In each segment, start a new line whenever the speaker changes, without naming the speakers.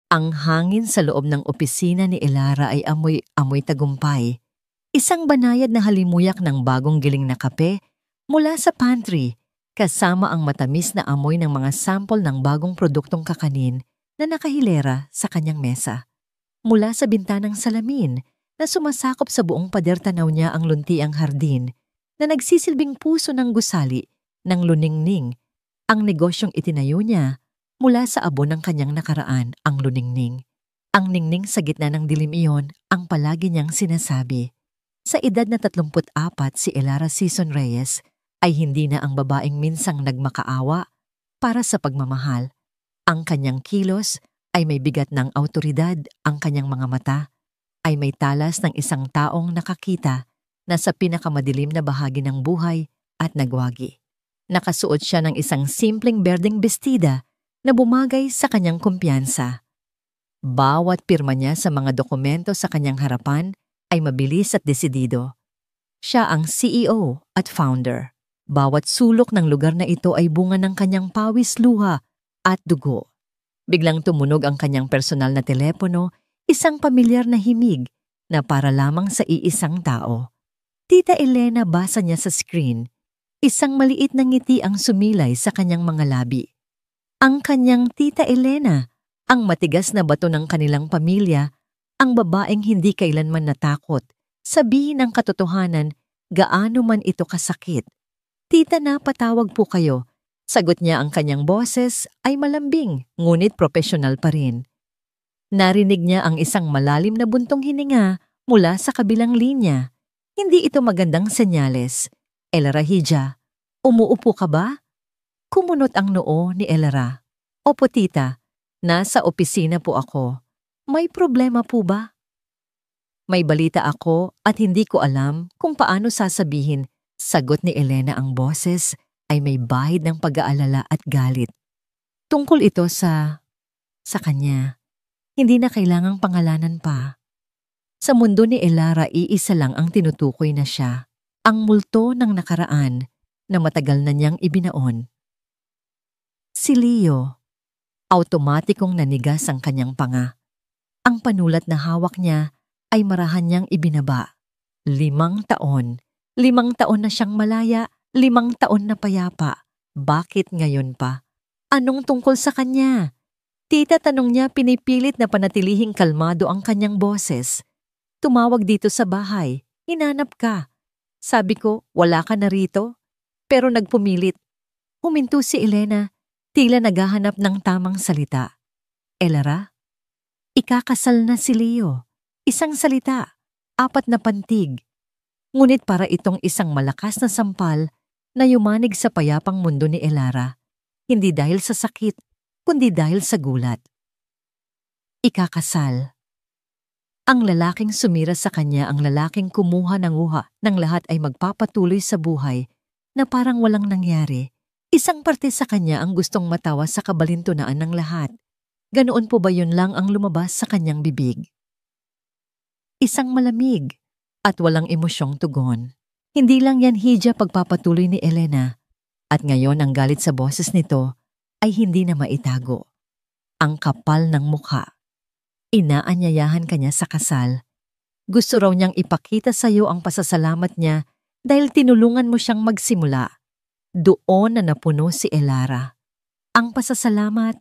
Ang hangin sa loob ng opisina ni Elara ay amoy tagumpay. Isang banayad na halimuyak ng bagong giling na kape mula sa pantry, kasama ang matamis na amoy ng mga sample ng bagong produktong kakanin na nakahilera sa kanyang mesa. Mula sa bintanang salamin na sumasakop sa buong pader tanaw niya ang luntiang hardin na nagsisilbing puso ng gusali ng luningning, ang negosyong itinayo niya mula sa abo ng kanyang nakaraan, ang luningning. Ang ningning sa gitna ng dilim iyon ang palagi niyang sinasabi. Sa edad na 34 si Elara Sison Reyes ay hindi na ang babaeng minsang nagmakaawa para sa pagmamahal. Ang kanyang kilos ay may bigat ng awtoridad, ang kanyang mga mata ay may talas ng isang taong nakakita na sa pinakamadilim na bahagi ng buhay at nagwagi. Nakasuot siya ng isang simpleng berdeng bestida na bumagay sa kanyang kumpiyansa. Bawat pirma niya sa mga dokumento sa kanyang harapan ay mabilis at desidido. Siya ang CEO at founder. Bawat sulok ng lugar na ito ay bunga ng kanyang pawis, luha at dugo. Biglang tumunog ang kanyang personal na telepono, isang pamilyar na himig na para lamang sa iisang tao. Tita Elena, basa niya sa screen. Isang maliit na ngiti ang sumilay sa kanyang mga labi. Ang kanyang Tita Elena, ang matigas na bato ng kanilang pamilya, ang babaeng hindi kailanman natakot sabihin ang katotohanan gaano man ito kasakit. Tita, napatawag po kayo. Sagot niya, ang kanyang boses ay malambing ngunit profesional pa rin. Narinig niya ang isang malalim na buntong hininga mula sa kabilang linya. Hindi ito magandang senyales. Elara Hija, umuupo ka ba? Kumunot ang noo ni Elara. Opo tita, nasa opisina po ako. May problema po ba? May balita ako at hindi ko alam kung paano sasabihin. Sagot ni Elena, ang boses ay may bahid ng pag-aalala at galit. Tungkol ito sa kanya. Hindi na kailangang pangalanan pa. Sa mundo ni Elara, iisa lang ang tinutukoy na siya. Ang multo ng nakaraan na matagal na niyang ibinaon. Si Leo. Automatikong nanigas ang kanyang panga. Ang panulat na hawak niya ay marahan niyang ibinaba. 5 taon. 5 taon na siyang malaya, 5 taon na payapa. Bakit ngayon pa? Anong tungkol sa kanya? Tita, tanong niya, pinipilit na panatilihing kalmado ang kanyang boses. Tumawag dito sa bahay. Hinanap ka. Sabi ko, wala ka na rito. Pero nagpumilit. Huminto si Elena, tila naghahanap ng tamang salita. Elara, ikakasal na si Leo. Isang salita, 4 na pantig. Ngunit para itong isang malakas na sampal na yumanig sa payapang mundo ni Elara. Hindi dahil sa sakit, kundi dahil sa gulat. Ikakasal. Ang lalaking sumira sa kanya, ang lalaking kumuha ng uha ng lahat ay magpapatuloy sa buhay na parang walang nangyari. Isang parte sa kanya ang gustong matawa sa kabalintunaan ng lahat. Ganoon po ba yun lang ang lumabas sa kanyang bibig? Isang malamig at walang emosyong tugon. Hindi lang yan, Hija, pagpapatuloy ni Elena. At ngayon ang galit sa boses nito ay hindi na maitago. Ang kapal ng mukha. Inaanyayahan kanya sa kasal. Gusto raw niyang ipakita sa iyo ang pasasalamat niya dahil tinulungan mo siyang magsimula. Doon na napuno si Elara. Ang pasasalamat,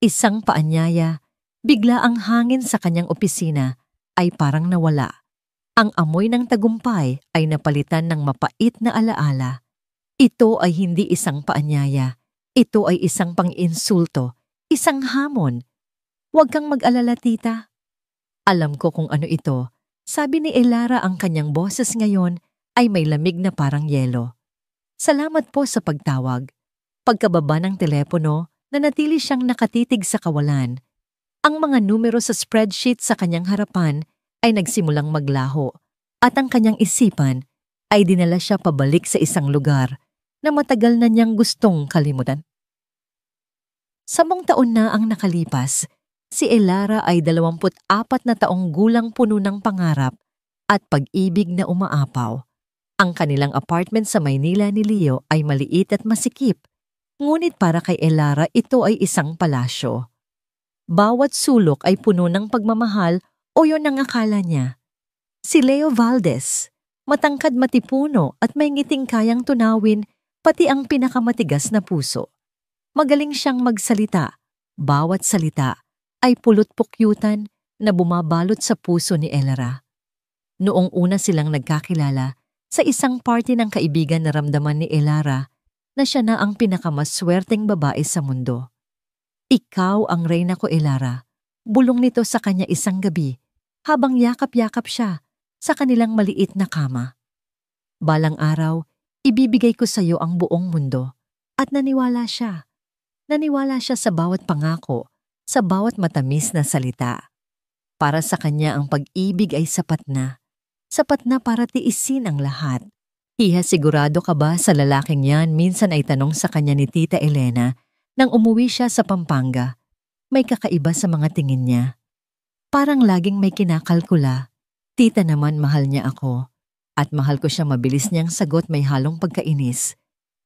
isang paanyaya, bigla ang hangin sa kanyang opisina ay parang nawala. Ang amoy ng tagumpay ay napalitan ng mapait na alaala. Ito ay hindi isang paanyaya. Ito ay isang pang-insulto, isang hamon. Huwag kang mag-alala, tita. Alam ko kung ano ito. Sabi ni Elara, ang kanyang boses ngayon ay may lamig na parang yelo. Salamat po sa pagtawag. Pagkababa ng telepono, nanatili siyang nakatitig sa kawalan. Ang mga numero sa spreadsheet sa kanyang harapan ay nagsimulang maglaho at ang kanyang isipan ay dinala siya pabalik sa isang lugar na matagal na niyang gustong kalimutan. 10 taon na ang nakalipas. Si Elara ay 24 na taong gulang, puno ng pangarap at pag-ibig na umaapaw. Ang kanilang apartment sa Maynila ni Leo ay maliit at masikip, ngunit para kay Elara ito ay isang palasyo. Bawat sulok ay puno ng pagmamahal o yon ang akala niya. Si Leo Valdez, matangkad matipuno at may ngiting kayang tunawin pati ang pinakamatigas na puso. Magaling siyang magsalita. Bawat salita ay pulot-pukyutan na bumabalot sa puso ni Elara. Noong una silang nagkakilala, sa isang party ng kaibigan naramdaman ni Elara na siya na ang pinakamaswerteng babae sa mundo. Ikaw ang reyna ko, Elara. Bulong nito sa kanya isang gabi habang yakap-yakap siya sa kanilang maliit na kama. Balang araw, ibibigay ko sa iyo ang buong mundo. At naniwala siya. Naniwala siya sa bawat pangako, sa bawat matamis na salita. Para sa kanya ang pag-ibig ay sapat na. Sapat na para tiisin ang lahat. Hiha, sigurado ka ba sa lalaking yan? Minsan ay tanong sa kanya ni Tita Elena nang umuwi siya sa Pampanga. May kakaiba sa mga tingin niya. Parang laging may kinakalkula. Tita naman, mahal niya ako. At mahal ko siya. Mabilis niyang sagot, may halong pagkainis.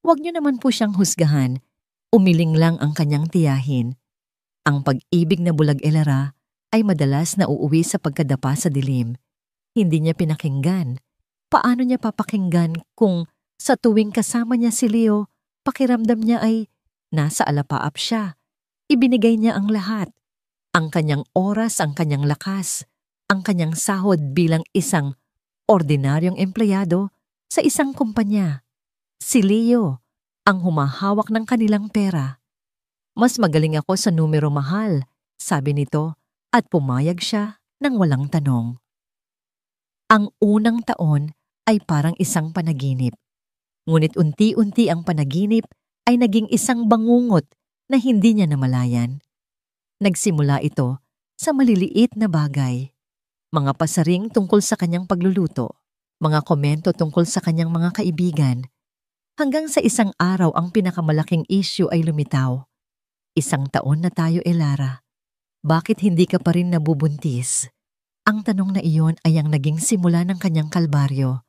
Huwag niyo naman po siyang husgahan. Umiling lang ang kanyang tiyahin. Ang pag-ibig na bulag, Elara, ay madalas na uuwi sa pagkadapa sa dilim. Hindi niya pinakinggan. Paano niya papakinggan kung sa tuwing kasama niya si Leo, pakiramdam niya ay nasa alapaap siya. Ibinigay niya ang lahat. Ang kanyang oras, ang kanyang lakas, ang kanyang sahod bilang isang ordinaryong empleyado sa isang kumpanya. Si Leo, ang humahawak ng kanilang pera. Mas magaling ako sa numero, mahal, sabi nito, at pumayag siya nang walang tanong. Ang unang taon ay parang isang panaginip. Ngunit unti-unti ang panaginip ay naging isang bangungot na hindi niya namalayan. Nagsimula ito sa maliliit na bagay. Mga pasaring tungkol sa kanyang pagluluto, mga komento tungkol sa kanyang mga kaibigan. Hanggang sa isang araw ang pinakamalaking issue ay lumitaw. Isang taon na tayo, Elara. Bakit hindi ka pa rin nabubuntis? Ang tanong na iyon ay ang naging simula ng kanyang kalbaryo.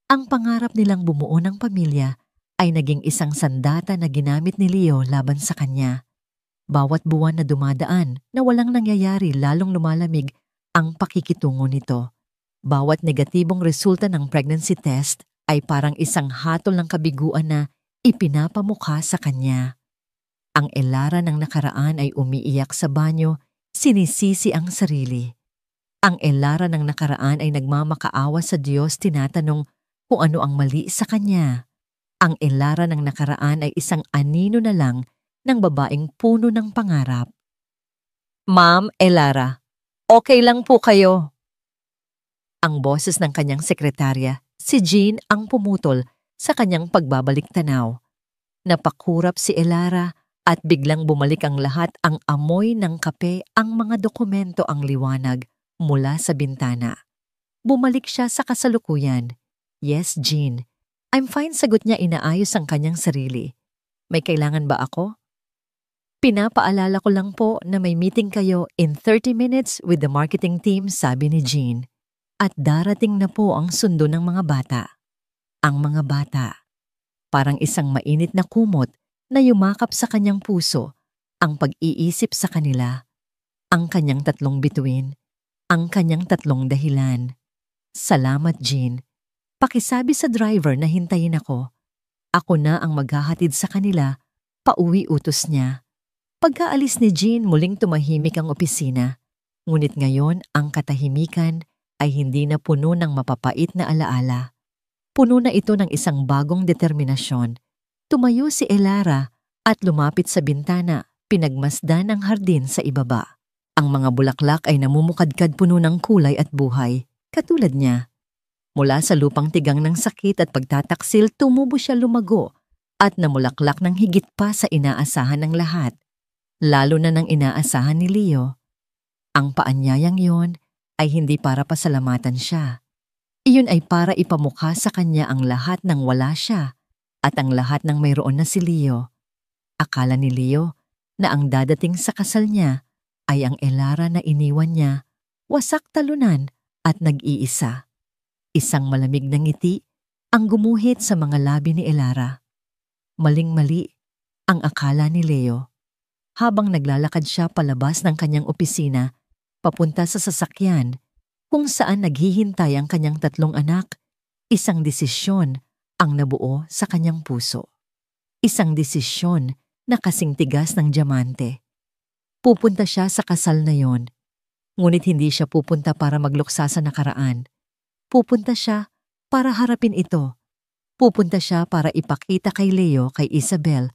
Ang pangarap nilang bumuo ng pamilya ay naging isang sandata na ginamit ni Leo laban sa kanya. Bawat buwan na dumadaan na walang nangyayari, lalong lumalamig ang pakikitungo nito. Bawat negatibong resulta ng pregnancy test ay parang isang hatol ng kabiguan na ipinapamukha sa kanya. Ang Elara ng nakaraan ay umiiyak sa banyo, sinisisi ang sarili. Ang Elara ng nakaraan ay nagmamakaawa sa Diyos, tinatanong kung ano ang mali sa kanya. Ang Elara ng nakaraan ay isang anino na lang ng babaeng puno ng pangarap. Ma'am Elara, okay lang po kayo? Ang boses ng kanyang sekretarya, si Jean, ang pumutol sa kanyang pagbabalik tanaw. Napakurap si Elara at biglang bumalik ang lahat, ang amoy ng kape, ang mga dokumento, ang liwanag mula sa bintana. Bumalik siya sa kasalukuyan. Yes, Jean. I'm fine, sagot niya, inaayos ang kanyang sarili. May kailangan ba ako? Pinapaalala ko lang po na may meeting kayo in 30 minutes with the marketing team, sabi ni Jean. At darating na po ang sundo ng mga bata. Ang mga bata. Parang isang mainit na kumot na yumakap sa kanyang puso, ang pag-iisip sa kanila, ang kanyang tatlong bituin, ang kanyang tatlong dahilan. Salamat, Jean. Pakisabi sa driver na hintayin ako. Ako na ang maghahatid sa kanila, pauwi, utos niya. Pagkaalis ni Jean, muling tumahimik ang opisina. Ngunit ngayon, ang katahimikan ay hindi na puno ng mapapait na alaala. Puno na ito ng isang bagong determinasyon. Tumayo si Elara at lumapit sa bintana, pinagmasdan ang hardin sa ibaba. Ang mga bulaklak ay namumukadkad, puno ng kulay at buhay, katulad niya. Mula sa lupang tigang ng sakit at pagtataksil, tumubo siya, lumago at namulaklak ng higit pa sa inaasahan ng lahat, lalo na ng inaasahan ni Leo. Ang paanyayang yon ay hindi para pasalamatan siya. Iyon ay para ipamukha sa kanya ang lahat ng wala siya at ang lahat ng mayroon na si Leo. Akala ni Leo na ang dadating sa kasal niya ay ang Elara na iniwan niya, wasak talunan at nag-iisa. Isang malamig na ngiti ang gumuhit sa mga labi ni Elara. Maling-mali ang akala ni Leo. habang naglalakad siya palabas ng kanyang opisina, papunta sa sasakyan, kung saan naghihintay ang kanyang 3 anak. Isang desisyon ang nabuo sa kanyang puso. Isang desisyon na kasing tigas ng diamante. Pupunta siya sa kasal na yon, ngunit hindi siya pupunta para magluksa sa nakaraan. Pupunta siya para harapin ito. Pupunta siya para ipakita kay Leo, kay Isabel,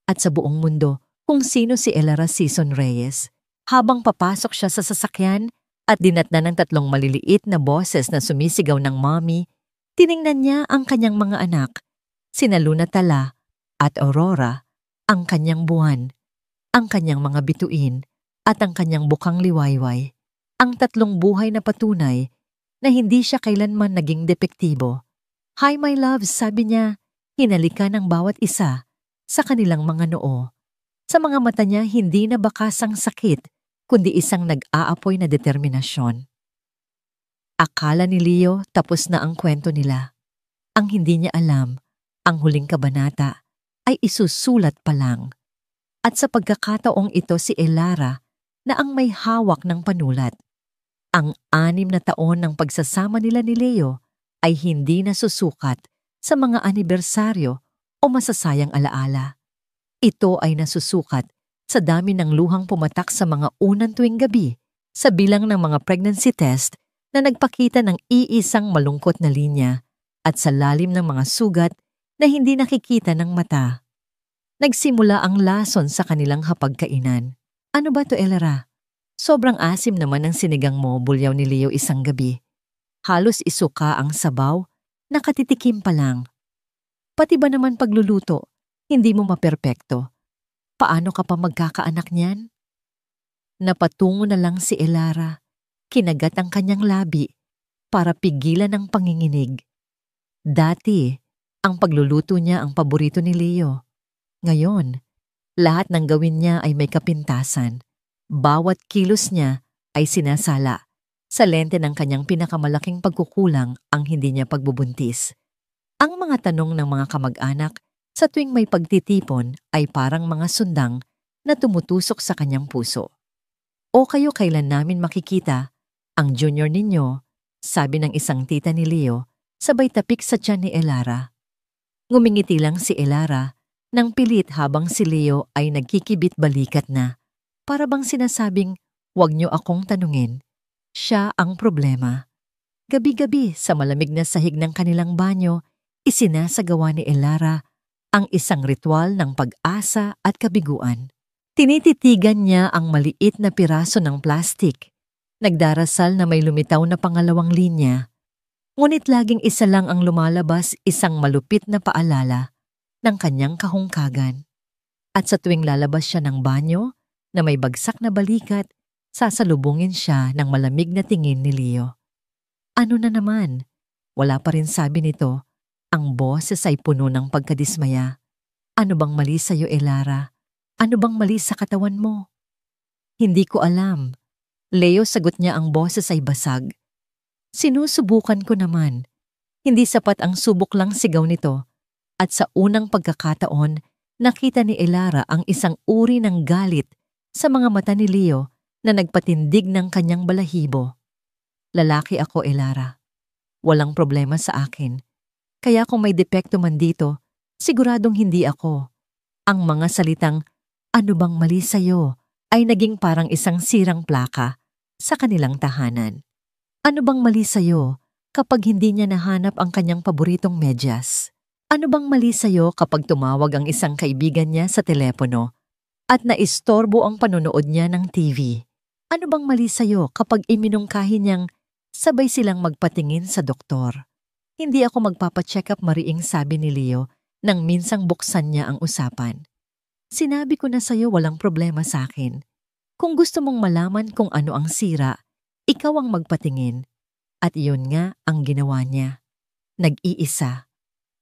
at sa buong mundo kung sino si Elara Sison Reyes. Habang papasok siya sa sasakyan at dinatnan ng 3 maliliit na boses na sumisigaw ng mommy, tiningnan niya ang kanyang mga anak, sina Luna Tala at Aurora, ang kanyang buwan, ang kanyang mga bituin, at ang kanyang bukang liwayway. Ang 3 buhay na patunay na hindi siya kailanman naging depektibo. "Hi my loves," sabi niya, hinalikan ng bawat isa sa kanilang mga noo. Sa mga mata niya hindi na bakas ang sakit, kundi isang nag-aapoy na determinasyon. Akala ni Leo tapos na ang kwento nila. Ang hindi niya alam, ang huling kabanata ay isusulat pa lang. At sa pagkakataong ito si Elara na ang may hawak ng panulat. Ang 6 na taon ng pagsasama nila ni Leo ay hindi nasusukat sa mga anibersaryo o masasayang alaala. Ito ay nasusukat sa dami ng luhang pumatak sa mga unang tuwing gabi, sa bilang ng mga pregnancy test na nagpakita ng iisang malungkot na linya, at sa lalim ng mga sugat na hindi nakikita ng mata. Nagsimula ang lason sa kanilang hapagkainan. "Ano ba to, Elara? Sobrang asim naman ang sinigang mo," bulyaw ni Leo isang gabi. "Halos isuka ang sabaw, nakatitikim pa lang. Pati ba naman pagluluto, hindi mo maperpekto? Paano ka pa magkakaanak niyan?" Napatungo na lang si Elara, kinagat ang kanyang labi para pigilan ang panginginig. Dati, ang pagluluto niya ang paborito ni Leo. Ngayon, lahat ng gawin niya ay may kapintasan. Bawat kilos niya ay sinasala sa lente ng kanyang pinakamalaking pagkukulang, ang hindi niya pagbubuntis. Ang mga tanong ng mga kamag-anak sa tuwing may pagtitipon ay parang mga sundang na tumutusok sa kanyang puso. "O kayo kailan namin makikita ang junior ninyo?" sabi ng isang tita ni Leo, sabay tapik sa tiyan ni Elara. Ngumingiti lang si Elara nang pilit habang si Leo ay nagkikibit balikat na. Para bang sinasabing, "Huwag niyo akong tanungin. Siya ang problema." Gabi-gabi sa malamig na sahig ng kanilang banyo, isinasagawa ni Elara ang isang ritual ng pag-asa at kabiguan. Tinititigan niya ang maliit na piraso ng plastik. Nagdarasal na may lumitaw na pangalawang linya. Ngunit laging isa lang ang lumalabas, isang malupit na paalala ng kanyang kahungkagan. At sa tuwing lalabas siya ng banyo na may bagsak na balikat, sasalubungin siya ng malamig na tingin ni Leo. "Ano na naman?" Wala pa rin sabi nito. Ang boses ay puno ng pagkadismaya. "Ano bang mali sa'yo, Elara? Ano bang mali sa katawan mo?" "Hindi ko alam." Leo, sagot niya, ang boses ay basag. "Sinusubukan ko naman." Hindi sapat ang subok lang, sigaw nito. At sa unang pagkakataon, nakita ni Elara ang isang uri ng galit sa mga mata ni Leo na nagpatindig ng kanyang balahibo. "Lalaki ako, Elara. Walang problema sa akin. Kaya kung may depekto man dito, siguradong hindi ako." Ang mga salitang, "Ano bang mali sa'yo?" ay naging parang isang sirang plaka sa kanilang tahanan. Ano bang mali sa'yo kapag hindi niya nahanap ang kanyang paboritong medyas? Ano bang mali sa'yo kapag tumawag ang isang kaibigan niya sa telepono at naistorbo ang panonood niya ng TV? Ano bang mali sa'yo kapag iminungkahi niyang sabay silang magpatingin sa doktor? "Hindi ako magpapacheck up," mariing sabi ni Leo nang minsang buksan niya ang usapan. "Sinabi ko na sa'yo walang problema sa akin. Kung gusto mong malaman kung ano ang sira, ikaw ang magpatingin." At iyon nga ang ginawa niya. Nag-iisa.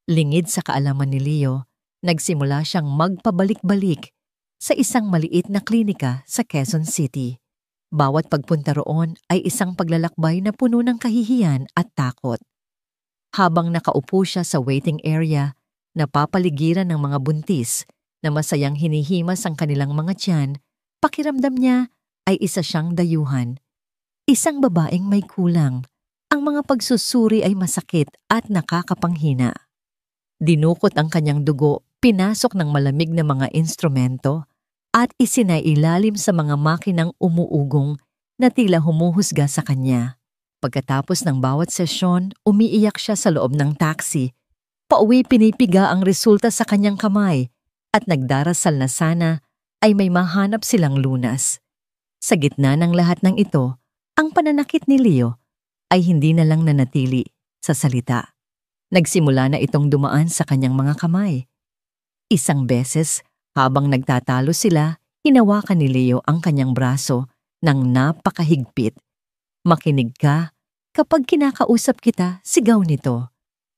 Lingid sa kaalaman ni Leo, nagsimula siyang magpabalik-balik sa isang maliit na klinika sa Quezon City. Bawat pagpunta roon ay isang paglalakbay na puno ng kahihiyan at takot. Habang nakaupo siya sa waiting area, napapaligiran ng mga buntis na masayang hinihimas ang kanilang mga tiyan, pakiramdam niya ay isa siyang dayuhan. Isang babaeng may kulang. Ang mga pagsusuri ay masakit at nakakapanghina. Dinukot ang kanyang dugo, pinasok ng malamig na mga instrumento at isinailalim sa mga makinang umuugong na tila humuhusga sa kanya. Pagkatapos ng bawat sesyon, umiiyak siya sa loob ng taxi. Pauwi pinipiga ang resulta sa kanyang kamay at nagdarasal na sana ay may mahanap silang lunas. Sa gitna ng lahat ng ito, ang pananakit ni Leo ay hindi na lang nanatili sa salita. Nagsimula na itong dumaan sa kanyang mga kamay. Isang beses, habang nagtatalo sila, hinawakan ni Leo ang kanyang braso ng napakahigpit. Makinig ka, kapag kinakausap kita, sigaw nito.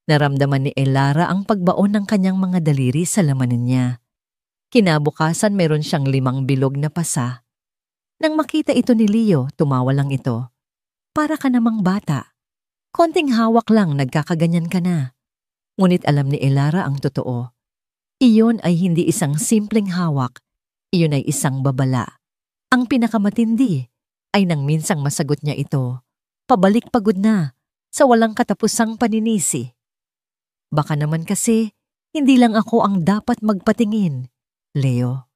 Naramdaman ni Elara ang pagbaon ng kanyang mga daliri sa lamanin niya. Kinabukasan meron siyang 5 bilog na pasa. Nang makita ito ni Leo, tumawa lang ito. Para ka namang bata. Konting hawak lang nagkakaganyan ka na. Ngunit alam ni Elara ang totoo. Iyon ay hindi isang simpleng hawak. Iyon ay isang babala. Ang pinakamatindi ay nang minsang masagot niya ito. Pabalik pagod na sa walang katapusang paninisi. Baka naman kasi hindi lang ako ang dapat magpatingin, Leo.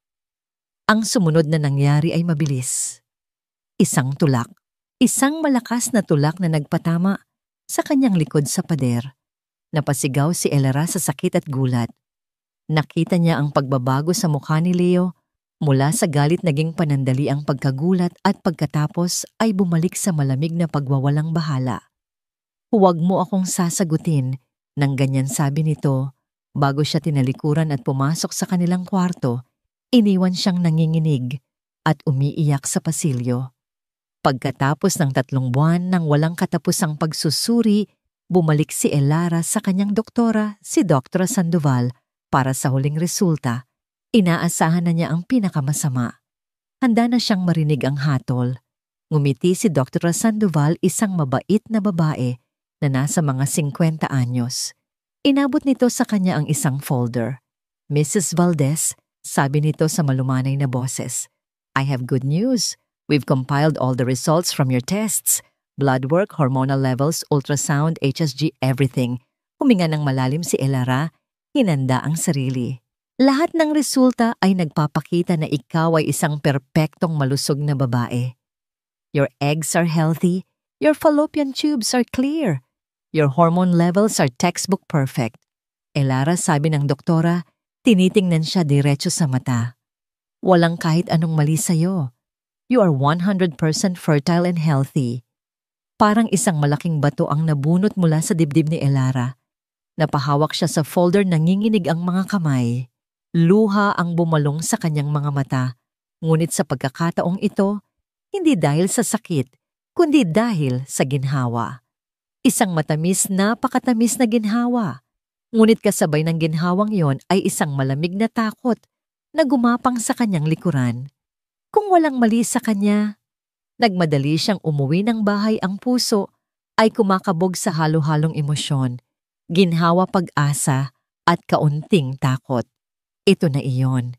Ang sumunod na nangyari ay mabilis. Isang tulak. Isang malakas na tulak na nagpatama sa kanyang likod sa pader. Napasigaw si Elara sa sakit at gulat. Nakita niya ang pagbabago sa mukha ni Leo. Mula sa galit naging panandali ang pagkagulat at pagkatapos ay bumalik sa malamig na pagwawalang bahala. Huwag mo akong sasagutin, nang ganyan sabi nito. Bago siya tinalikuran at pumasok sa kanilang kwarto, iniwan siyang nanginginig at umiiyak sa pasilyo. Pagkatapos ng 3 buwan ng walang katapusang pagsusuri, bumalik si Elara sa kanyang doktora, si Dr. Sandoval, para sa huling resulta. Inaasahan na niya ang pinakamasama. Handa na siyang marinig ang hatol. Ngumiti si Dr. Sandoval, isang mabait na babae na nasa mga 50 anyos. Inabot nito sa kanya ang isang folder. Mrs. Valdez, sabi nito sa malumanay na boses, I have good news. We've compiled all the results from your tests. Blood work, hormonal levels, ultrasound, HSG, everything. Huminga ng malalim si Elara, hinanda ang sarili. Lahat ng resulta ay nagpapakita na ikaw ay isang perpektong malusog na babae. Your eggs are healthy. Your fallopian tubes are clear. Your hormone levels are textbook perfect. Elara, sabi ng doktora, tinitingnan siya diretso sa mata. Walang kahit anong mali sa'yo. You are 100% fertile and healthy. Parang isang malaking bato ang nabunot mula sa dibdib ni Elara. Napahawak siya sa folder, nanginginig ang mga kamay. Luha ang bumalong sa kanyang mga mata. Ngunit sa pagkakataong ito, hindi dahil sa sakit, kundi dahil sa ginhawa. Isang matamis, napakatamis na ginhawa. Ngunit kasabay ng ginhawang yon ay isang malamig na takot na gumapang sa kanyang likuran. Kung walang mali sa kanya, nagmadali siyang umuwi ng bahay. Ang puso ay kumakabog sa halo-halong emosyon, ginhawa, pag-asa at kaunting takot. Ito na iyon.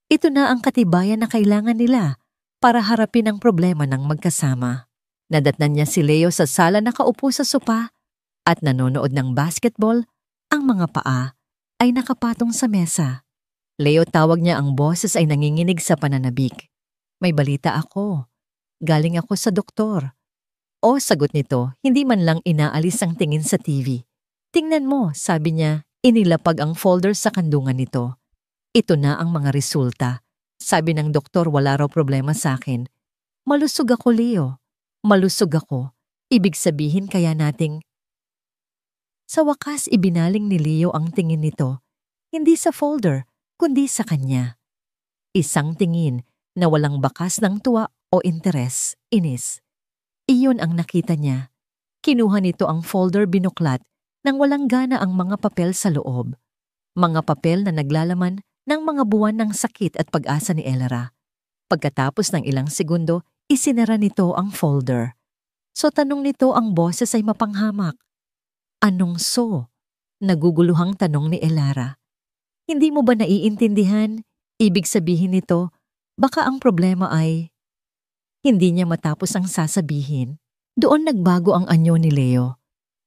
Ito na ang katibayan na kailangan nila para harapin ang problema ng magkasama. Nadatnan niya si Leo sa sala, nakaupo sa sopa at nanonood ng basketball. Ang mga paa ay nakapatong sa mesa. Leo, tawag niya, ang boses ay nanginginig sa pananabik. May balita ako. Galing ako sa doktor. O, sagot nito, hindi man lang inaalis ang tingin sa TV. Tingnan mo, sabi niya, inilapag ang folder sa kandungan nito. Ito na ang mga resulta. Sabi ng doktor, wala raw problema sa akin. Malusog ako, Leo. Malusog ako. Ibig sabihin kaya nating... Sa wakas, ibinaling ni Leo ang tingin nito. Hindi sa folder, kundi sa kanya. Isang tingin na walang bakas ng tuwa o interes, inis. Iyon ang nakita niya. Kinuha nito ang folder, binuklat, nang walang gana ang mga papel sa loob. Mga papel na naglalaman ng mga buwan ng sakit at pag-asa ni Elara. Pagkatapos ng ilang segundo, isinara nito ang folder. So tanong nito, ang boses ay mapanghamak. Anong so? Naguguluhang tanong ni Elara. Hindi mo ba naiintindihan? Ibig sabihin nito, baka ang problema ay hindi niya matapos ang sasabihin. Doon nagbago ang anyo ni Leo.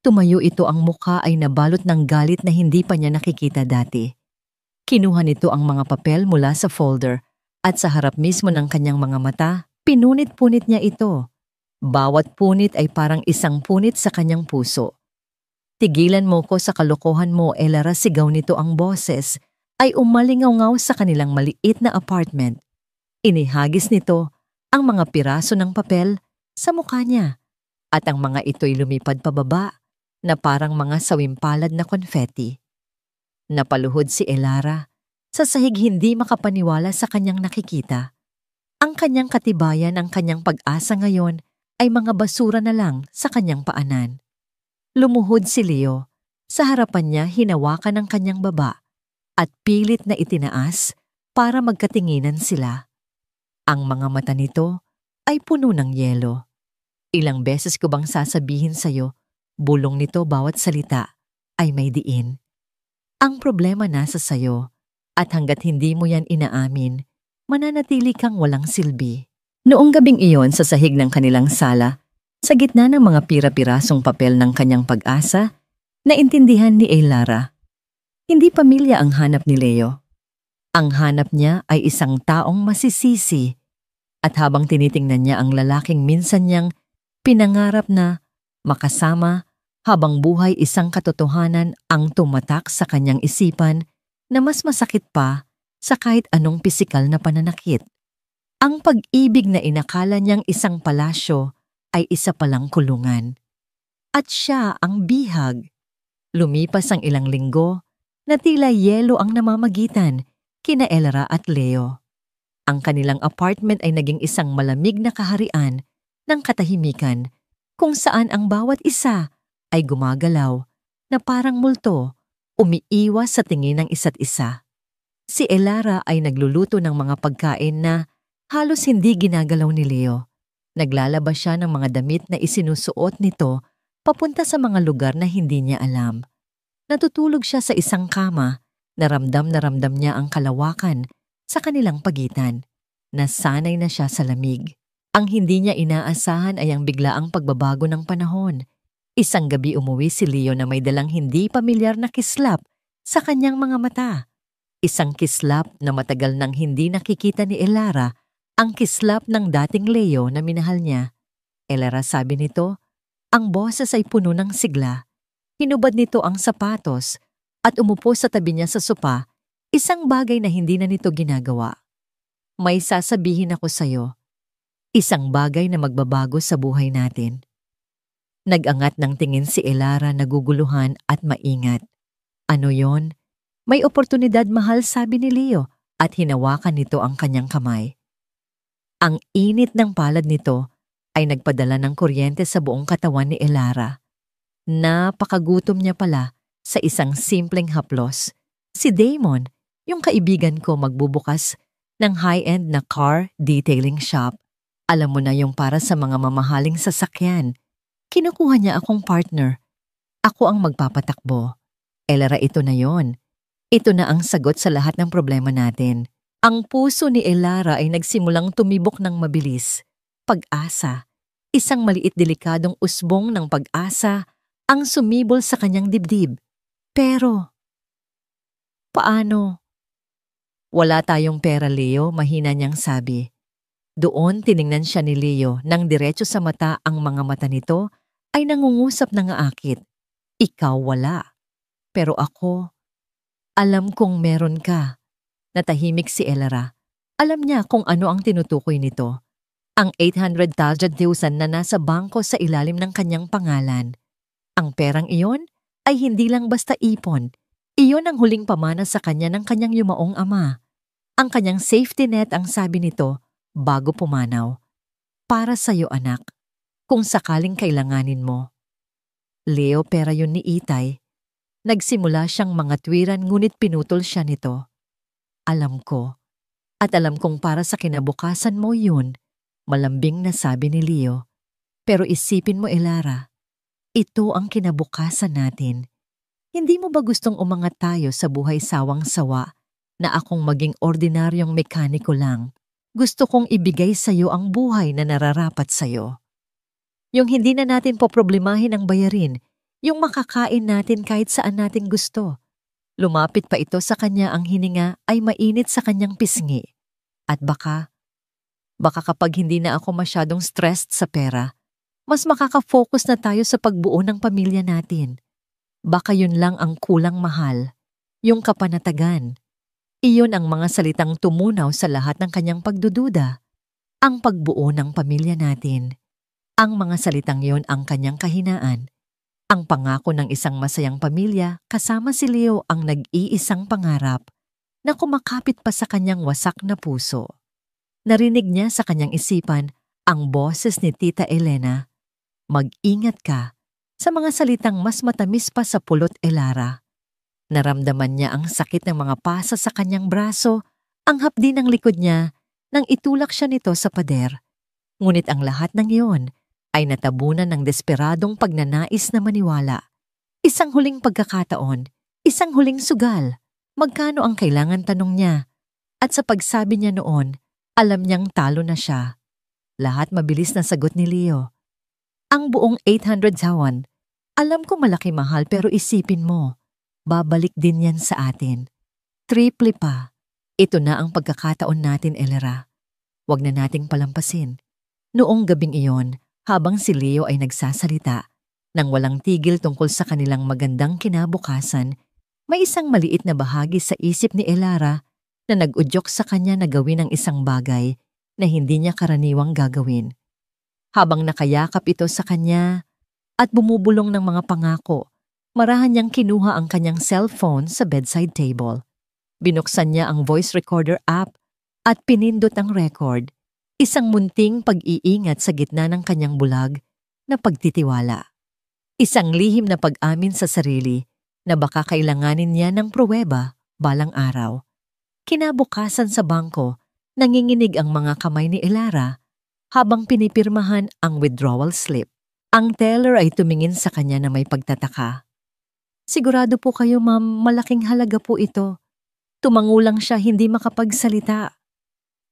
Tumayo ito, ang mukha ay nabalot ng galit na hindi pa niya nakikita dati. Kinuha nito ang mga papel mula sa folder at sa harap mismo ng kanyang mga mata, pinunit-punit niya ito. Bawat punit ay parang isang punit sa kanyang puso. Tigilan mo ko sa kalokohan mo, Elara, sigaw nito. Ang boses ay umalingaw-ngaw sa kanilang maliit na apartment. Inihagis nito ang mga piraso ng papel sa mukha niya at ang mga ito'y lumipad pababa na parang mga sawimpalad na konfeti. Napaluhod si Elara sa sahig, hindi makapaniwala sa kanyang nakikita. Ang kanyang katibayan, ang kanyang pag-asa ngayon ay mga basura na lang sa kanyang paanan. Lumuhod si Leo. Sa harapan niya, hinawakan ang kanyang baba at pilit na itinaas para magkatinginan sila. Ang mga mata nito ay puno ng yelo. Ilang beses ko bang sasabihin sa'yo, bulong nito, bawat salita ay may diin. Ang problema nasa sayo at hanggat hindi mo yan inaamin, mananatili kang walang silbi. Noong gabing iyon sa sahig ng kanilang sala, sa gitna ng mga pira-pirasong papel ng kanyang pag-asa, naintindihan ni Elara. Hindi pamilya ang hanap ni Leo. Ang hanap niya ay isang taong masisisi. At habang tinitingnan niya ang lalaking minsan niyang pinangarap na makasama habang buhay, isang katotohanan ang tumatak sa kanyang isipan na mas masakit pa sa kahit anong pisikal na pananakit. Ang pag-ibig na inakala niyang isang palasyo ay isa palang kulungan. At siya ang bihag. Lumipas ang ilang linggo na tila yelo ang namamagitan kina Elara at Leo. Ang kanilang apartment ay naging isang malamig na kaharian ng katahimikan kung saan ang bawat isa ay gumagalaw na parang multo, umiiwas sa tingin ng isa't isa. Si Elara ay nagluluto ng mga pagkain na halos hindi ginagalaw ni Leo. Naglalabas siya ng mga damit na isinusuot nito papunta sa mga lugar na hindi niya alam. Natutulog siya sa isang kama, na ramdam niya ang kalawakan sa kanilang pagitan. Nasanay na siya sa lamig. Ang hindi niya inaasahan ay ang biglaang pagbabago ng panahon. Isang gabi umuwi si Leo na may dalang hindi pamilyar na kislap sa kanyang mga mata. Isang kislap na matagal nang hindi nakikita ni Elara, ang kislap ng dating Leo na minahal niya. Elara, sabi nito, ang boses ay puno ng sigla. Hinubad nito ang sapatos at umupo sa tabi niya sa sopa, isang bagay na hindi na nito ginagawa. May sasabihin ako sa'yo, isang bagay na magbabago sa buhay natin. Nag-angat ng tingin si Elara, naguguluhan at maingat. Ano yon? May oportunidad, mahal, sabi ni Leo at hinawakan nito ang kanyang kamay. Ang init ng palad nito ay nagpadala ng kuryente sa buong katawan ni Elara. Napakagutom niya pala sa isang simpleng haplos. Si Damon, yung kaibigan ko, magbubukas ng high-end na car detailing shop. Alam mo na, yung para sa mga mamahaling sasakyan. Kinukuha niya akong partner. Ako ang magpapatakbo. Elara, ito na yon. Ito na ang sagot sa lahat ng problema natin. Ang puso ni Elara ay nagsimulang tumibok ng mabilis. Pag-asa. Isang maliit delikadong usbong ng pag-asa ang sumibol sa kanyang dibdib. Pero, paano? Wala tayong pera, Leo, mahina niyang sabi. Doon tiningnan siya ni Leo nang diretso sa mata, ang mga mata nito ay nangungusap ng aakit. Ikaw wala. Pero ako, alam kong meron ka. Natahimik si Elara. Alam niya kung ano ang tinutukoy nito. Ang 800,000 na nasa bangko sa ilalim ng kanyang pangalan. Ang perang iyon ay hindi lang basta ipon. Iyon ang huling pamana sa kanya ng kanyang yumaong ama. Ang kanyang safety net, ang sabi nito, bago pumanaw. Para sa'yo, anak, kung sakaling kailanganin mo. Leo, pera yun ni Itay. Nagsimula siyang mga tuwiran, ngunit pinutol siya nito. Alam ko, at alam kong para sa kinabukasan mo yun, malambing na sabi ni Leo. Pero isipin mo, Elara, ito ang kinabukasan natin. Hindi mo ba gustong umangat tayo sa buhay sawang-sawa na akong maging ordinaryong mekaniko lang. Gusto kong ibigay sa'yo ang buhay na nararapat sa'yo. Yung hindi na natin poproblemahin ang bayarin, yung makakain natin kahit saan natin gusto. Lumapit pa ito sa kanya, ang hininga ay mainit sa kanyang pisngi. At baka kapag hindi na ako masyadong stressed sa pera, mas makaka-focus na tayo sa pagbuo ng pamilya natin. Baka yun lang ang kulang, mahal, yung kapanatagan. Iyon ang mga salitang tumunaw sa lahat ng kanyang pagdududa. Ang pagbuo ng pamilya natin. Ang mga salitang yon ang kanyang kahinaan. Ang pangako ng isang masayang pamilya kasama si Leo ang nag-iisang pangarap na kumakapit pa sa kanyang wasak na puso. Narinig niya sa kanyang isipan ang boses ni Tita Elena. Mag-ingat ka sa mga salitang mas matamis pa sa pulot, Elara. Naramdaman niya ang sakit ng mga pasa sa kanyang braso, ang hapdi ng likod niya nang itulak siya nito sa pader. Ngunit ang lahat ng iyon ay natabunan ng desperadong pagnanais na maniwala. Isang huling pagkakataon, isang huling sugal. Magkano ang kailangan, tanong niya. At sa pagsabi niya noon, alam niyang talo na siya. Lahat mabilis na sagot ni Leo. Ang buong 800 zawan. Alam ko malaki, mahal, pero isipin mo. Babalik din yan sa atin. Triple pa. Ito na ang pagkakataon natin, Elera. Huwag na nating palampasin. Noong gabing iyon, habang si Leo ay nagsasalita, nang walang tigil tungkol sa kanilang magandang kinabukasan, may isang maliit na bahagi sa isip ni Elara na nag-udyok sa kanya na gawin ang isang bagay na hindi niya karaniwang gagawin. Habang nakayakap ito sa kanya at bumubulong ng mga pangako, marahan niyang kinuha ang kanyang cellphone sa bedside table. Binuksan niya ang voice recorder app at pinindot ang record, isang munting pag-iingat sa gitna ng kanyang bulag na pagtitiwala. Isang lihim na pag-amin sa sarili na baka kailanganin niya ng pruweba balang araw. Kinabukasan sa bangko, nanginginig ang mga kamay ni Elara habang pinipirmahan ang withdrawal slip. Ang teller ay tumingin sa kanya na may pagtataka. Sigurado po kayo, ma'am, malaking halaga po ito. Tumangulang siya, hindi makapagsalita.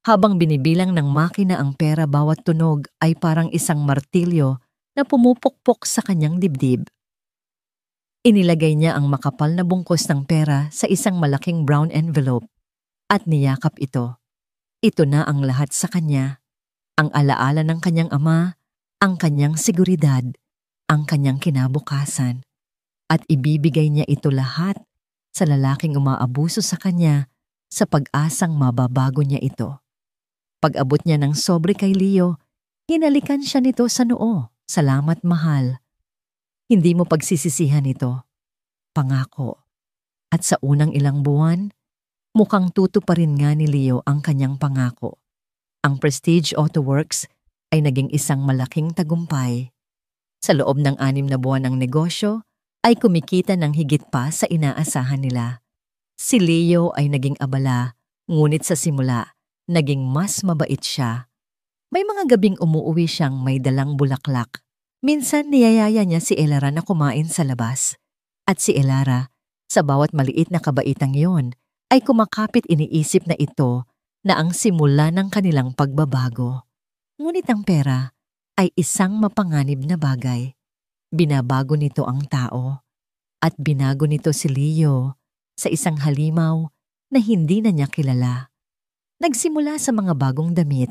Habang binibilang ng makina ang pera, bawat tunog ay parang isang martilyo na pumupukpok sa kanyang dibdib. Inilagay niya ang makapal na bungkos ng pera sa isang malaking brown envelope at niyakap ito. Ito na ang lahat sa kanya. Ang alaala ng kanyang ama, ang kanyang seguridad, ang kanyang kinabukasan. At ibibigay niya ito lahat sa lalaking umaabuso sa kanya sa pag-asang mababago niya ito. Pag-abot niya ng sobre kay Leo, hinalikan siya nito sa noo. Salamat, mahal. Hindi mo pagsisisihan ito. Pangako. At sa unang ilang buwan, mukhang tutuparin nga ni Leo ang kanyang pangako. Ang Prestige Auto Works ay naging isang malaking tagumpay. Sa loob ng 6 na buwan ng negosyo, ay kumikita ng higit pa sa inaasahan nila. Si Leo ay naging abala, ngunit sa simula, naging mas mabait siya. May mga gabing umuuwi siyang may dalang bulaklak. Minsan niyayaya niya si Elara na kumain sa labas. At si Elara, sa bawat maliit na kabaitang yon, ay kumakapit iniisip na ito na ang simula ng kanilang pagbabago. Ngunit ang pera ay isang mapanganib na bagay. Binabago nito ang tao at binago nito si Leo sa isang halimaw na hindi na niya kilala. Nagsimula sa mga bagong damit,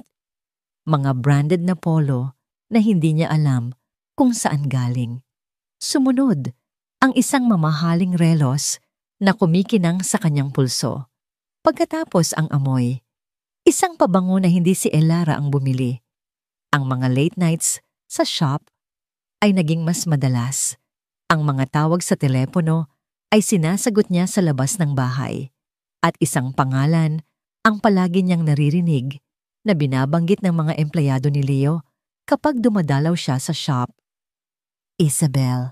mga branded na polo na hindi niya alam kung saan galing. Sumunod ang isang mamahaling relos na kumikinang sa kanyang pulso. Pagkatapos ang amoy, isang pabango na hindi si Elara ang bumili. Ang mga late nights sa shop ay naging mas madalas. Ang mga tawag sa telepono ay sinasagot niya sa labas ng bahay. At isang pangalan ang palagi niyang naririnig na binabanggit ng mga empleyado ni Leo kapag dumadalaw siya sa shop. Isabel.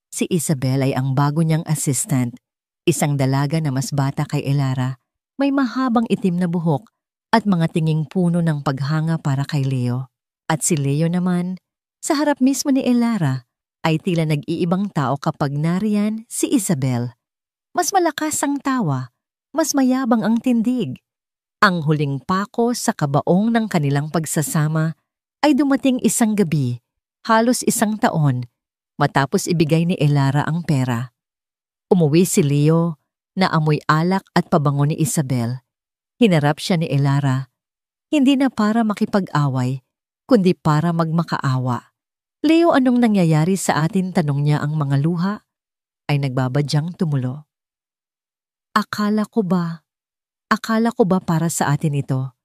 Si Isabel ay ang bago niyang assistant, isang dalaga na mas bata kay Elara, may mahabang itim na buhok at mga tinging puno ng paghanga para kay Leo. At si Leo naman, sa harap mismo ni Elara, ay tila nag-iibang tao kapag nariyan si Isabel. Mas malakas ang tawa, mas mayabang ang tindig. Ang huling pako sa kabaong ng kanilang pagsasama ay dumating isang gabi, halos isang taon, matapos ibigay ni Elara ang pera. Umuwi si Leo na amoy alak at pabango ni Isabel. Hinarap siya ni Elara, hindi na para makipag-away, kundi para magmakaawa. Leo, anong nangyayari sa atin? Tanong niya ang mga luha ay nagbabadyang tumulo. Akala ko ba para sa atin ito?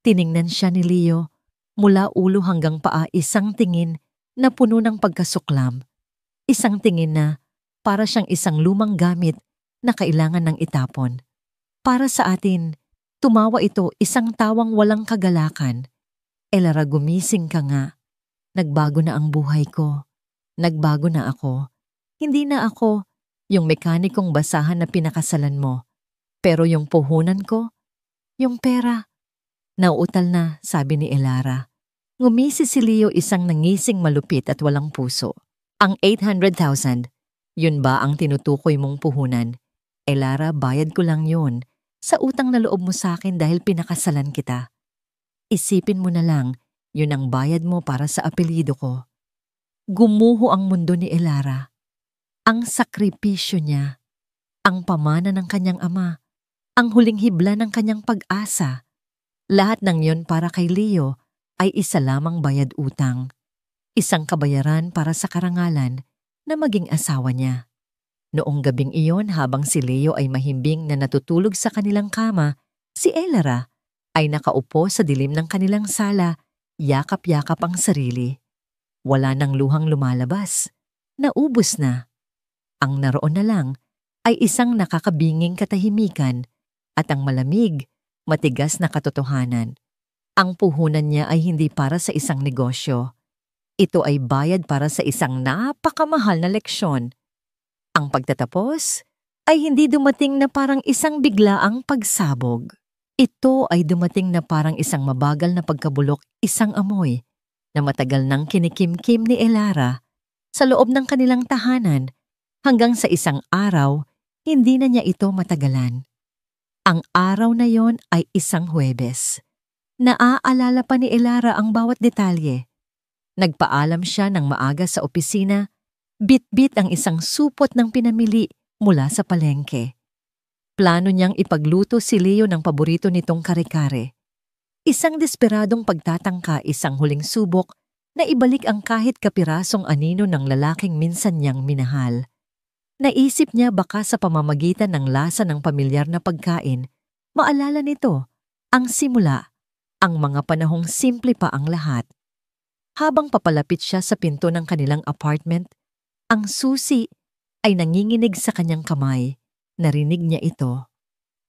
Tiningnan siya ni Leo mula ulo hanggang paa, isang tingin na puno ng pagkasuklam. Isang tingin na para siyang isang lumang gamit na kailangan ng itapon. Para sa atin, tumawa ito, isang tawang walang kagalakan. Elara, gumising ka nga. Nagbago na ang buhay ko. Nagbago na ako. Hindi na ako yung mekanikong basahan na pinakasalan mo. Pero yung puhunan ko, yung pera. Nauutal na, sabi ni Elara. Ngumisi si Leo, isang nangising malupit at walang puso. Ang 800,000, yun ba ang tinutukoy mong puhunan? Elara, bayad ko lang yun sa utang na loob mo sa akin dahil pinakasalan kita. Isipin mo na lang, yun ang bayad mo para sa apelyido ko. Gumuho ang mundo ni Elara. Ang sakripisyo niya, ang pamana ng kanyang ama, ang huling hibla ng kanyang pag-asa. Lahat ng yon para kay Leo ay isa lamang bayad utang. Isang kabayaran para sa karangalan na maging asawa niya. Noong gabing iyon, habang si Leo ay mahimbing na natutulog sa kanilang kama, si Elara ay nakaupo sa dilim ng kanilang sala, yakap-yakap ang sarili. Wala nang luhang lumalabas. Naubos na. Ang naroon na lang ay isang nakakabinging katahimikan at ang malamig, matigas na katotohanan. Ang puhunan niya ay hindi para sa isang negosyo. Ito ay bayad para sa isang napakamahal na leksyon. Ang pagtatapos ay hindi dumating na parang isang biglaang pagsabog. Ito ay dumating na parang isang mabagal na pagkabulok, isang amoy na matagal nang kinikimkim ni Elara sa loob ng kanilang tahanan hanggang sa isang araw, hindi na niya ito matagalan. Ang araw na yon ay isang Huwebes. Naaalala pa ni Elara ang bawat detalye. Nagpaalam siya ng maaga sa opisina, bit-bit ang isang supot ng pinamili mula sa palengke. Plano niyang ipagluto si Leo ng paborito nitong kare-kare. Isang desperadong pagtatangka, isang huling subok na ibalik ang kahit kapirasong anino ng lalaking minsan niyang minahal. Naisip niya baka sa pamamagitan ng lasa ng pamilyar na pagkain, maalala nito ang simula, ang mga panahong simple pa ang lahat. Habang papalapit siya sa pinto ng kanilang apartment, ang susi ay nanginginig sa kanyang kamay. Narinig niya ito.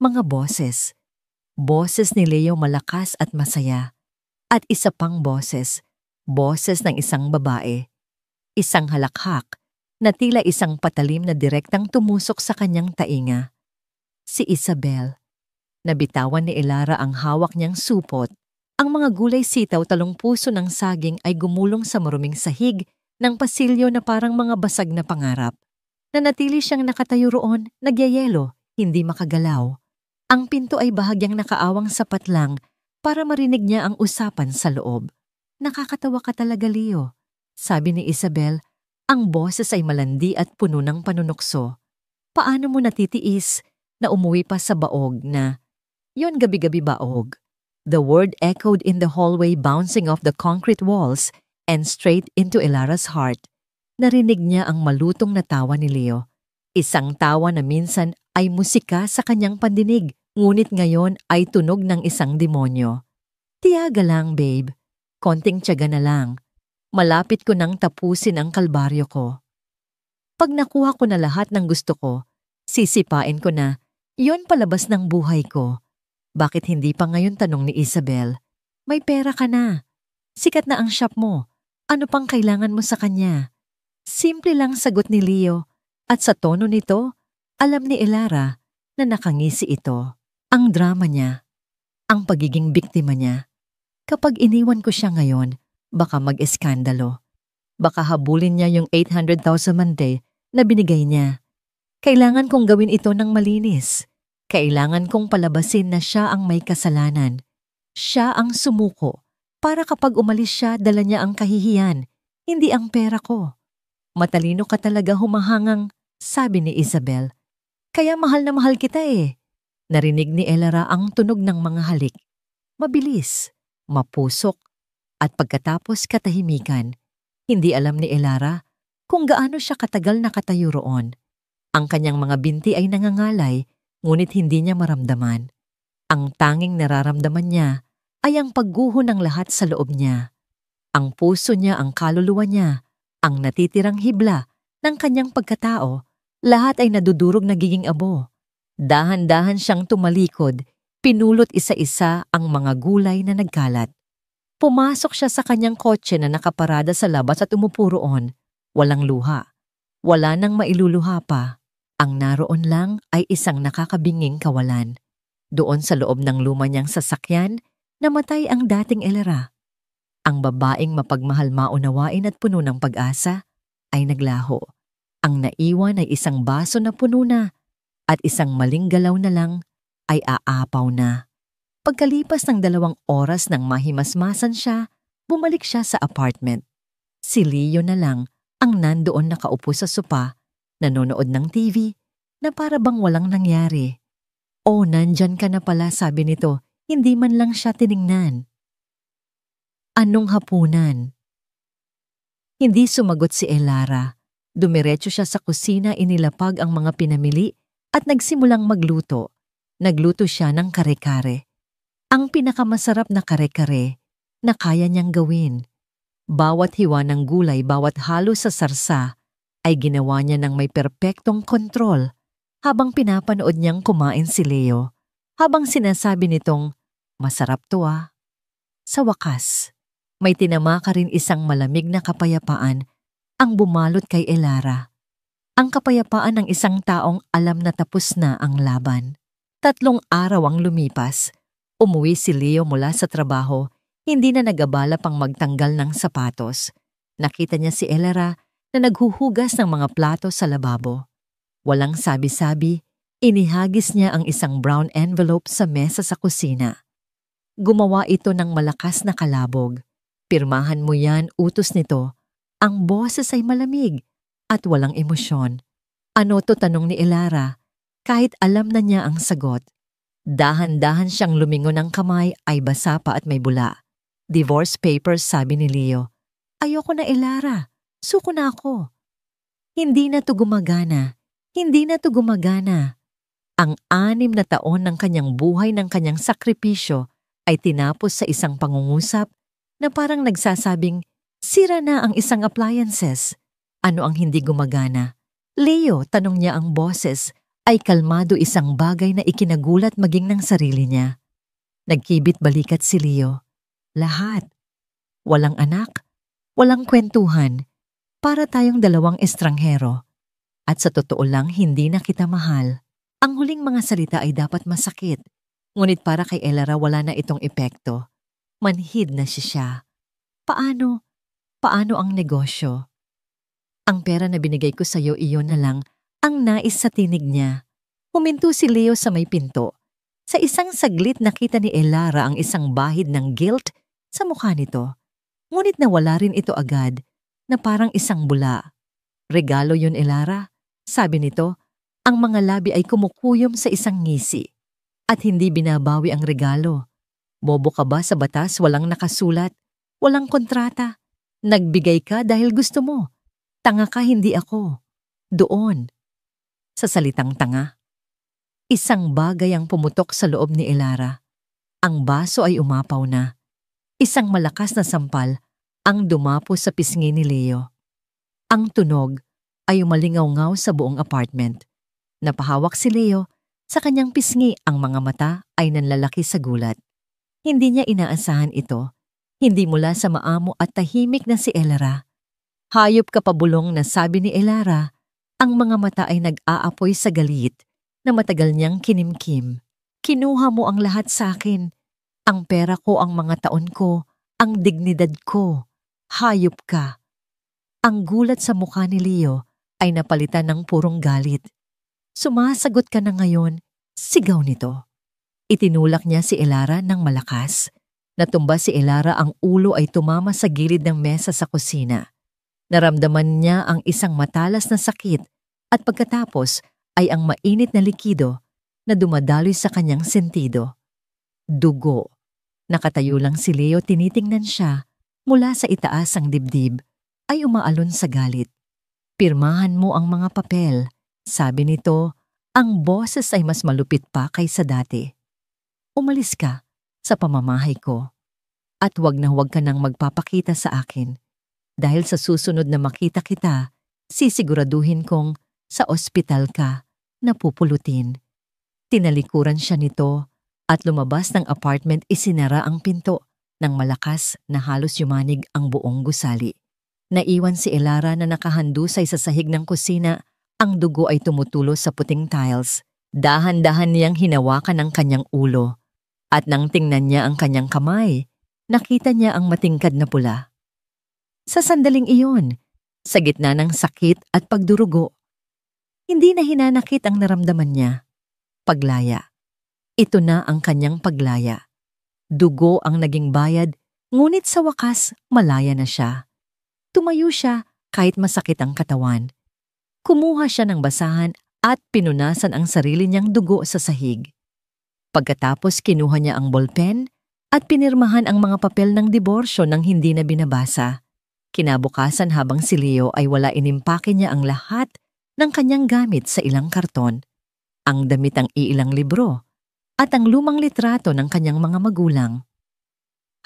Mga boses. Boses ni Leo, malakas at masaya. At isa pang boses. Boses ng isang babae. Isang halakhak na tila isang patalim na direktang tumusok sa kanyang tainga. Si Isabel. Nabitawan ni Elara ang hawak niyang supot. Ang mga gulay, sitaw, talong puso ng saging ay gumulong sa maruming sahig ng pasilyo na parang mga basag na pangarap. Nanatili siyang nakatayo roon, nagyayelo, hindi makagalaw. Ang pinto ay bahagyang nakaawang sapat lang para marinig niya ang usapan sa loob. Nakakatawa ka talaga, Leo, sabi ni Isabel. Ang boses ay malandi at puno ng panunukso. Paano mo natitiis na umuwi pa sa baog na, yon gabi-gabi baog? The word echoed in the hallway, bouncing off the concrete walls and straight into Elara's heart. Narinig niya ang malutong na tawa ni Leo. Isang tawa na minsan ay musika sa kanyang pandinig, ngunit ngayon ay tunog ng isang demonyo. Tiyaga lang, babe. Konting tiyaga na lang. Malapit ko nang tapusin ang kalbaryo ko. Pag nakuha ko na lahat ng gusto ko, sisipain ko na, yon palabas ng buhay ko. Bakit hindi pa ngayon, tanong ni Isabel. May pera ka na. Sikat na ang shop mo. Ano pang kailangan mo sa kanya? Simple lang sagot ni Leo. At sa tono nito, alam ni Elara na nakangisi ito. Ang drama niya. Ang pagiging biktima niya. Kapag iniwan ko siya ngayon, baka mag-eskandalo. Baka habulin niya yung 800,000 Monday na binigay niya. Kailangan kong gawin ito ng malinis. Kailangan kong palabasin na siya ang may kasalanan. Siya ang sumuko para kapag umalis siya dala niya ang kahihiyan, hindi ang pera ko. Matalino ka talaga humahangang, sabi ni Isabel. Kaya mahal na mahal kita eh. Narinig ni Elara ang tunog ng mga halik. Mabilis, mapusok, at pagkatapos katahimikan. Hindi alam ni Elara kung gaano siya katagal nakatayo roon. Ang kanyang mga binti ay nangangalay, ngunit hindi niya maramdaman. Ang tanging nararamdaman niya ay ang pagguho ng lahat sa loob niya. Ang puso niya, ang kaluluwa niya, ang natitirang hibla ng kanyang pagkatao, lahat ay nadudurog nagiging abo. Dahan-dahan siyang tumalikod, pinulot isa-isa ang mga gulay na nagkalat. Pumasok siya sa kanyang kotse na nakaparada sa labas at umupo roon. Walang luha. Wala nang mailuluha pa. Ang naroon lang ay isang nakakabinging kawalan. Doon sa loob ng luma niyang sasakyan, namatay ang dating Elara. Ang babaeng mapagmahal, maunawain at puno ng pag-asa ay naglaho. Ang naiwan ay isang baso na puno na at isang maling galaw na lang ay aapaw na. Pagkalipas ng 2 oras nang mahimasmasan siya, bumalik siya sa apartment. Si Leo na lang ang nandoon nakaupo sa sopa, nanonood ng TV na para bang walang nangyari. "Oh, nandyan ka na pala," sabi nito, hindi man lang siya tiningnan. "Anong hapunan?" Hindi sumagot si Elara. Dumiretso siya sa kusina, inilapag ang mga pinamili at nagsimulang magluto. Nagluto siya ng kare-kare. Ang pinakamasarap na kare-kare na kaya niyang gawin. Bawat hiwa ng gulay, bawat halo sa sarsa ay ginawa niya ng may perpektong kontrol habang pinapanood niyang kumain si Leo. Habang sinasabi nitong, "Masarap to ah." Sa wakas, may tinamaka rin isang malamig na kapayapaan ang bumalot kay Elara. Ang kapayapaan ng isang taong alam na tapos na ang laban. 3 araw ang lumipas. Umuwi si Leo mula sa trabaho, hindi na nag-abala pang magtanggal ng sapatos. Nakita niya si Elara na naghuhugas ng mga plato sa lababo. Walang sabi-sabi, inihagis niya ang isang brown envelope sa mesa sa kusina. Gumawa ito ng malakas na kalabog. "Pirmahan mo yan," utos nito. Ang boses ay malamig at walang emosyon. "Ano to?" tanong ni Elara, kahit alam na niya ang sagot. Dahan-dahan siyang lumingon, ng kamay ay basa pa at may bula. "Divorce papers," sabi ni Leo. "Ayoko na, Elara. Suko na ako." Hindi na to gumagana. Hindi na to gumagana. Ang 6 na taon ng kanyang buhay, ng kanyang sakripisyo ay tinapos sa isang pangungusap na parang nagsasabing, sira na ang isang appliances. Ano ang hindi gumagana? "Leo," tanong niya, ang boses ay kalmado, isang bagay na ikinagulat maging ng sarili niya. Nagkibit balikat si Leo. "Lahat. Walang anak, walang kwentuhan. Para tayong 2 estranghero. At sa totoo lang, hindi na kita mahal." Ang huling mga salita ay dapat masakit. Ngunit para kay Elara wala na itong epekto. Manhid na siya. Paano ang negosyo? "Ang pera na binigay ko sa'yo, iyon na lang ang nais sa tinig niya." Huminto si Leo sa may pinto. Sa isang saglit nakita ni Elara ang isang bahid ng guilt sa mukha nito. Ngunit nawala rin ito agad, na parang isang bula. "Regalo yun, Elara," sabi nito. Ang mga labi ay kumukuyom sa isang ngisi. "At hindi binabawi ang regalo. Bobo ka ba sa batas? Walang nakasulat, walang kontrata. Nagbigay ka dahil gusto mo. Tanga ka, hindi ako." Doon, sa salitang tanga, isang bagay ang pumutok sa loob ni Elara. Ang baso ay umapaw na. Isang malakas na sampal ang dumapo sa pisngi ni Leo. Ang tunog ay umalingaw-ngaw sa buong apartment. Napahawak si Leo sa kanyang pisngi, ang mga mata ay nanlalaki sa gulat. Hindi niya inaasahan ito. Hindi mula sa maamo at tahimik na si Elara. "Hayop ka, pabulong," na sabi ni Elara. Ang mga mata ay nag-aapoy sa galit na matagal niyang kinimkim. "Kinuha mo ang lahat sa akin. Ang pera ko, ang mga taon ko, ang dignidad ko. Hayop ka." Ang gulat sa mukha ni Leo ay napalitan ng purong galit. "Sumasagot ka na ngayon, Sigaw nito. Itinulak niya si Elara ng malakas. Natumba si Elara, ang ulo ay tumama sa gilid ng mesa sa kusina. Naramdaman niya ang isang matalas na sakit at pagkatapos ay ang mainit na likido na dumadaloy sa kanyang sentido. Dugo. Nakatayo lang si Leo, tinitingnan siya mula sa itaas ang dibdib, ay umaalon sa galit. Pirmahan mo ang mga papel. Sabi nito, ang boses ay mas malupit pa kaysa dati. Umalis ka sa pamamahay ko at huwag na huwag ka nang magpapakita sa akin. Dahil sa susunod na makita kita, sisiguraduhin kong sa ospital ka napupulutin. Tinalikuran siya nito at lumabas ng apartment. Isinara ang pinto ng malakas na halos yumanig ang buong gusali. Naiwan si Elara na nakahandusay sa sahig ng kusina. Ang dugo ay tumutulo sa puting tiles. Dahan-dahan niyang hinawakan ang kanyang ulo. At nang tingnan niya ang kanyang kamay, nakita niya ang matingkad na pula. Sa sandaling iyon, sa gitna ng sakit at pagdurugo, hindi na hinanakit ang naramdaman niya. Paglaya. Ito na ang kanyang paglaya. Dugo ang naging bayad, ngunit sa wakas malaya na siya. Tumayo siya kahit masakit ang katawan. Kumuha siya ng basahan at pinunasan ang sarili niyang dugo sa sahig. Pagkatapos kinuha niya ang ballpen at pinirmahan ang mga papel ng diborsyo nang hindi na binabasa. Kinabukasan habang si Leo ay wala, inimpake niya ang lahat ng kanyang gamit sa ilang karton. Ang damit, ang iilang libro at ang lumang litrato ng kanyang mga magulang.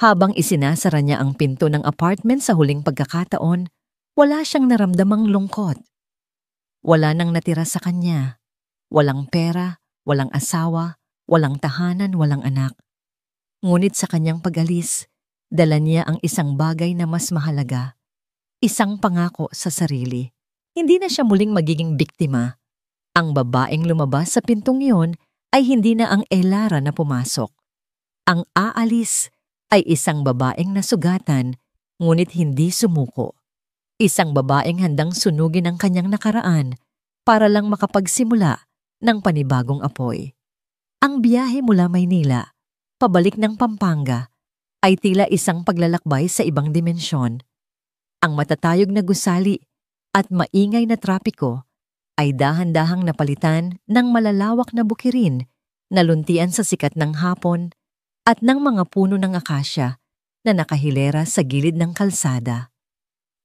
Habang isinasara niya ang pinto ng apartment sa huling pagkakataon, wala siyang naramdamang lungkot. Wala nang natira sa kanya. Walang pera, walang asawa, walang tahanan, walang anak. Ngunit sa kanyang pag-alis, dala niya ang isang bagay na mas mahalaga. Isang pangako sa sarili. Hindi na siya muling magiging biktima. Ang babaeng lumabas sa pintong iyon ay hindi na ang Elara na pumasok. Ang aalis ay isang babaeng nasugatan, ngunit hindi sumuko. Isang babaeng handang sunugin ang kanyang nakaraan para lang makapagsimula ng panibagong apoy. Ang biyahe mula Maynila, pabalik ng Pampanga, ay tila isang paglalakbay sa ibang dimensyon. Ang matatayog na gusali at maingay na trapiko ay dahan-dahang napalitan ng malalawak na bukirin na luntian sa sikat ng hapon at ng mga puno ng akasya na nakahilera sa gilid ng kalsada.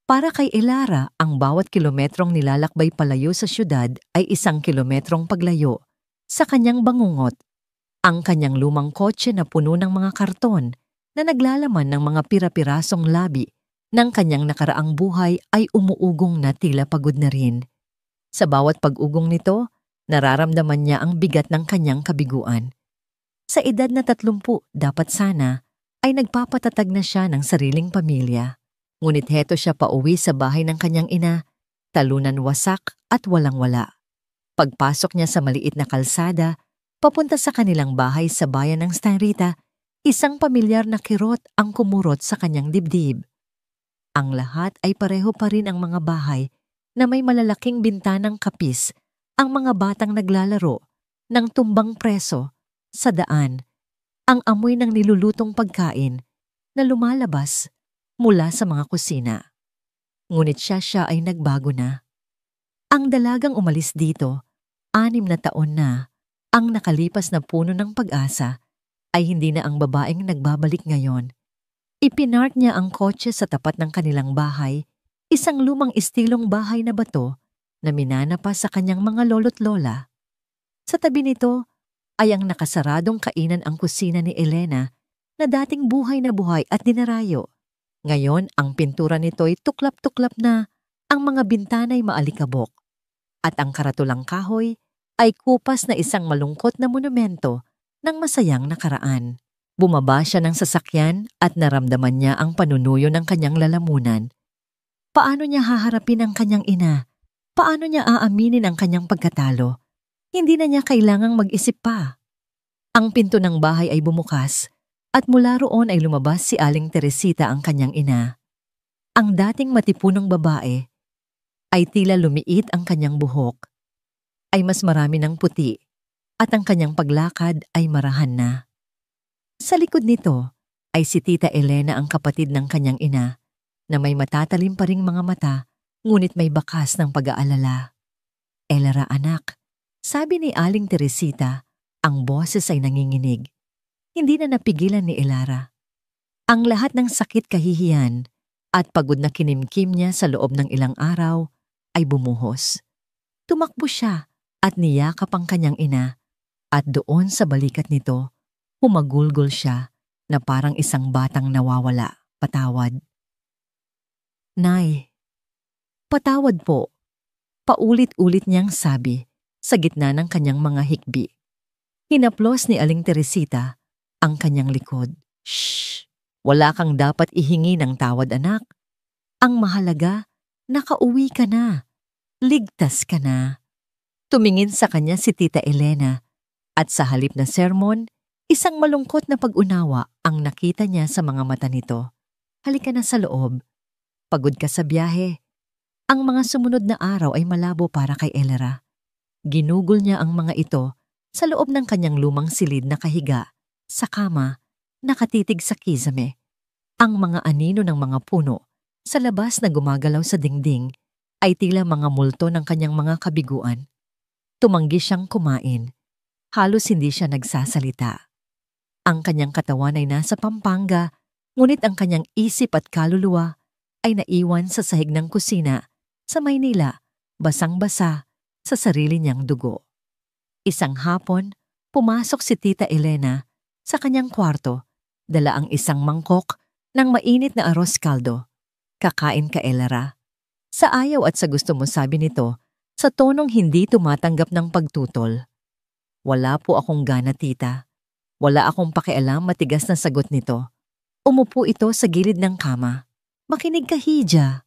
Para kay Elara, ang bawat kilometrong nilalakbay palayo sa syudad ay isang kilometrong paglayo sa kanyang bangungot. Ang kanyang lumang kotse na puno ng mga karton na naglalaman ng mga pira-pirasong labi ng kanyang nakaraang buhay ay umuugong na tila pagod na rin. Sa bawat pag-ugong nito, nararamdaman niya ang bigat ng kanyang kabiguan. Sa edad na 30, dapat sana ay nagpapatatag na siya ng sariling pamilya. Ngunit heto siya pauwi sa bahay ng kanyang ina, talunan wasak at walang-wala. Pagpasok niya sa maliit na kalsada, papunta sa kanilang bahay sa bayan ng Stanrita, isang pamilyar na kirot ang kumurot sa kanyang dibdib. Ang lahat ay pareho pa rin ang mga bahay na may malalaking bintanang kapis, ang mga batang naglalaro ng tumbang preso sa daan, ang amoy ng nilulutong pagkain na lumalabas mula sa mga kusina. Ngunit siya ay nagbago na. Ang dalagang umalis dito, 6 na taon na, ang nakalipas na puno ng pag-asa, ay hindi na ang babaeng nagbabalik ngayon. Ipinark niya ang kotse sa tapat ng kanilang bahay, isang lumang istilong bahay na bato na minana pa sa kanyang mga lolo't lola. Sa tabi nito ay ang nakasaradong kainan, ang kusina ni Elena na dating buhay na buhay at dinarayo. Ngayon, ang pintura nito'y tuklap-tuklap na, ang mga bintana'y maalikabok, at ang karatulang kahoy ay kupas na isang malungkot na monumento ng masayang nakaraan. Bumaba siya ng sasakyan at naramdaman niya ang panunuyo ng kanyang lalamunan. Paano niya haharapin ang kanyang ina? Paano niya aaminin ang kanyang pagkatalo? Hindi na niya kailangang mag-isip pa. Ang pinto ng bahay ay bumukas at mula roon ay lumabas si Aling Teresita, ang kanyang ina. Ang dating matipunong babae ay tila lumiit, ang kanyang buhok ay mas marami ng puti at ang kanyang paglakad ay marahan na. Sa likod nito ay si Tita Elena, ang kapatid ng kanyang ina, na may matatalim pa ring mga mata ngunit may bakas ng pag-aalala. "Elara anak," sabi ni Aling Teresita, ang boses ay nanginginig. Hindi na napigilan ni Elara. Ang lahat ng sakit, kahihiyan at pagod na kinimkim niya sa loob ng ilang araw ay bumuhos. Tumakbo siya at niyakap ang kanyang ina, at doon sa balikat nito, humagulgol siya na parang isang batang nawawala. "Patawad." "Nay, patawad po," paulit-ulit niyang sabi sa gitna ng kanyang mga hikbi. Hinaplos ni Aling Teresita ang kanyang likod. "Shh! Wala kang dapat ihingi ng tawad, anak. Ang mahalaga, nakauwi ka na. Ligtas ka na." Tumingin sa kanya si Tita Elena, at sa halip na sermon, isang malungkot na pag-unawa ang nakita niya sa mga mata nito. "Halika na sa loob. Pagod ka sa biyahe." Ang mga sumunod na araw ay malabo para kay Elara. Ginugol niya ang mga ito sa loob ng kanyang lumang silid na kahiga, sa kama, nakatitig sa kisame. Ang mga anino ng mga puno sa labas na gumagalaw sa dingding ay tila mga multo ng kanyang mga kabiguan. Tumanggi siyang kumain. Halos hindi siya nagsasalita. Ang kanyang katawan ay nasa Pampanga, ngunit ang kanyang isip at kaluluwa ay naiwan sa sahig ng kusina sa Maynila, basang-basa sa sarili niyang dugo. Isang hapon, pumasok si Tita Elena sa kanyang kwarto, dala ang isang mangkok ng mainit na arroz caldo. "Kakain ka, Elara." Sa ayaw at sa gusto mo, sabi nito, sa tonong hindi tumatanggap ng pagtutol. "Wala po akong gana, tita." "Wala akong pakialam," matigas na sagot nito. Umupo ito sa gilid ng kama. "Makinig ka, Hija.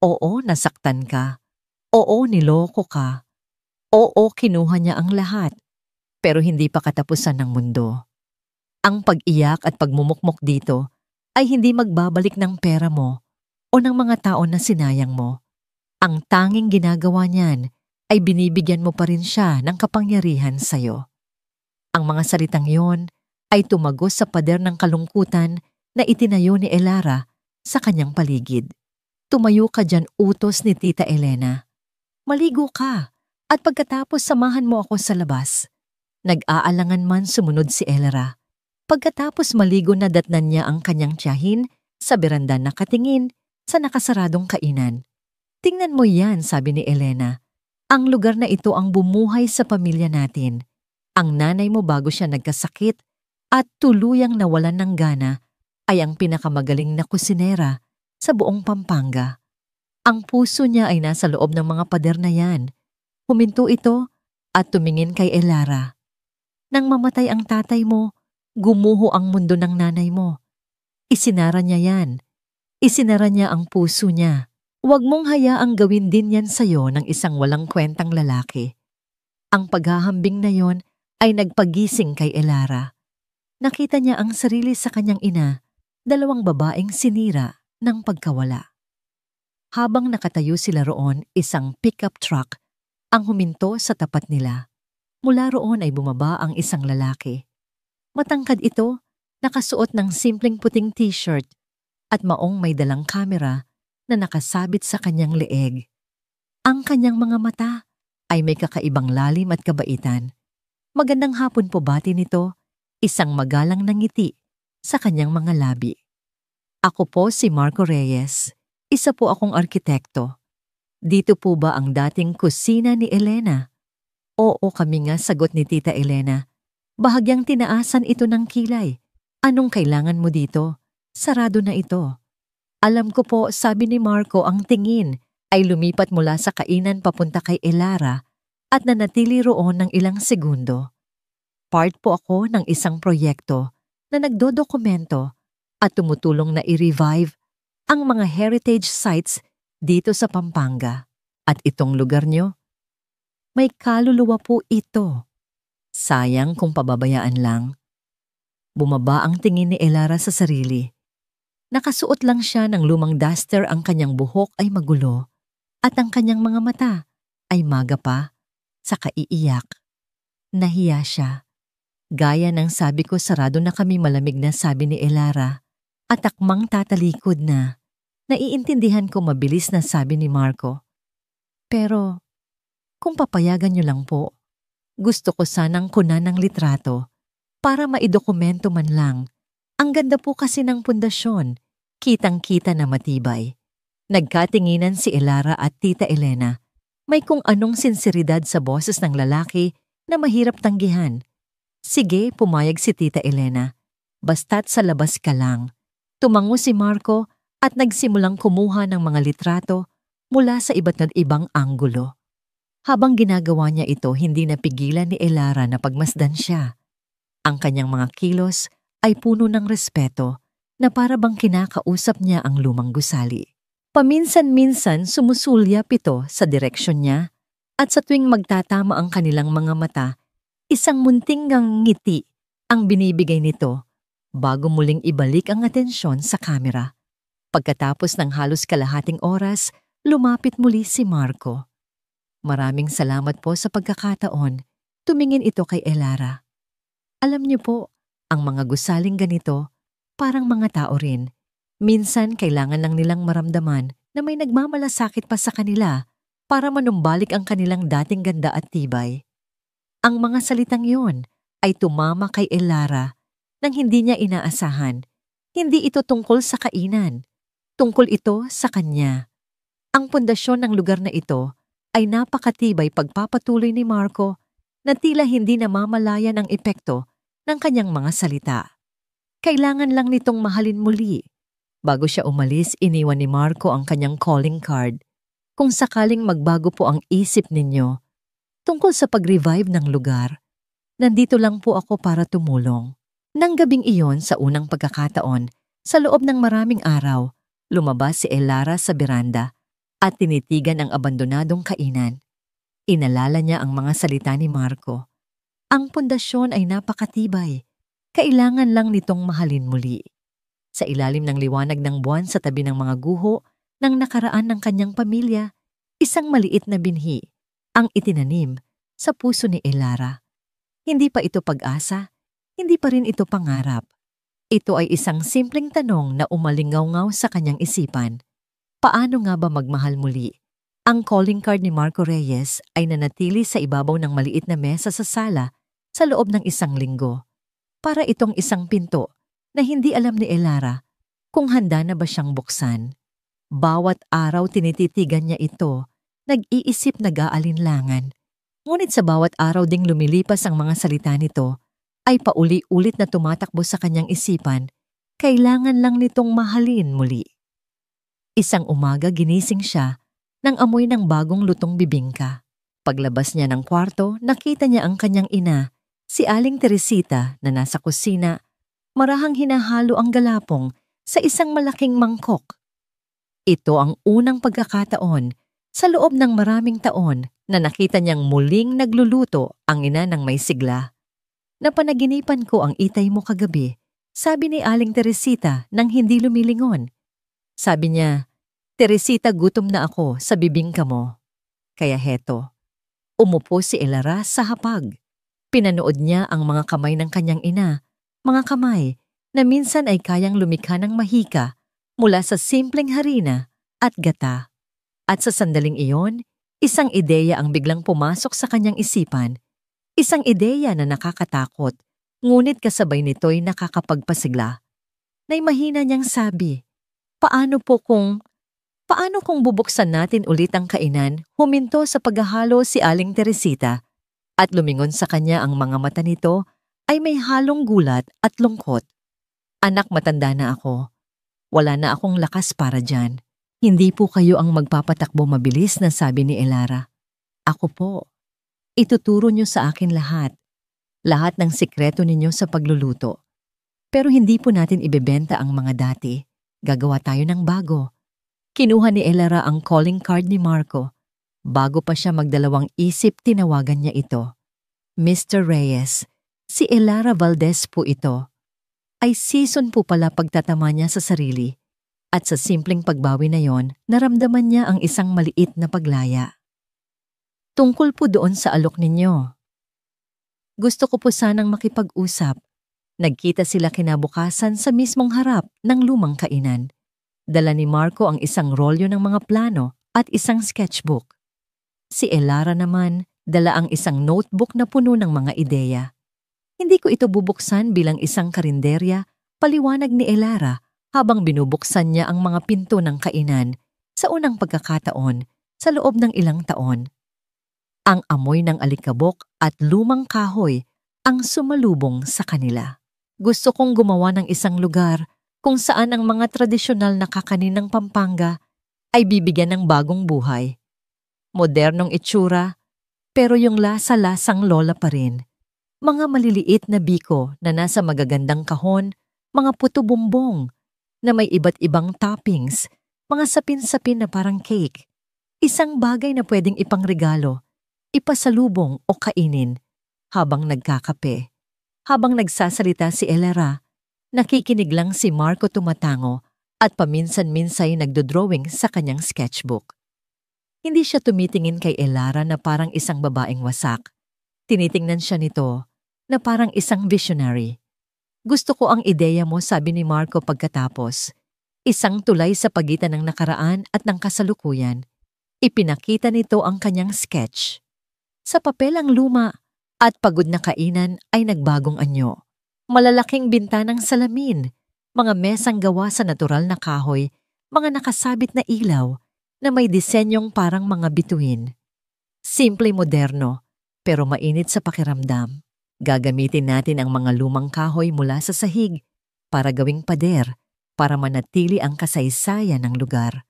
Oo, nasaktan ka. Oo, niloko ka. Oo, kinuha niya ang lahat. Pero hindi pa katapusan ng mundo. Ang pag-iyak at pagmumukmok dito ay hindi magbabalik ng pera mo o ng mga tao na sinayang mo. Ang tanging ginagawa niyan ay binibigyan mo pa rin siya ng kapangyarihan sa'yo." Ang mga salitang yon ay tumagos sa pader ng kalungkutan na itinayo ni Elara sa kanyang paligid. "Tumayo ka dyan," utos ni Tita Elena. "Maligo ka at pagkatapos samahan mo ako sa labas." Nag-aalangan man sumunod si Elara. Pagkatapos maligo, nadatnan niya ang kanyang tiyahin sa beranda nakatingin sa nakasaradong kainan. "Tingnan mo yan," sabi ni Elena. "Ang lugar na ito ang bumuhay sa pamilya natin. Ang nanay mo bago siya nagkasakit at tuluyang nawalan ng gana ay ang pinakamagaling na kusinera sa buong Pampanga. Ang puso niya ay nasa loob ng mga pader na yan." Huminto ito at tumingin kay Elara. "Nang mamatay ang tatay mo, gumuho ang mundo ng nanay mo. Isinara niya yan. Isinara niya ang puso niya. Huwag mong hayaang gawin din yan sa'yo ng isang walang kwentang lalaki." Ang paghahambing na yon ay nagpagising kay Elara. Nakita niya ang sarili sa kanyang ina, dalawang babaeng sinira ng pagkawala. Habang nakatayo sila roon, isang pickup truck ang huminto sa tapat nila. Mula roon ay bumaba ang isang lalaki. Matangkad ito, nakasuot ng simpleng puting t-shirt at maong may dalang kamera na nakasabit sa kanyang leeg. Ang kanyang mga mata ay may kakaibang lalim at kabaitan. "Magandang hapon po," bati nito, isang magalang na ngiti sa kanyang mga labi. "Ako po si Marco Reyes. Isa po akong arkitekto. Dito po ba ang dating kusina ni Elena?" "Oo, kami nga," sagot ni Tita Elena. "Bahagyang tinaasan ito ng kilay. Anong kailangan mo dito? Sarado na ito." "Alam ko po," sabi ni Marco. Ang tingin ay lumipat mula sa kainan papunta kay Elara at nanatili roon ng ilang segundo. "Part po ako ng isang proyekto na nagdodokumento at tumutulong na i-revive ang mga heritage sites dito sa Pampanga. At itong lugar nyo, may kaluluwa po ito. Sayang kung pababayaan lang." Bumaba ang tingin ni Elara sa sarili. Nakasuot lang siya ng lumang duster, ang kanyang buhok ay magulo at ang kanyang mga mata ay maga pa sa kaiiyak. Nahiya siya. Gaya ng sabi ko, sarado na kami, malamig na sabi ni Elara. At akmang tatalikod na. Naiintindihan ko, mabilis na sabi ni Marco. Pero, kung papayagan niyo lang po, gusto ko sanang kunan ng litrato para maidokumento man lang. Ang ganda po kasi ng pundasyon, kitang-kita na matibay. Nagkatinginan si Elara at Tita Elena. May kung anong sinseridad sa boses ng lalaki na mahirap tanggihan. Sige, pumayag si Tita Elena. Basta't sa labas ka lang. Tumango si Marco at nagsimulang kumuha ng mga litrato mula sa iba't ibang anggulo. Habang ginagawa niya ito, hindi napigilan ni Elara na pagmasdan siya. Ang kanyang mga kilos ay puno ng respeto na para bang kinakausap niya ang lumang gusali. Paminsan-minsan sumusulyap ito sa direksyon niya at sa tuwing magtatama ang kanilang mga mata, isang munting ngiti ang binibigay nito bago muling ibalik ang atensyon sa kamera. Pagkatapos ng halos kalahating oras, lumapit muli si Marco. Maraming salamat po sa pagkakataon. Tumingin ito kay Elara. Alam niyo po, ang mga gusaling ganito, parang mga tao rin. Minsan kailangan lang nilang maramdaman na may nagmamalasakit pa sa kanila para manumbalik ang kanilang dating ganda at tibay. Ang mga salitang yon ay tumama kay Elara nang hindi niya inaasahan. Hindi ito tungkol sa kainan. Tungkol ito sa kanya. Ang pundasyon ng lugar na ito ay napakatibay, pagpapatuloy ni Marco na tila hindi namamalayan ang epekto ng kanyang mga salita. Kailangan lang nitong mahalin muli. Bago siya umalis, iniwan ni Marco ang kanyang calling card. Kung sakaling magbago po ang isip ninyo tungkol sa pag-revive ng lugar, nandito lang po ako para tumulong. Nang gabing iyon, sa unang pagkakataon, sa loob ng maraming araw, lumabas si Elara sa beranda at tinitigan ang abandonadong kainan. Inalala niya ang mga salita ni Marco. Ang pundasyon ay napakatibay. Kailangan lang nitong mahalin muli. Sa ilalim ng liwanag ng buwan sa tabi ng mga guho ng nakaraan ng kanyang pamilya, isang maliit na binhi ang itinanim sa puso ni Elara. Hindi pa ito pag-asa, hindi pa rin ito pangarap. Ito ay isang simpleng tanong na umalingaw-ngaw sa kanyang isipan. Paano nga ba magmahal muli? Ang calling card ni Marco Reyes ay nanatili sa ibabaw ng maliit na mesa sa sala sa loob ng 1 linggo. Para itong isang pinto na hindi alam ni Elara kung handa na ba siyang buksan. Bawat araw tinititigan niya ito, nag-iisip, nag-aalinlangan. Ngunit sa bawat araw ding lumilipas ang mga salita nito, ay pauli-ulit na tumatakbo sa kanyang isipan, kailangan lang nitong mahalin muli. Isang umaga ginising siya nang amoy ng bagong lutong bibingka. Paglabas niya ng kwarto, nakita niya ang kanyang ina, si Aling Teresita na nasa kusina, marahang hinahalo ang galapong sa isang malaking mangkok. Ito ang unang pagkakataon sa loob ng maraming taon na nakita niyang muling nagluluto ang ina ng may sigla. Napanaginipan ko ang itay mo kagabi, sabi ni Aling Teresita nang hindi lumilingon. Sabi niya, Teresita, gutom na ako sa bibingka mo. Kaya heto, umupo si Elara sa hapag. Pinanood niya ang mga kamay ng kanyang ina, mga kamay na minsan ay kayang lumikha ng mahika mula sa simpleng harina at gata. At sa sandaling iyon, isang ideya ang biglang pumasok sa kanyang isipan. Isang ideya na nakakatakot, ngunit kasabay nito'y nakakapagpasigla. Nay mahina niyang sabi, paano kung bubuksan natin ulit ang kainan, huminto sa paghahalo si Aling Teresita, at lumingon sa kanya ang mga mata nito ay may halong gulat at lungkot. Anak, matanda na ako. Wala na akong lakas para dyan. Hindi po kayo ang magpapatakbo mabilis, na sabi ni Elara. Ako po. Ituturo niyo sa akin lahat. Lahat ng sikreto ninyo sa pagluluto. Pero hindi po natin ibebenta ang mga dati. Gagawa tayo ng bago. Kinuha ni Elara ang calling card ni Marco. Bago pa siya magdalawang isip, tinawagan niya ito. Mr. Reyes, si Elara Valdez po ito. Ay season po pala pagtatama niya sa sarili. At sa simpleng pagbawi na yon, naramdaman niya ang isang maliit na paglaya. Tungkol po doon sa alok ninyo. Gusto ko po sanang makipag-usap. Nagkita sila kinabukasan sa mismong harap ng lumang kainan. Dala ni Marco ang isang rolyo ng mga plano at isang sketchbook. Si Elara naman dala ang isang notebook na puno ng mga ideya. Hindi ko ito bubuksan bilang isang karinderya, paliwanag ni Elara habang binubuksan niya ang mga pinto ng kainan sa unang pagkakataon sa loob ng ilang taon. Ang amoy ng alikabok at lumang kahoy ang sumalubong sa kanila. Gusto kong gumawa ng isang lugar kung saan ang mga tradisyonal na kakanin ng Pampanga ay bibigyan ng bagong buhay. Modernong itsura, pero yung lasa-lasang lola pa rin. Mga maliliit na biko na nasa magagandang kahon, mga puto bumbong na may iba't ibang toppings, mga sapin-sapin na parang cake. Isang bagay na pwedeng ipangregalo, ipasalubong o kainin habang nagkakape. Habang nagsasalita si Elara, nakikinig lang si Marco tumatango at paminsan-minsay nagdodrawing sa kanyang sketchbook. Hindi siya tumitingin kay Elara na parang isang babaeng wasak. Tinitingnan siya nito na parang isang visionary. Gusto ko ang ideya mo, sabi ni Marco pagkatapos. Isang tulay sa pagitan ng nakaraan at ng kasalukuyan. Ipinakita nito ang kanyang sketch. Sa papel ang luma at pagod na kainan ay nagbagong anyo. Malalaking bintanang salamin, mga mesang gawa sa natural na kahoy, mga nakasabit na ilaw na may disenyong parang mga bituin. Simple moderno, pero mainit sa pakiramdam. Gagamitin natin ang mga lumang kahoy mula sa sahig para gawing pader, para manatili ang kasaysayan ng lugar.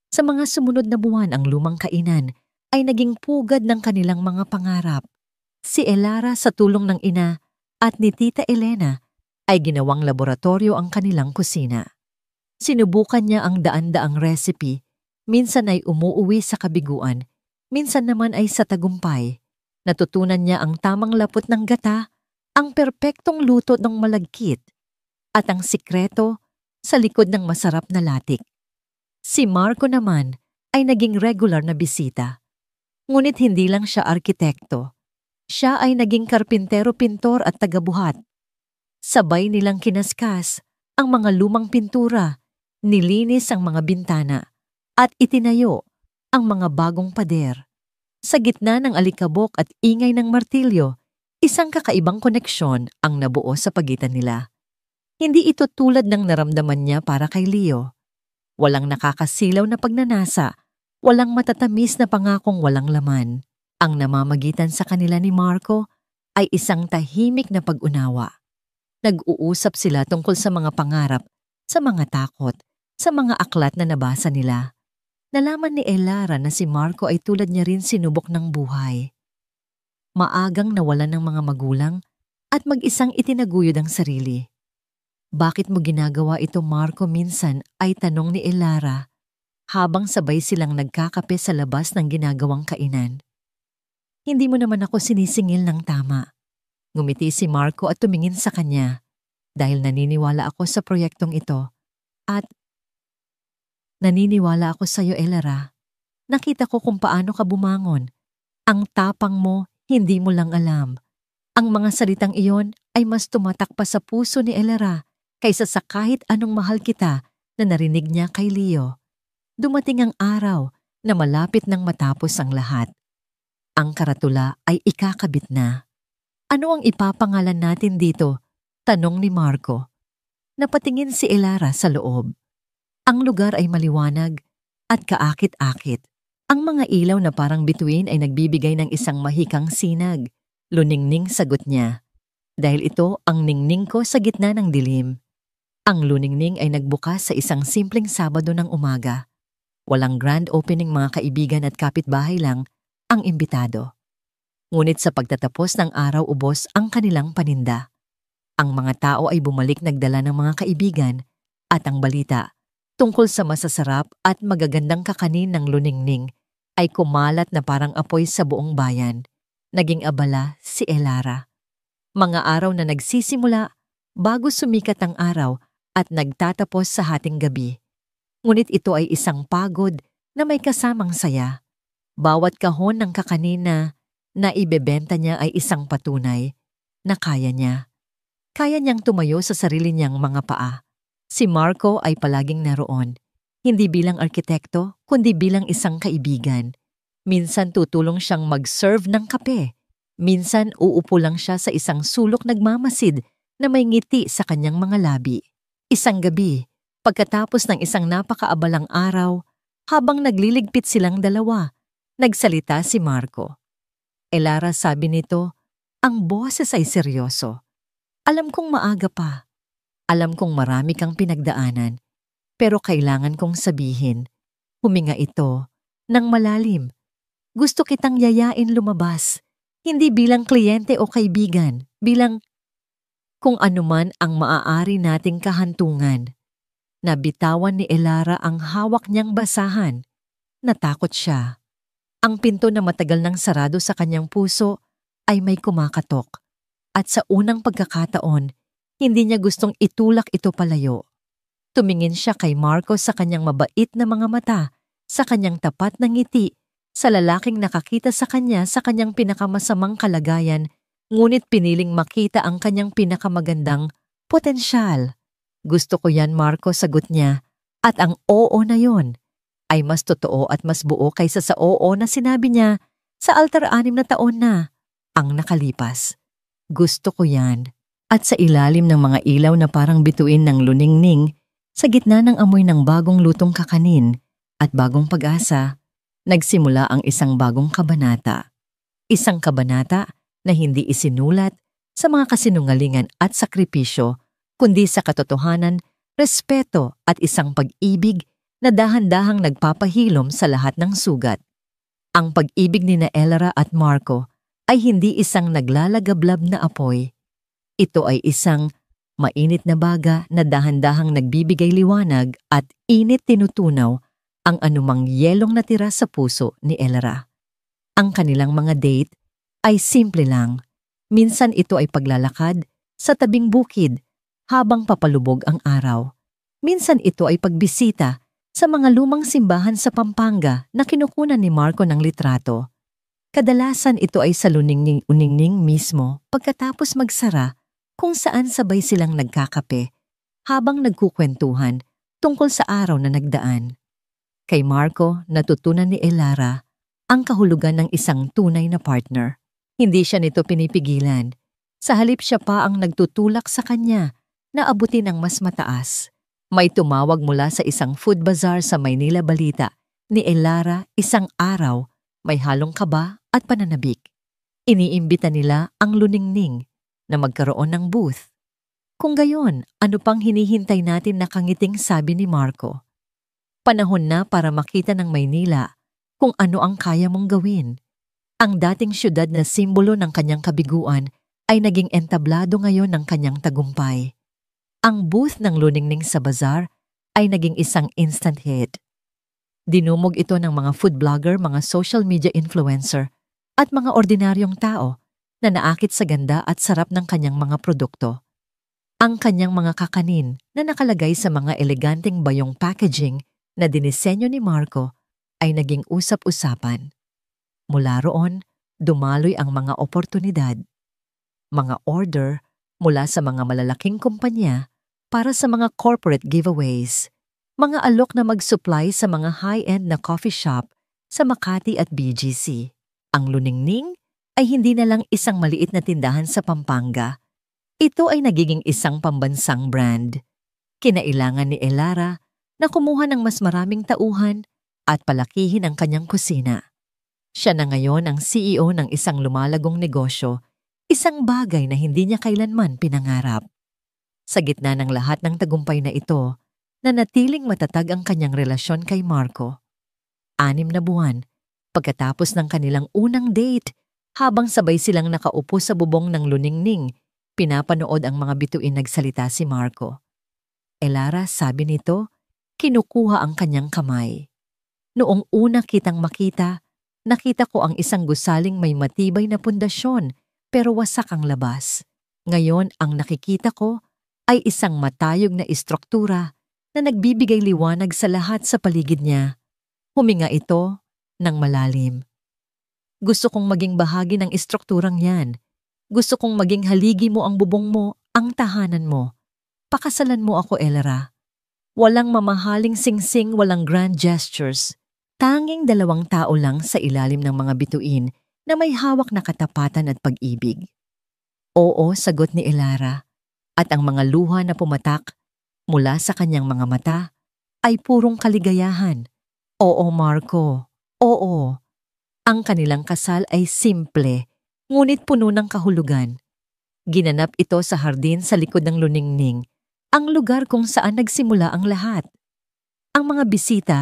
Sa mga sumunod na buwan ang lumang kainan ay naging pugad ng kanilang mga pangarap. Si Elara sa tulong ng ina at ni Tita Elena ay ginawang laboratorio ang kanilang kusina. Sinubukan niya ang daan-daang recipe, minsan ay umuuwi sa kabiguan, minsan naman ay sa tagumpay. Natutunan niya ang tamang lapot ng gata, ang perpektong luto ng malagkit, at ang sikreto sa likod ng masarap na latik. Si Marco naman ay naging regular na bisita. Ngunit hindi lang siya arkitekto. Siya ay naging karpintero-pintor at tagabuhat. Sabay nilang kinaskas ang mga lumang pintura, nilinis ang mga bintana, at itinayo ang mga bagong pader. Sa gitna ng alikabok at ingay ng martilyo, isang kakaibang koneksyon ang nabuo sa pagitan nila. Hindi ito tulad ng naramdaman niya para kay Leo. Walang nakakasilaw na pagnanasa, walang matatamis na pangakong walang laman. Ang namamagitan sa kanila ni Marco ay isang tahimik na pag-unawa. Nag-uusap sila tungkol sa mga pangarap, sa mga takot, sa mga aklat na nabasa nila. Nalaman ni Elara na si Marco ay tulad niya rin sinubok ng buhay. Maagang nawalan ng mga magulang at mag-isang itinaguyod ang sarili. Bakit mo ginagawa ito, Marco? Minsan ay tanong ni Elara habang sabay silang nagkakape sa labas ng ginagawang kainan. Hindi mo naman ako sinisingil ng tama. Ngumiti si Marco at tumingin sa kanya dahil naniniwala ako sa proyektong ito at naniniwala ako sa iyo, Elara. Nakita ko kung paano ka bumangon. Ang tapang mo, hindi mo lang alam. Ang mga salitang iyon ay mas tumatak pa sa puso ni Elara kaysa sa kahit anong mahal kita na narinig niya kay Leo. Dumating ang araw na malapit nang matapos ang lahat. Ang karatula ay ikakabit na. Ano ang ipapangalan natin dito? Tanong ni Marco. Napatingin si Elara sa loob. Ang lugar ay maliwanag at kaakit-akit. Ang mga ilaw na parang bituin ay nagbibigay ng isang mahikang sinag. Luningning sagot niya. Dahil ito ang ningning ko sa gitna ng dilim. Ang luningning ay nagbukas sa isang simpleng Sabado ng umaga. Walang grand opening, mga kaibigan at kapitbahay lang ang imbitado. Ngunit sa pagtatapos ng araw, ubos ang kanilang paninda. Ang mga tao ay bumalik nagdala ng mga kaibigan at ang balita tungkol sa masasarap at magagandang kakanin ng luningning ay kumalat na parang apoy sa buong bayan. Naging abala si Elara. Mga araw na nagsisimula bago sumikat ang araw at nagtatapos sa hating gabi. Ngunit ito ay isang pagod na may kasamang saya. Bawat kahon ng kakanin na ibebenta niya ay isang patunay na kaya niya. Kaya niyang tumayo sa sarili niyang mga paa. Si Marco ay palaging naroon, hindi bilang arkitekto, kundi bilang isang kaibigan. Minsan tutulong siyang mag-serve ng kape. Minsan uupo lang siya sa isang sulok nagmamasid na may ngiti sa kanyang mga labi. Isang gabi, pagkatapos ng isang napakaabalang araw, habang nagliligpit silang dalawa, nagsalita si Marco. Elara, sabi nito, ang boses ay seryoso. Alam kong maaga pa. Alam kong marami kang pinagdaanan. Pero kailangan kong sabihin, huminga ito ng malalim. Gusto kitang yayain lumabas, hindi bilang kliyente o kaibigan, bilang kung anuman ang maaari nating kahantungan. Nabitawan ni Elara ang hawak niyang basahan. Natakot siya. Ang pinto na matagal nang sarado sa kanyang puso ay may kumakatok. At sa unang pagkakataon, hindi niya gustong itulak ito palayo. Tumingin siya kay Marco sa kanyang mabait na mga mata, sa kanyang tapat na ngiti, sa lalaking nakakita sa kanya sa kanyang pinakamasamang kalagayan, ngunit piniling makita ang kanyang pinakamagandang potensyal. Gusto ko yan, Marco, sagot niya. At ang oo na yon ay mas totoo at mas buo kaysa sa oo na sinabi niya sa altar 6 na taon na ang nakalipas. Gusto ko yan. At sa ilalim ng mga ilaw na parang bituin ng luningning, sa gitna ng amoy ng bagong lutong kakanin at bagong pag-asa, nagsimula ang isang bagong kabanata. Isang kabanata na hindi isinulat sa mga kasinungalingan at sakripisyo, kundi sa katotohanan, respeto at isang pag-ibig na dahan-dahang nagpapahilom sa lahat ng sugat. Ang pag-ibig ni Elara at Marco ay hindi isang naglalagablab na apoy. Ito ay isang mainit na baga na dahan-dahang nagbibigay liwanag at init tinutunaw ang anumang yelong natira sa puso ni Elara. Ang kanilang mga date ay simple lang. Minsan ito ay paglalakad sa tabing bukid habang papalubog ang araw. Minsan ito ay pagbisita sa mga lumang simbahan sa Pampanga na kinukunan ni Marco ng litrato. Kadalasan ito ay sa luningning mismo pagkatapos magsara, kung saan sabay silang nagkakape habang nagkukwentuhan tungkol sa araw na nagdaan. Kay Marco, natutunan ni Elara ang kahulugan ng isang tunay na partner. Hindi siya nito pinipigilan. Sa halip siya pa ang nagtutulak sa kanya na abutin ang mas mataas. May tumawag mula sa isang food bazaar sa Maynila Balita ni Elara isang araw, may halong kaba at pananabik. Iniimbita nila ang luningning na magkaroon ng booth. Kung gayon, ano pang hinihintay natin na kangiting, sabi ni Marco. Panahon na para makita ng Maynila kung ano ang kaya mong gawin. Ang dating syudad na simbolo ng kanyang kabiguan ay naging entablado ngayon ng kanyang tagumpay. Ang booth ng luningning sa bazaar ay naging isang instant hit. Dinumog ito ng mga food blogger, mga social media influencer, at mga ordinaryong tao na naakit sa ganda at sarap ng kanyang mga produkto. Ang kanyang mga kakanin na nakalagay sa mga eleganteng bayong packaging na dinisenyo ni Marco ay naging usap-usapan. Mula roon, dumaloy ang mga oportunidad. Mga order mula sa mga malalaking kumpanya para sa mga corporate giveaways, mga alok na mag-supply sa mga high-end na coffee shop sa Makati at BGC. Ang luningning ay hindi na lang isang maliit na tindahan sa Pampanga. Ito ay nagiging isang pambansang brand. Kinailangan ni Elara na kumuha ng mas maraming tauhan at palakihin ang kanyang kusina. Siya na ngayon ang CEO ng isang lumalagong negosyo, isang bagay na hindi niya kailanman pinangarap. Sa gitna ng lahat ng tagumpay na ito, nanatiling matatag ang kanyang relasyon kay Marco. 6 na buwan, pagkatapos ng kanilang unang date, habang sabay silang nakaupo sa bubong ng luningning, pinapanood ang mga bituin, nagsalita si Marco. Elara, sabi nito, kinukuha ang kanyang kamay. Noong una kitang makita, nakita ko ang isang gusaling may matibay na pundasyon pero wasak ang labas. Ngayon ang nakikita ko ay isang matayog na istruktura na nagbibigay liwanag sa lahat sa paligid niya. Huminga ito ng malalim. Gusto kong maging bahagi ng istrukturang yan. Gusto kong maging haligi mo ang bubong mo, ang tahanan mo. Pakasalan mo ako, Elara. Walang mamahaling singsing, walang grand gestures. Tanging 2 tao lang sa ilalim ng mga bituin na may hawak na katapatan at pag-ibig. Oo, sagot ni Elara. At ang mga luha na pumatak mula sa kanyang mga mata ay purong kaligayahan. Oo, Marco. Oo. Ang kanilang kasal ay simple, ngunit puno ng kahulugan. Ginanap ito sa hardin sa likod ng Luningning, ang lugar kung saan nagsimula ang lahat. Ang mga bisita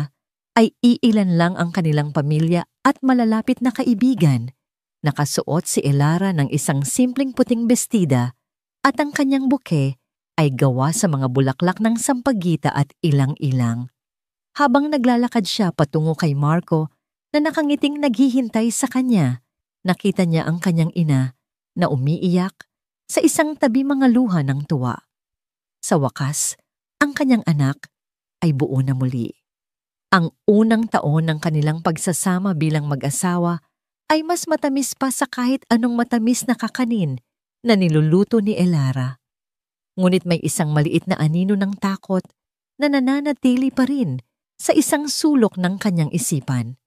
ay iilan lang ang kanilang pamilya at malalapit na kaibigan. Nakasuot si Elara ng isang simpleng puting bestida at ang kanyang buke ay gawa sa mga bulaklak ng sampagita at ilang-ilang. Habang naglalakad siya patungo kay Marco na nakangiting naghihintay sa kanya, nakita niya ang kanyang ina na umiiyak sa isang tabi mga luha ng tuwa. Sa wakas, ang kanyang anak ay buo na muli. Ang unang taon ng kanilang pagsasama bilang mag-asawa ay mas matamis pa sa kahit anong matamis na kakanin na niluluto ni Elara. Ngunit may isang maliit na anino ng takot na nananatili pa rin sa isang sulok ng kanyang isipan.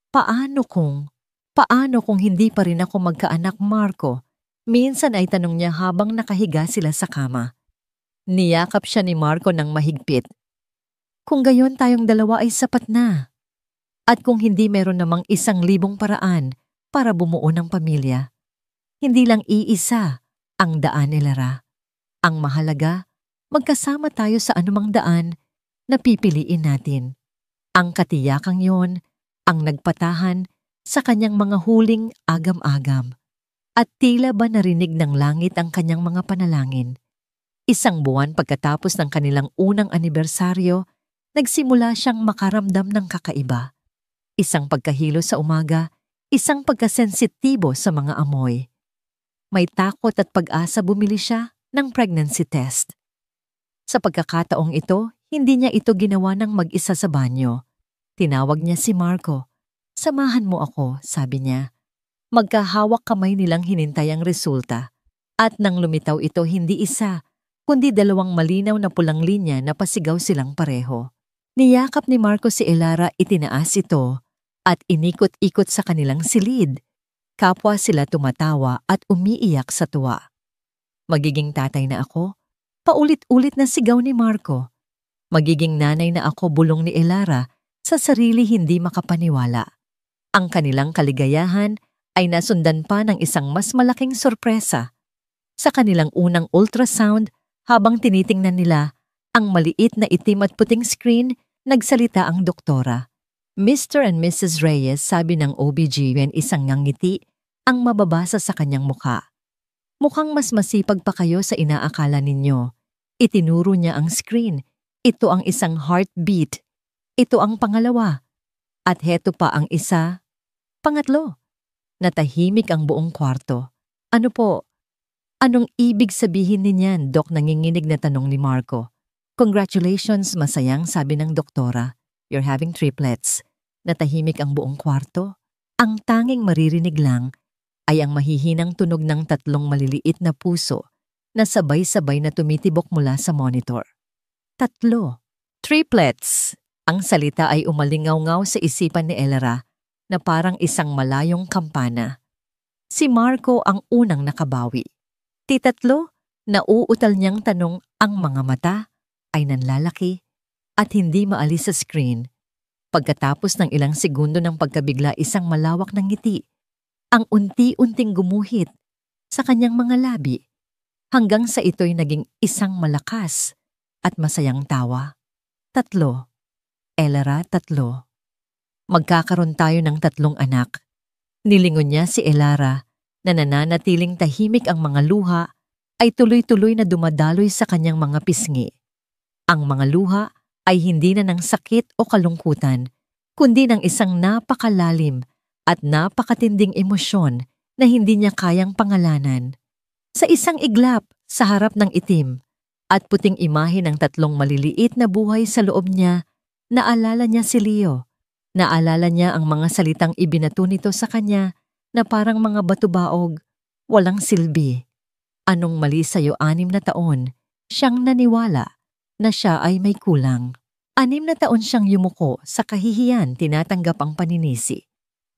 Paano kung hindi pa rin ako magkaanak, Marco? Minsan ay tanong niya habang nakahiga sila sa kama. Niyakap siya ni Marco ng mahigpit. Kung gayon tayong dalawa ay sapat na. At kung hindi meron namang 1,000 paraan para bumuo ng pamilya, hindi lang iisa ang daan, Elara. Ang mahalaga, magkasama tayo sa anumang daan na pipiliin natin. Ang katiyakang yon ang nagpatahan sa kanyang mga huling agam-agam. At tila ba narinig ng langit ang kanyang mga panalangin. 1 buwan pagkatapos ng kanilang unang anibersaryo, nagsimula siyang makaramdam ng kakaiba. Isang pagkahilo sa umaga, isang pagkasensitibo sa mga amoy. May takot at pag-asa bumili siya ng pregnancy test. Sa pagkakataong ito, hindi niya ito ginawa ng mag-isa sa banyo. Tinawag niya si Marco. Samahan mo ako, sabi niya. Magkahawak kamay nilang hinintay ang resulta. At nang lumitaw ito hindi isa, kundi 2 malinaw na pulang linya na pasigaw silang pareho. Niyakap ni Marco si Elara, itinaas ito at inikot-ikot sa kanilang silid. Kapwa sila tumatawa at umiiyak sa tuwa. Magiging tatay na ako? Paulit-ulit na sigaw ni Marco. Magiging nanay na ako, bulong ni Elara sa sarili hindi makapaniwala. Ang kanilang kaligayahan ay nasundan pa ng isang mas malaking sorpresa. Sa kanilang unang ultrasound, habang tinitingnan nila ang maliit na itim at puting screen, nagsalita ang doktora. Mr. and Mrs. Reyes, sabi ng OB-GYN, isang ngangiti ang mababasa sa kanyang mukha. Mukhang mas masipag pa kayo sa inaakala ninyo. Itinuro niya ang screen. Ito ang isang heartbeat. Ito ang pangalawa. At heto pa ang isa. Pangatlo. Natahimik ang buong kwarto. Ano po? Anong ibig sabihin niyan, Dok? Nanginginig na tanong ni Marco. Congratulations, masayang, sabi ng doktora. You're having triplets. Natahimik ang buong kwarto. Ang tanging maririnig lang ay ang mahihinang tunog ng 3 maliliit na puso na sabay-sabay na tumitibok mula sa monitor. 3. Triplets. Ang salita ay umalingaw-ngaw sa isipan ni Elara na parang isang malayong kampana. Si Marco ang unang nakabawi. Titatlo, nauutal niyang tanong, ang mga mata ay nanlalaki at hindi maalis sa screen. Pagkatapos ng ilang segundo ng pagkabigla, isang malawak na ngiti ang unti-unting gumuhit sa kanyang mga labi hanggang sa ito'y naging isang malakas at masayang tawa. 3. Elara, 3. Magkakaroon tayo ng 3 anak. Nilingon niya si Elara na nananatiling tahimik, ang mga luha ay tuloy-tuloy na dumadaloy sa kanyang mga pisngi. Ang mga luha ay hindi na ng sakit o kalungkutan, kundi ng isang napakalalim at napakatinding emosyon na hindi niya kayang pangalanan. Sa isang iglap sa harap ng itim at puting imahe ng 3 maliliit na buhay sa loob niya, naalala niya si Leo. Naalala niya ang mga salitang ibinato nito sa kanya na parang mga batubaog. walang silbi. Anong mali sa'yo 6 na taon, siyang naniwala na siya ay may kulang. 6 na taon siyang yumuko sa kahihiyan tinatanggap ang paninisi.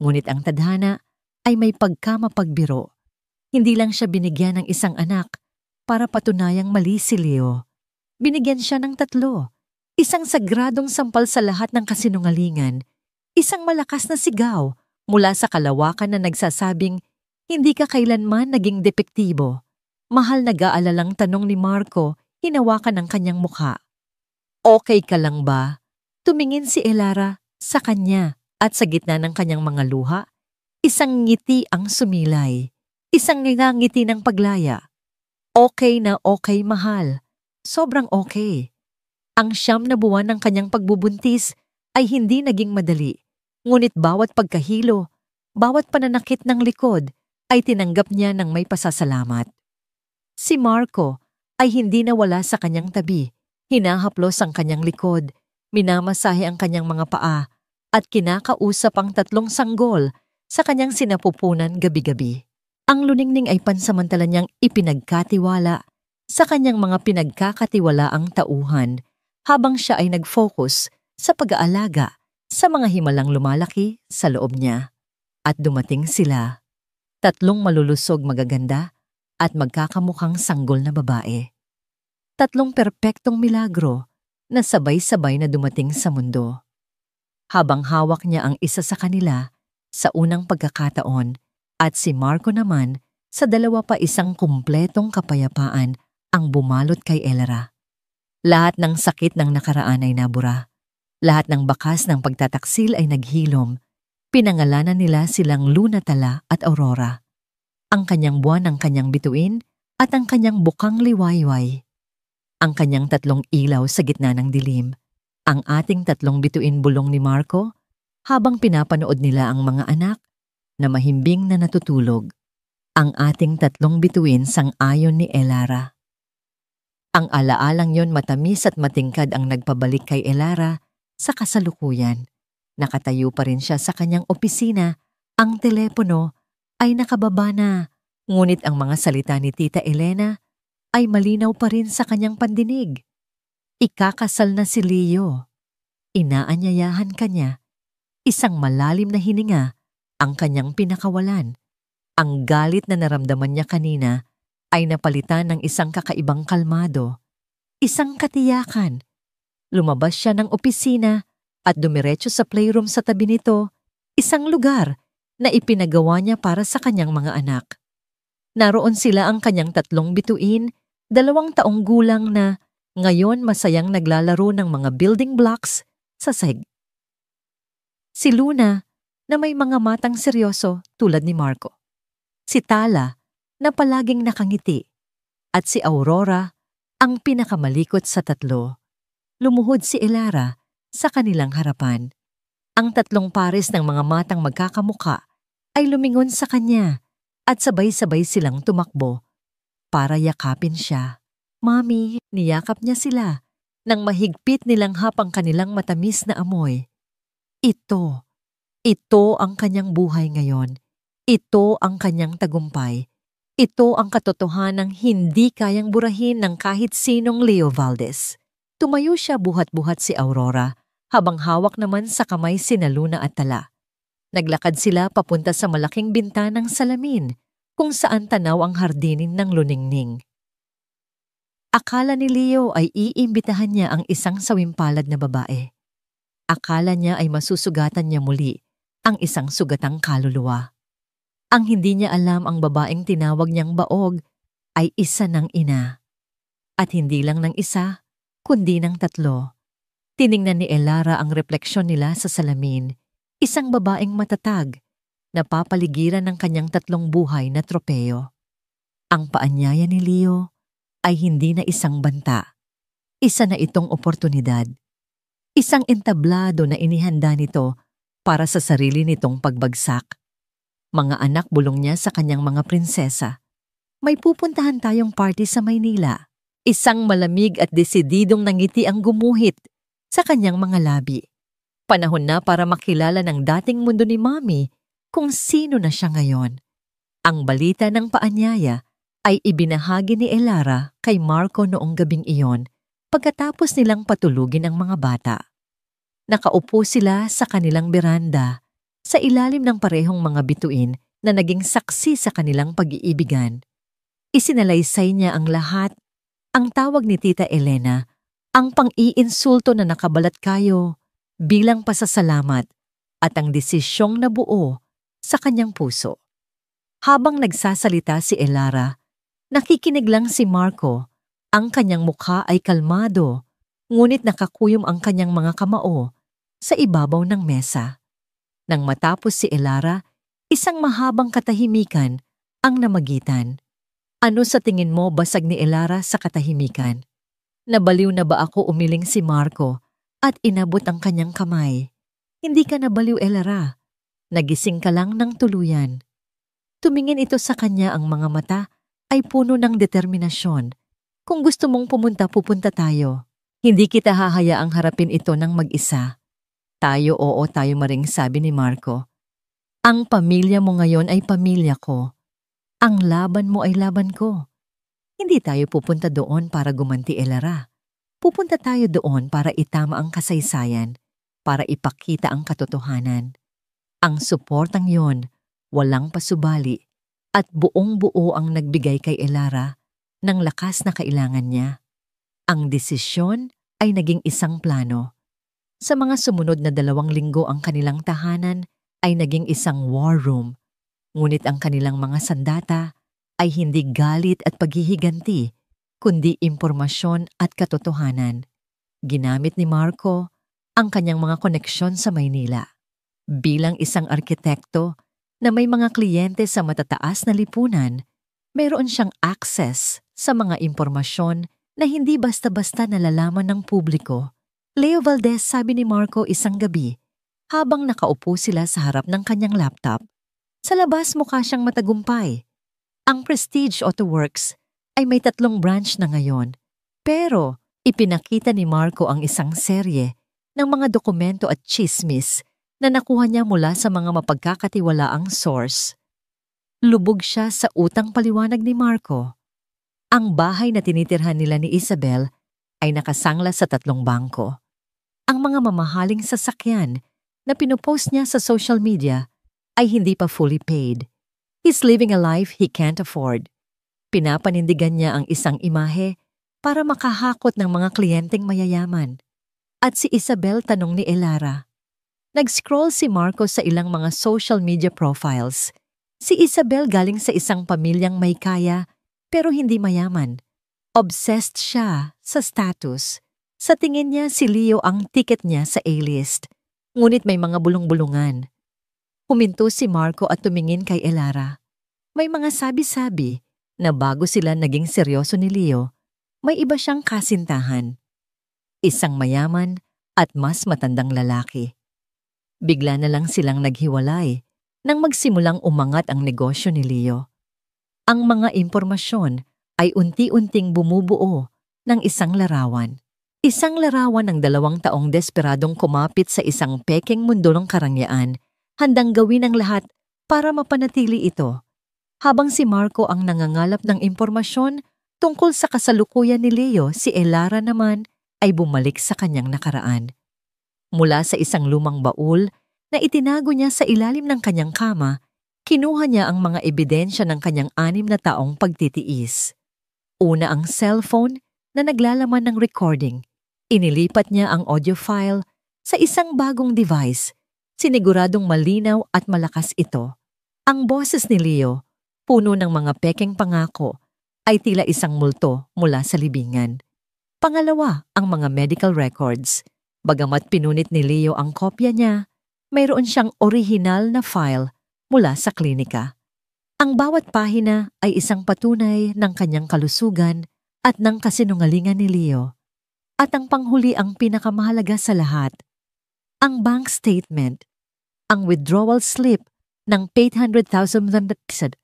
Ngunit ang tadhana ay may pagkamapagbiro. Hindi lang siya binigyan ng isang anak para patunayang mali si Leo. Binigyan siya ng 3. Isang sagradong sampal sa lahat ng kasinungalingan. Isang malakas na sigaw mula sa kalawakan na nagsasabing hindi ka kailanman naging depektibo. Mahal nag-aalalang tanong ni Marco, hinawakan ang kanyang mukha. Okay ka lang ba? Tumingin si Elara sa kanya at sa gitna ng kanyang mga luha, isang ngiti ang sumilay. Isang ngiti ng paglaya. Okay na okay, mahal. Sobrang okay. Ang 9 na buwan ng kanyang pagbubuntis ay hindi naging madali. Ngunit bawat pagkahilo, bawat pananakit ng likod ay tinanggap niya ng may pasasalamat. Si Marco ay hindi nawala sa kanyang tabi. Hinahaplos ang kanyang likod, minamasahe ang kanyang mga paa, at kinakausap ang 3 sanggol sa kanyang sinapupunan gabi-gabi. Ang luningning ay pansamantala niyang ipinagkatiwala sa kanyang mga pinagkakatiwalaang tauhan habang siya ay nag-focus sa pag-aalaga sa mga himalang lumalaki sa loob niya. At dumating sila, 3 malulusog magaganda at magkakamukhang sanggol na babae. 3 perpektong milagro na sabay-sabay na dumating sa mundo. Habang hawak niya ang isa sa kanila sa unang pagkakataon at si Marco naman sa 2 pa, isang kumpletong kapayapaan ang bumalot kay Elara. Lahat ng sakit ng nakaraan ay nabura. Lahat ng bakas ng pagtataksil ay naghilom. Pinangalanan nila silang Luna Tala at Aurora. Ang kanyang buwan ang kanyang bituin at ang kanyang bukang liwayway. Ang kanyang 3 ilaw sa gitna ng dilim. Ang ating 3 bituin bulong ni Marco habang pinapanood nila ang mga anak na mahimbing na natutulog. Ang ating 3 bituin sang-ayon ni Elara. Ang alaalang yon matamis at matingkad ang nagpabalik kay Elara sa kasalukuyan. Nakatayo pa rin siya sa kanyang opisina. Ang telepono ay nakababa na, ngunit ang mga salita ni Tita Elena ay malinaw pa rin sa kanyang pandinig. Ikakasal na si Leo. Inaanyayahan kanya. Isang malalim na hininga ang kanyang pinakawalan. Ang galit na naramdaman niya kanina ay napalitan ng isang kakaibang kalmado. Isang katiyakan. Lumabas siya ng opisina at dumiretso sa playroom sa tabi nito, isang lugar na ipinagawa niya para sa kanyang mga anak. Naroon sila ang kanyang 3 bituin, 2 taong gulang na ngayon masayang naglalaro ng mga building blocks sa sahig. Si Luna na may mga matang seryoso tulad ni Marco. Si Tala na palaging nakangiti. At si Aurora ang pinakamalikot sa 3. Lumuhod si Elara sa kanilang harapan. Ang 3 pares ng mga matang magkakamuka ay lumingon sa kanya at sabay-sabay silang tumakbo para yakapin siya. Mami, niyakap niya sila nang mahigpit nilanghap ang kanilang matamis na amoy. Ito ang kanyang buhay ngayon. Ito ang kanyang tagumpay. Ito ang katotohanang hindi kayang burahin ng kahit sinong Leo Valdez. Tumayo siya buhat-buhat si Aurora habang hawak naman sa kamay sina Luna at Tala. Naglakad sila papunta sa malaking bintanang salamin kung saan tanaw ang hardinin ng luningning. Akala ni Leo ay iimbitahan niya ang isang sawimpalad na babae. Akala niya ay masusugatan niya muli ang isang sugatang kaluluwa. Ang hindi niya alam, ang babaeng tinawag niyang baog ay isa ng ina. At hindi lang ng isa, kundi ng 3. Tiningnan ni Elara ang refleksyon nila sa salamin. Isang babaeng matatag, napapaligiran ng kanyang 3 buhay na tropeyo. Ang paanyaya ni Leo ay hindi na isang banta. Isa na itong oportunidad. Isang entablado na inihanda nito para sa sarili nitong pagbagsak. Mga anak, bulong niya sa kanyang mga prinsesa. May pupuntahan tayong party sa Maynila. Isang malamig at desididong nangiti ang gumuhit sa kanyang mga labi. Panahon na para makilala ng dating mundo ni Mami kung sino na siya ngayon. Ang balita ng paanyaya ay ibinahagi ni Elara kay Marco noong gabing iyon pagkatapos nilang patulugin ang mga bata. Nakaupo sila sa kanilang beranda sa ilalim ng parehong mga bituin na naging saksi sa kanilang pag-iibigan. Isinalaysay niya ang lahat, ang tawag ni Tita Elena, ang pang-iinsulto na nakabalat kayo bilang pasasalamat at ang desisyong nabuo sa kanyang puso. Habang nagsasalita si Elara, nakikinig lang si Marco. Ang kanyang mukha ay kalmado, ngunit nakakuyom ang kanyang mga kamao sa ibabaw ng mesa. Nang matapos si Elara, isang mahabang katahimikan ang namagitan. Ano sa tingin mo basag ni Elara sa katahimikan? Nabaliw na ba ako, umiling si Marco at inabot ang kanyang kamay. Hindi ka nabaliw, Elara. Nagising ka lang ng tuluyan. Tumingin ito sa kanya, ang mga mata ay puno ng determinasyon. Kung gusto mong pumunta, pupunta tayo. Hindi kita hahayaang harapin ito ng mag-isa. Tayo, oo, tayo maring, sabi ni Marco. Ang pamilya mo ngayon ay pamilya ko. Ang laban mo ay laban ko. Hindi tayo pupunta doon para gumanti, Elara. Pupunta tayo doon para itama ang kasaysayan, para ipakita ang katotohanan. Ang suportang yon, walang pasubali, at buong-buo ang nagbigay kay Elara ng lakas na kailangan niya. Ang desisyon ay naging isang plano. Sa mga sumunod na 2 linggo ang kanilang tahanan ay naging isang war room, ngunit ang kanilang mga sandata ay hindi galit at paghihiganti, kundi impormasyon at katotohanan. Ginamit ni Marco ang kanyang mga koneksyon sa Maynila. Bilang isang arkitekto na may mga kliyente sa matataas na lipunan, mayroon siyang access sa mga impormasyon na hindi basta-basta nalalaman ng publiko. Leo Valdez, sabi ni Marco isang gabi, habang nakaupo sila sa harap ng kanyang laptop. Sa labas mukha siyang matagumpay. Ang Prestige Auto Works ay may 3 branch na ngayon, pero ipinakita ni Marco ang isang serye ng mga dokumento at chismis na nakuha niya mula sa mga mapagkakatiwalaang source. Lubog siya sa utang, paliwanag ni Marco. Ang bahay na tinitirhan nila ni Isabel ay nakasangla sa 3 bangko. Ang mga mamahaling sasakyan na pinopost niya sa social media ay hindi pa fully paid. He's living a life he can't afford. Pinapanindigan niya ang isang imahe para makahakot ng mga kliyenteng mayayaman. At si Isabel, tanong ni Elara. Nag-scroll si Marco sa ilang mga social media profiles. Si Isabel galing sa isang pamilyang may kaya pero hindi mayaman. Obsessed siya sa status. Sa tingin niya si Leo ang ticket niya sa A-list. Ngunit may mga bulong-bulungan. Huminto si Marco at tumingin kay Elara. May mga sabi-sabi na bago sila naging seryoso ni Leo, may iba siyang kasintahan. Isang mayaman at mas matandang lalaki. Bigla na lang silang naghiwalay nang magsimulang umangat ang negosyo ni Leo. Ang mga impormasyon ay unti-unting bumubuo ng isang larawan. Isang larawan ng 2 taong desperadong kumapit sa isang pekeng mundo ng karangyaan, handang gawin ang lahat para mapanatili ito. Habang si Marco ang nangangalap ng impormasyon tungkol sa kasalukuyan ni Leo, si Elara naman ay bumalik sa kanyang nakaraan. Mula sa isang lumang baul na itinago niya sa ilalim ng kanyang kama, kinuha niya ang mga ebidensya ng kanyang 6 na taong pagtitiis. Una ang cellphone na naglalaman ng recording. Inilipat niya ang audio file sa isang bagong device. Siniguradong malinaw at malakas ito. Ang boses ni Leo, puno ng mga pekeng pangako, ay tila isang multo mula sa libingan. Pangalawa, ang mga medical records. Bagamat pinunit ni Leo ang kopya niya, mayroon siyang orihinal na file mula sa klinika. Ang bawat pahina ay isang patunay ng kanyang kalusugan at ng kasinungalingan ni Leo. At ang panghuli, ang pinakamahalaga sa lahat, ang bank statement, ang withdrawal slip ng 800,000 pesos.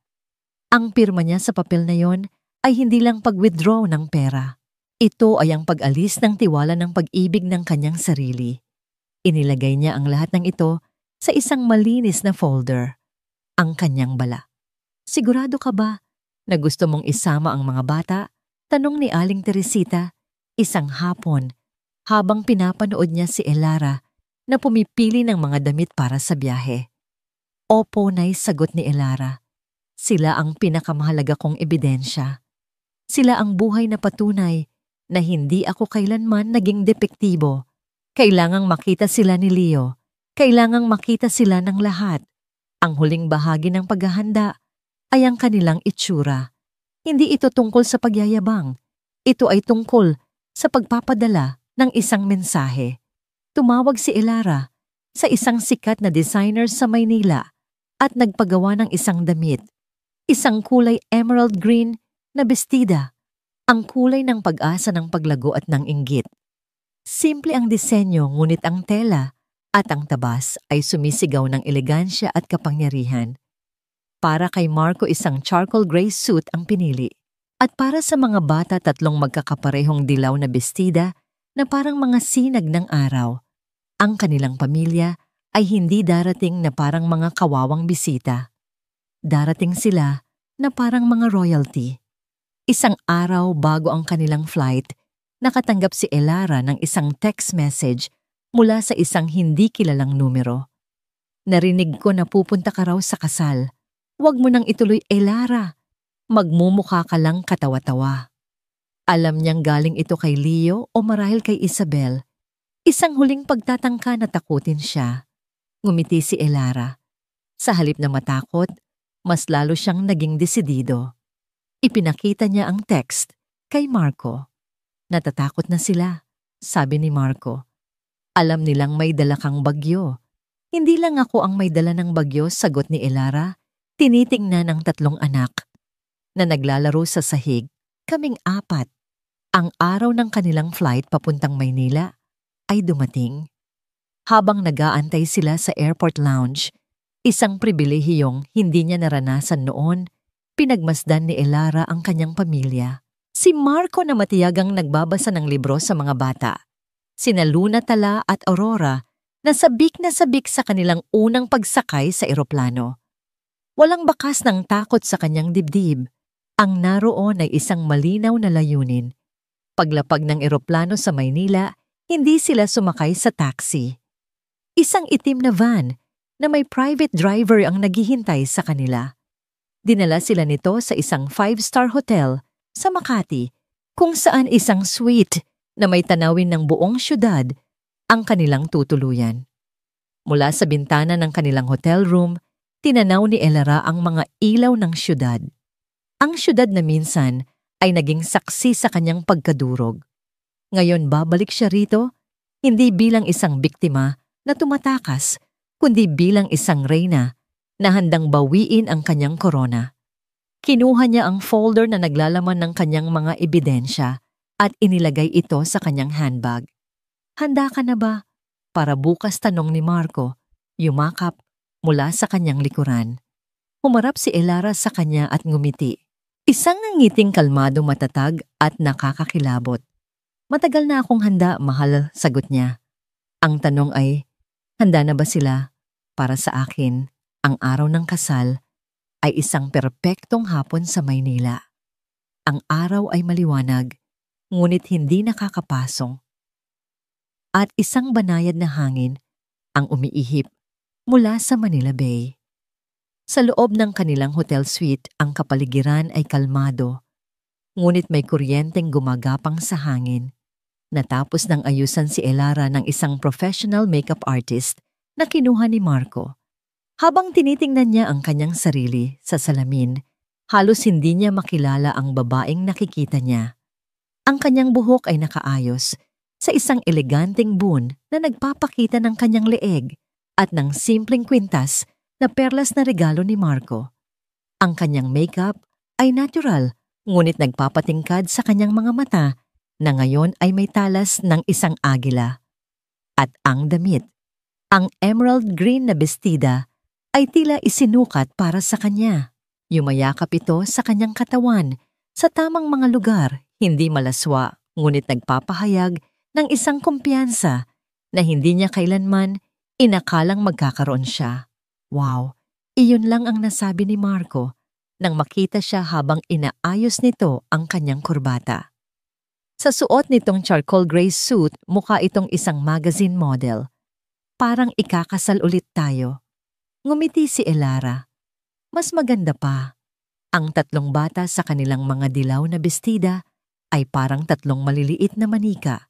Ang pirma niya sa papel na yon ay hindi lang pag-withdraw ng pera. Ito ay ang pag-alis ng tiwala ng pag-ibig ng kanyang sarili. Inilagay niya ang lahat ng ito sa isang malinis na folder, ang kanyang bala. Sigurado ka ba na gusto mong isama ang mga bata? Tanong ni Aling Teresita isang hapon habang pinapanood niya si Elara na pumipili ng mga damit para sa biyahe. Opo, Nay, sagot ni Elara. Sila ang pinakamahalaga kong ebidensya. Sila ang buhay na patunay na hindi ako kailanman naging depektibo. Kailangang makita sila ni Leo. Kailangang makita sila ng lahat. Ang huling bahagi ng paghahanda ay ang kanilang itsura. Hindi ito tungkol sa pagyayabang. Ito ay tungkol sa pagpapadala ng isang mensahe. Tumawag si Elara sa isang sikat na designer sa Maynila at nagpagawa ng isang damit. Isang kulay emerald green na bestida. Ang kulay ng pag-asa ng paglago at ng inggit. Simple ang disenyo ngunit ang tela at ang tabas ay sumisigaw ng elegansya at kapangyarihan. Para kay Marco isang charcoal gray suit ang pinili. At para sa mga bata 3 magkakaparehong dilaw na bestida na parang mga sinag ng araw. Ang kanilang pamilya ay hindi darating na parang mga kawawang bisita. Darating sila na parang mga royalty. Isang araw bago ang kanilang flight, nakatanggap si Elara ng isang text message mula sa isang hindi kilalang numero. Narinig ko na pupunta ka raw sa kasal. Huwag mo nang ituloy, Elara. Magmumukha ka lang katawa-tawa. Alam niyang galing ito kay Leo o marahil kay Isabel. Isang huling pagtatangka na takutin siya. Ngumiti si Elara. Sa halip na matakot, mas lalo siyang naging desidido. Ipinakita niya ang text kay Marco. Natatakot na sila, sabi ni Marco. Alam nilang may dala kang bagyo. Hindi lang ako ang may dala ng bagyo, sagot ni Elara. Tinitingnan ng 3 anak na naglalaro sa sahig, kaming 4. Ang araw ng kanilang flight papuntang Maynila ay dumating. Habang nag-aantay sila sa airport lounge, isang pribilehiyong hindi niya naranasan noon, pinagmasdan ni Elara ang kanyang pamilya. Si Marco na matiyagang nagbabasa ng libro sa mga bata. Sina Luna Tala at Aurora na sabik sa kanilang unang pagsakay sa eroplano. Walang bakas ng takot sa kanyang dibdib. Ang naroon ay isang malinaw na layunin. Paglapag ng eroplano sa Maynila, hindi sila sumakay sa taxi. Isang itim na van na may private driver ang naghihintay sa kanila. Dinala sila nito sa isang 5-star hotel sa Makati, kung saan isang suite na may tanawin ng buong syudad ang kanilang tutuluyan. Mula sa bintana ng kanilang hotel room, tinanaw ni Elara ang mga ilaw ng syudad. Ang syudad na minsan ay naging saksi sa kanyang pagkadurog. Ngayon babalik siya rito, hindi bilang isang biktima na tumatakas, kundi bilang isang reyna na handang bawiin ang kanyang korona. Kinuha niya ang folder na naglalaman ng kanyang mga ebidensya at inilagay ito sa kanyang handbag. Handa ka na ba? Para bukas, tanong ni Marco, yumakap mula sa kanyang likuran. Humarap si Elara sa kanya at ngumiti. Isang ngiting kalmado, matatag at nakakakilabot. Matagal na akong handa, mahal, sagot niya. Ang tanong ay, handa na ba sila? Para sa akin, ang araw ng kasal ay isang perpektong hapon sa Maynila. Ang araw ay maliwanag, ngunit hindi nakakapasong. At isang banayad na hangin ang umiihip mula sa Manila Bay. Sa loob ng kanilang hotel suite, ang kapaligiran ay kalmado, ngunit may kuryenteng gumagapang sa hangin. Natapos ng ayusan si Elara ng isang professional makeup artist na kinuha ni Marco. Habang tinitingnan niya ang kanyang sarili sa salamin, halos hindi niya makilala ang babaeng nakikita niya. Ang kanyang buhok ay nakaayos sa isang eleganteng bun na nagpapakita ng kanyang leeg at ng simpleng kwintas na perlas na regalo ni Marco. Ang kanyang makeup ay natural, ngunit nagpapatingkad sa kanyang mga mata na ngayon ay may talas ng isang agila. At ang damit, ang emerald green na bestida, ay tila isinukat para sa kanya. Yumayakap ito sa kanyang katawan sa tamang mga lugar, hindi malaswa, ngunit nagpapahayag ng isang kumpiyansa na hindi niya kailanman inakalang magkakaroon siya. Wow, iyon lang ang nasabi ni Marco nang makita siya habang inaayos nito ang kanyang kurbata. Sa suot nitong charcoal gray suit, mukha itong isang magazine model. Parang ikakasal ulit tayo. Ngumiti si Elara. Mas maganda pa. Ang tatlong bata sa kanilang mga dilaw na bestida ay parang tatlong maliliit na manika.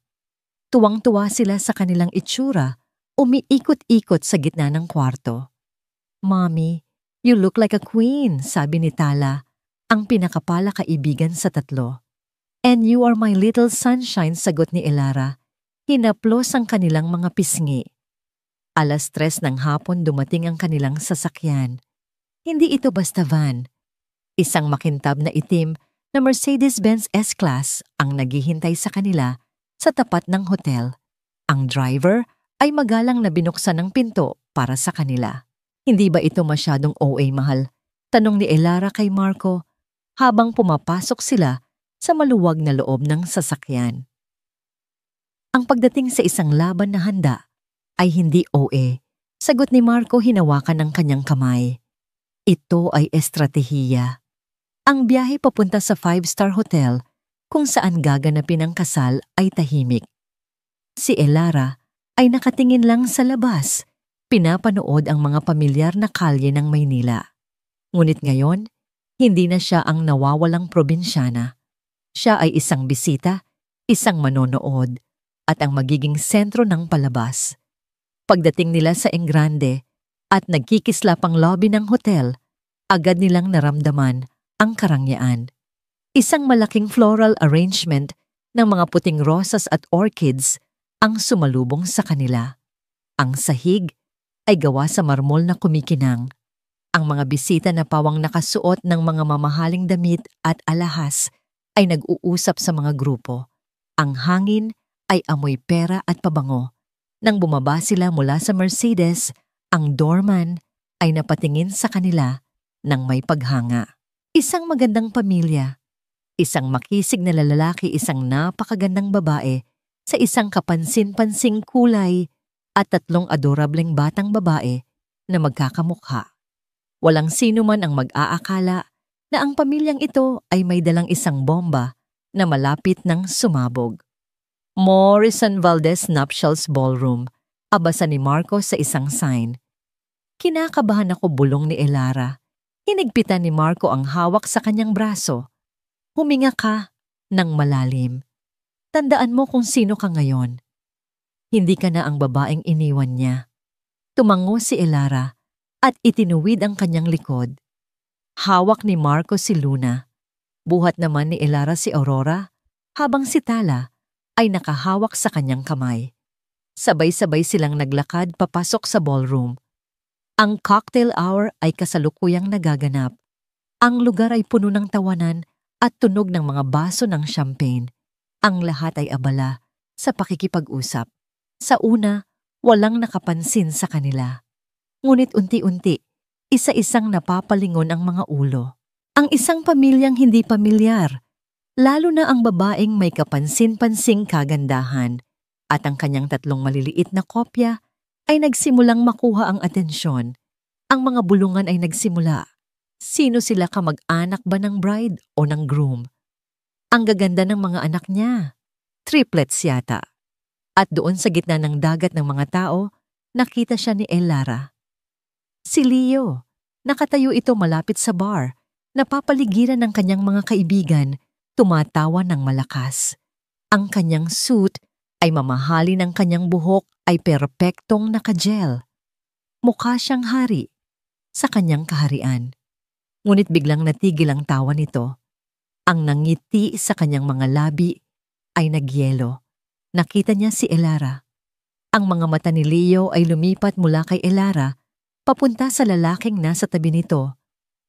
Tuwang-tuwa sila sa kanilang itsura, umiikot-ikot sa gitna ng kwarto. "Mommy, you look like a queen," sabi ni Tala, ang pinakapala kaibigan sa tatlo. "And you are my little sunshine," sagot ni Elara. Hinaplos ang kanilang mga pisngi. 3:00 ng hapon dumating ang kanilang sasakyan. Hindi ito basta van. Isang makintab na itim na Mercedes-Benz S-Class ang naghihintay sa kanila sa tapat ng hotel. Ang driver ay magalang na binuksan ng pinto para sa kanila. "Hindi ba ito masyadong OA, mahal?" tanong ni Elara kay Marco habang pumapasok sila sa maluwag na loob ng sasakyan. Ang pagdating sa isang laban na handa ay hindi OA, sagot ni Marco hinawakan ng kanyang kamay. Ito ay estratehiya. Ang biyahe papunta sa 5-star hotel kung saan gaganapin ang kasal ay tahimik. Si Elara ay nakatingin lang sa labas, pinapanood ang mga pamilyar na kalye ng Maynila. Ngunit ngayon, hindi na siya ang nawawalang probinsyana. Siya ay isang bisita, isang manonood, at ang magiging sentro ng palabas. Pagdating nila sa Engrande at nagkikislapang lobby ng hotel, agad nilang naramdaman ang karangyaan. Isang malaking floral arrangement ng mga puting rosas at orchids ang sumalubong sa kanila. Ang sahig ay gawa sa marmol na kumikinang. Ang mga bisita na pawang nakasuot ng mga mamahaling damit at alahas ay nag-uusap sa mga grupo. Ang hangin ay amoy pera at pabango. Nang bumaba sila mula sa Mercedes, ang doorman ay napatingin sa kanila ng may paghanga. Isang magandang pamilya, isang makisig na lalaki, isang napakagandang babae sa isang kapansin-pansing kulay at 3 adorableng batang babae na magkakamukha. Walang sino man ang mag-aakala na ang pamilyang ito ay may dalang isang bomba na malapit ng sumabog. "Morrison Valdez Nuptials Ballroom," abasa ni Marco sa isang sign. Kinakabahan ako, bulong ni Elara. Hinigpitan ni Marco ang hawak sa kanyang braso. "Huminga ka ng malalim. Tandaan mo kung sino ka ngayon. Hindi ka na ang babaeng iniwan niya." Tumango si Elara at itinuwid ang kanyang likod. Hawak ni Marco si Luna. Buhat naman ni Elara si Aurora, habang si Tala ay nakahawak sa kanyang kamay. Sabay-sabay silang naglakad papasok sa ballroom. Ang cocktail hour ay kasalukuyang nagaganap. Ang lugar ay puno ng tawanan at tunog ng mga baso ng champagne. Ang lahat ay abala sa pakikipag-usap. Sa una, walang nakapansin sa kanila. Ngunit unti-unti, isa-isang napapalingon ang mga ulo. Ang isang pamilyang hindi pamilyar, lalo na ang babaeng may kapansin-pansing kagandahan, at ang kanyang 3 maliliit na kopya ay nagsimulang makuha ang atensyon. Ang mga bulungan ay nagsimula. Sino sila, kamag-anak ba ng bride o ng groom? Ang gaganda ng mga anak niya. Triplets yata. At doon sa gitna ng dagat ng mga tao, nakita siya ni Elara. Si Leo. Nakatayo ito malapit sa bar. Napapaligiran ng kanyang mga kaibigan, tumatawa ng malakas. Ang kanyang suit ay mamahali, ng kanyang buhok ay perpektong nakagel. Mukha siyang hari sa kanyang kaharian. Ngunit biglang natigil ang tawa nito. Ang nangiti sa kanyang mga labi ay nagyelo. Nakita niya si Elara. Ang mga mata ni Leo ay lumipat mula kay Elara papunta sa lalaking nasa tabi nito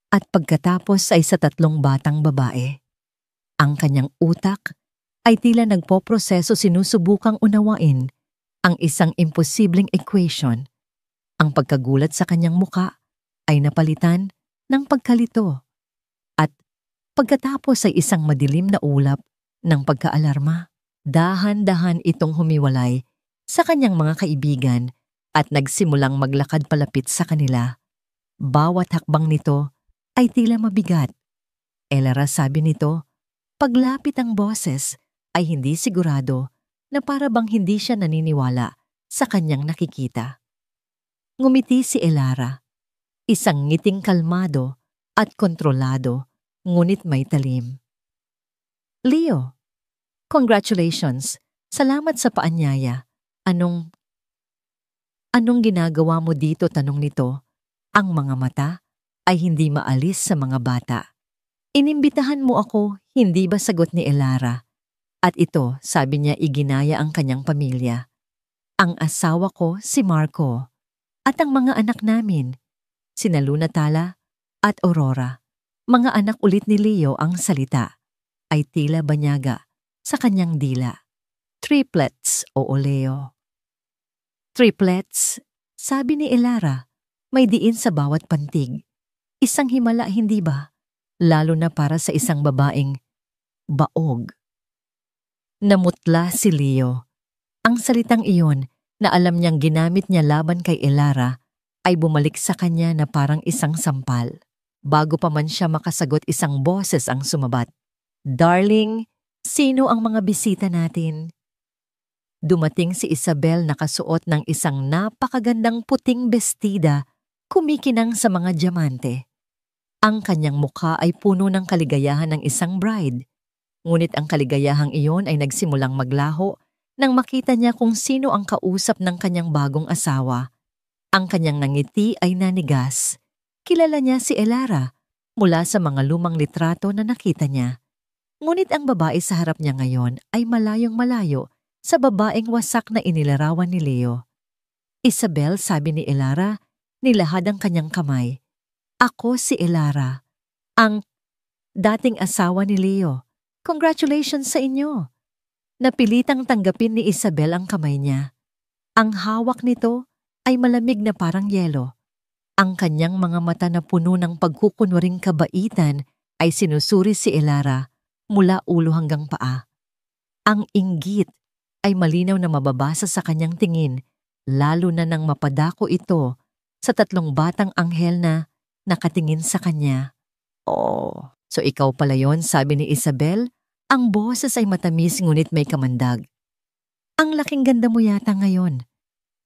at pagkatapos ay sa 3 batang babae. Ang kanyang utak ay tila nagpoproseso, sinusubukang unawain ang isang imposibleng equation. Ang pagkagulat sa kanyang muka ay napalitan ng pagkalito. At pagkatapos ay isang madilim na ulap ng pagkaalarma. Dahan-dahan itong humiwalay sa kanyang mga kaibigan at nagsimulang maglakad palapit sa kanila. Bawat hakbang nito ay tila mabigat. Elara, sabi nito, paglapit ang boses ay hindi sigurado na para bang hindi siya naniniwala sa kanyang nakikita. Ngumiti si Elara, isang ngiting kalmado at kontrolado, ngunit may talim. Leo, congratulations. Salamat sa paanyaya. Anong ginagawa mo dito? Tanong nito. Ang mga mata ay hindi maalis sa mga bata. Inimbitahan mo ako, hindi ba? Sagot ni Elara. At ito, sabi niya, iginaya ang kanyang pamilya. Ang asawa ko si Marco at ang mga anak namin, sina Luna Tala at Aurora. Mga anak ulit ni Leo. Ang salita ay tila banyaga sa kanyang dila. Triplets, oo Leo. Triplets, sabi ni Elara, may diin sa bawat pantig. Isang himala, hindi ba? Lalo na para sa isang babaeng baog. Namutla si Leo. Ang salitang iyon na alam niyang ginamit niya laban kay Elara ay bumalik sa kanya na parang isang sampal. Bago pa man siya makasagot, isang boses ang sumabat. Darling, sino ang mga bisita natin? Dumating si Isabel, nakasuot ng isang napakagandang puting bestida, kumikinang sa mga diamante. Ang kanyang mukha ay puno ng kaligayahan ng isang bride. Ngunit ang kaligayahang iyon ay nagsimulang maglaho nang makita niya kung sino ang kausap ng kanyang bagong asawa. Ang kanyang nangiti ay nanigas. Kilala niya si Elara mula sa mga lumang litrato na nakita niya. Ngunit ang babae sa harap niya ngayon ay malayong malayo sa babaeng wasak na inilarawan ni Leo. Isabel, sabi ni Elara, nilahad ang kanyang kamay. Ako si Elara, ang dating asawa ni Leo. Congratulations sa inyo. Napilitang tanggapin ni Isabel ang kamay niya. Ang hawak nito ay malamig na parang yelo. Ang kanyang mga mata na puno ng pagkukunwaring kabaitan ay sinusuri si Elara mula ulo hanggang paa. Ang inggit ay malinaw na mababasa sa kanyang tingin, lalo na nang mapadako ito sa tatlong batang anghel na nakatingin sa kanya. Oh, so ikaw pala yon, sabi ni Isabel. Ang boses ay matamis ngunit may kamandag. Ang laking ganda mo yata ngayon.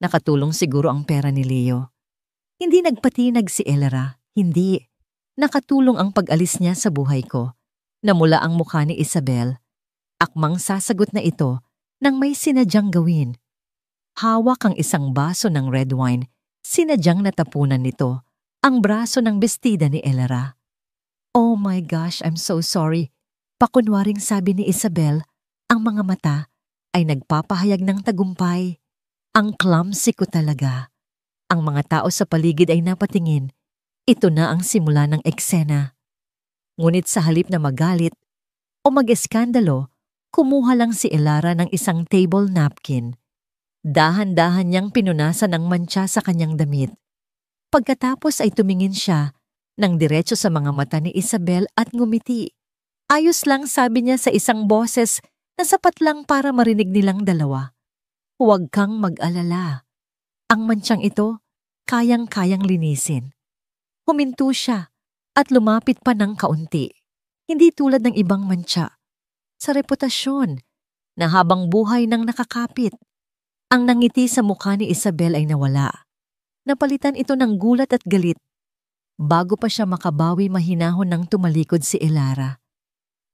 Nakatulong siguro ang pera ni Leo. Hindi nagpatinag si Elara, hindi. Nakatulong ang pag-alis niya sa buhay ko. Namula ang mukha ni Isabel. Akmang sasagot na ito nang may sinadyang gawin. Hawak ang isang baso ng red wine, sinadyang natapunan nito ang braso ng bestida ni Elara. Oh my gosh, I'm so sorry. Pakunwaring sabi ni Isabel, ang mga mata ay nagpapahayag ng tagumpay. Ang clumsy ko talaga. Ang mga tao sa paligid ay napatingin. Ito na ang simula ng eksena. Ngunit sa halip na magalit o mag-eskandalo, kumuha lang si Elara ng isang table napkin. Dahan-dahan niyang pinunasan ang mantsa sa kanyang damit. Pagkatapos ay tumingin siya ng diretso sa mga mata ni Isabel at ngumiti. Ayos lang, sabi niya sa isang boses na sapat lang para marinig nilang dalawa. Huwag kang mag-alala. Ang mantsang ito, kayang-kayang linisin. Huminto siya at lumapit pa ng kaunti. Hindi tulad ng ibang mantsa. Sa reputasyon na habang buhay nang nakakapit. Ang nangiti sa mukha ni Isabel ay nawala. Napalitan ito ng gulat at galit. Bago pa siya makabawi, mahinahon nang tumalikod si Elara.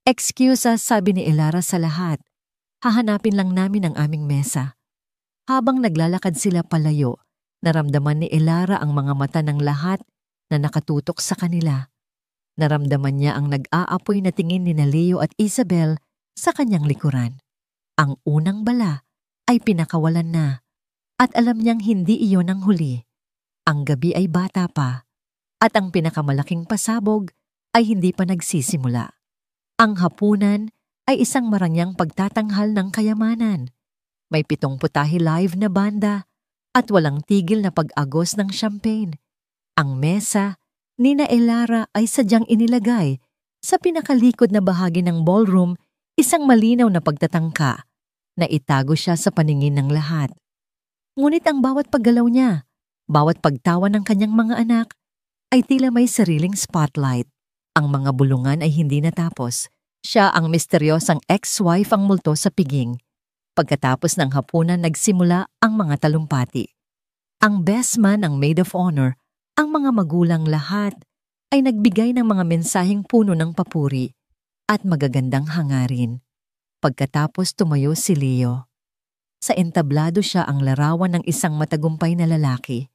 Excuse us, sabi ni Elara sa lahat. Hahanapin lang namin ang aming mesa. Habang naglalakad sila palayo, naramdaman ni Elara ang mga mata ng lahat na nakatutok sa kanila. Naramdaman niya ang nag-aapoy na tingin ni Leo at Isabel sa kanyang likuran. Ang unang bala ay pinakawalan na at alam niyang hindi iyon ang huli. Ang gabi ay bata pa at ang pinakamalaking pasabog ay hindi pa nagsisimula. Ang hapunan ay isang marangyang pagtatanghal ng kayamanan. May 7 putahe live na banda at walang tigil na pag-agos ng champagne. Ang mesa ni na Elara ay sadyang inilagay sa pinakalikod na bahagi ng ballroom, isang malinaw na pagtatangka na itago siya sa paningin ng lahat. Ngunit ang bawat paggalaw niya, bawat pagtawa ng kanyang mga anak, ay tila may sariling spotlight. Ang mga bulungan ay hindi natapos. Siya ang misteryosang ex-wife ang multo sa piging. Pagkatapos ng hapunan nagsimula ang mga talumpati. Ang best man ang maid of honor, ang mga magulang lahat ay nagbigay ng mga mensaheng puno ng papuri at magagandang hangarin. Pagkatapos tumayo si Leo. Sa entablado siya ang larawan ng isang matagumpay na lalaki.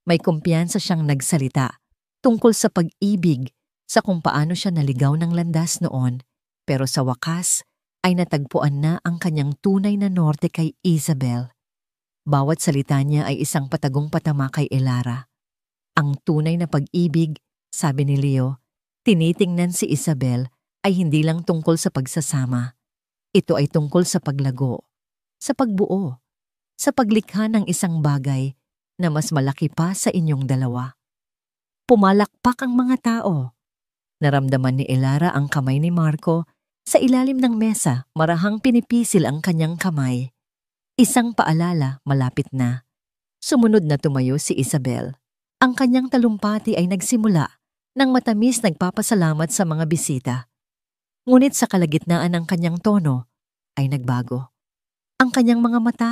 May kumpiyansa siyang nagsalita tungkol sa pag-ibig, sa kung paano siya naligaw ng landas noon, pero sa wakas ay natagpuan na ang kanyang tunay na norte kay Isabel. Bawat salita niya ay isang patagong patama kay Elara. Ang tunay na pag-ibig, sabi ni Leo, tinitingnan si Isabel ay hindi lang tungkol sa pagsasama. Ito ay tungkol sa paglago, sa pagbuo, sa paglikha ng isang bagay na mas malaki pa sa inyong dalawa. Pumalakpak ang mga tao. Naramdaman ni Elara ang kamay ni Marco sa ilalim ng mesa, marahang pinipisil ang kanyang kamay. Isang paalala, malapit na. Sumunod na tumayo si Isabel. Ang kanyang talumpati ay nagsimula nang matamis nagpapasalamat sa mga bisita. Ngunit sa kalagitnaan ng kanyang tono ay nagbago. Ang kanyang mga mata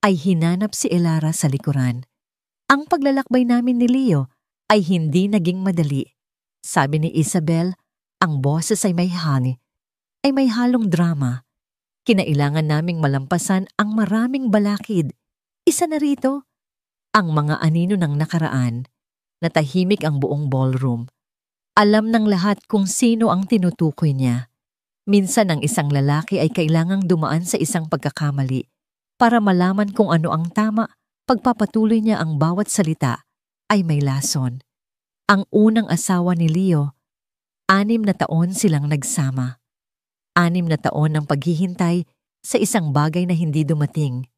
ay hinanap si Elara sa likuran. Ang paglalakbay namin ni Leo ay hindi naging madali. Sabi ni Isabel, ang boses ay may halong drama. Kinailangan naming malampasan ang maraming balakid. Isa na rito, ang mga anino ng nakaraan. Natahimik ang buong ballroom. Alam ng lahat kung sino ang tinutukoy niya. Minsan ang isang lalaki ay kailangang dumaan sa isang pagkakamali para malaman kung ano ang tama. Pagpapatuloy niya ang bawat salita ay may lason. Ang unang asawa ni Leo, 6 na taon silang nagsama. 6 na taon ng paghihintay sa isang bagay na hindi dumating.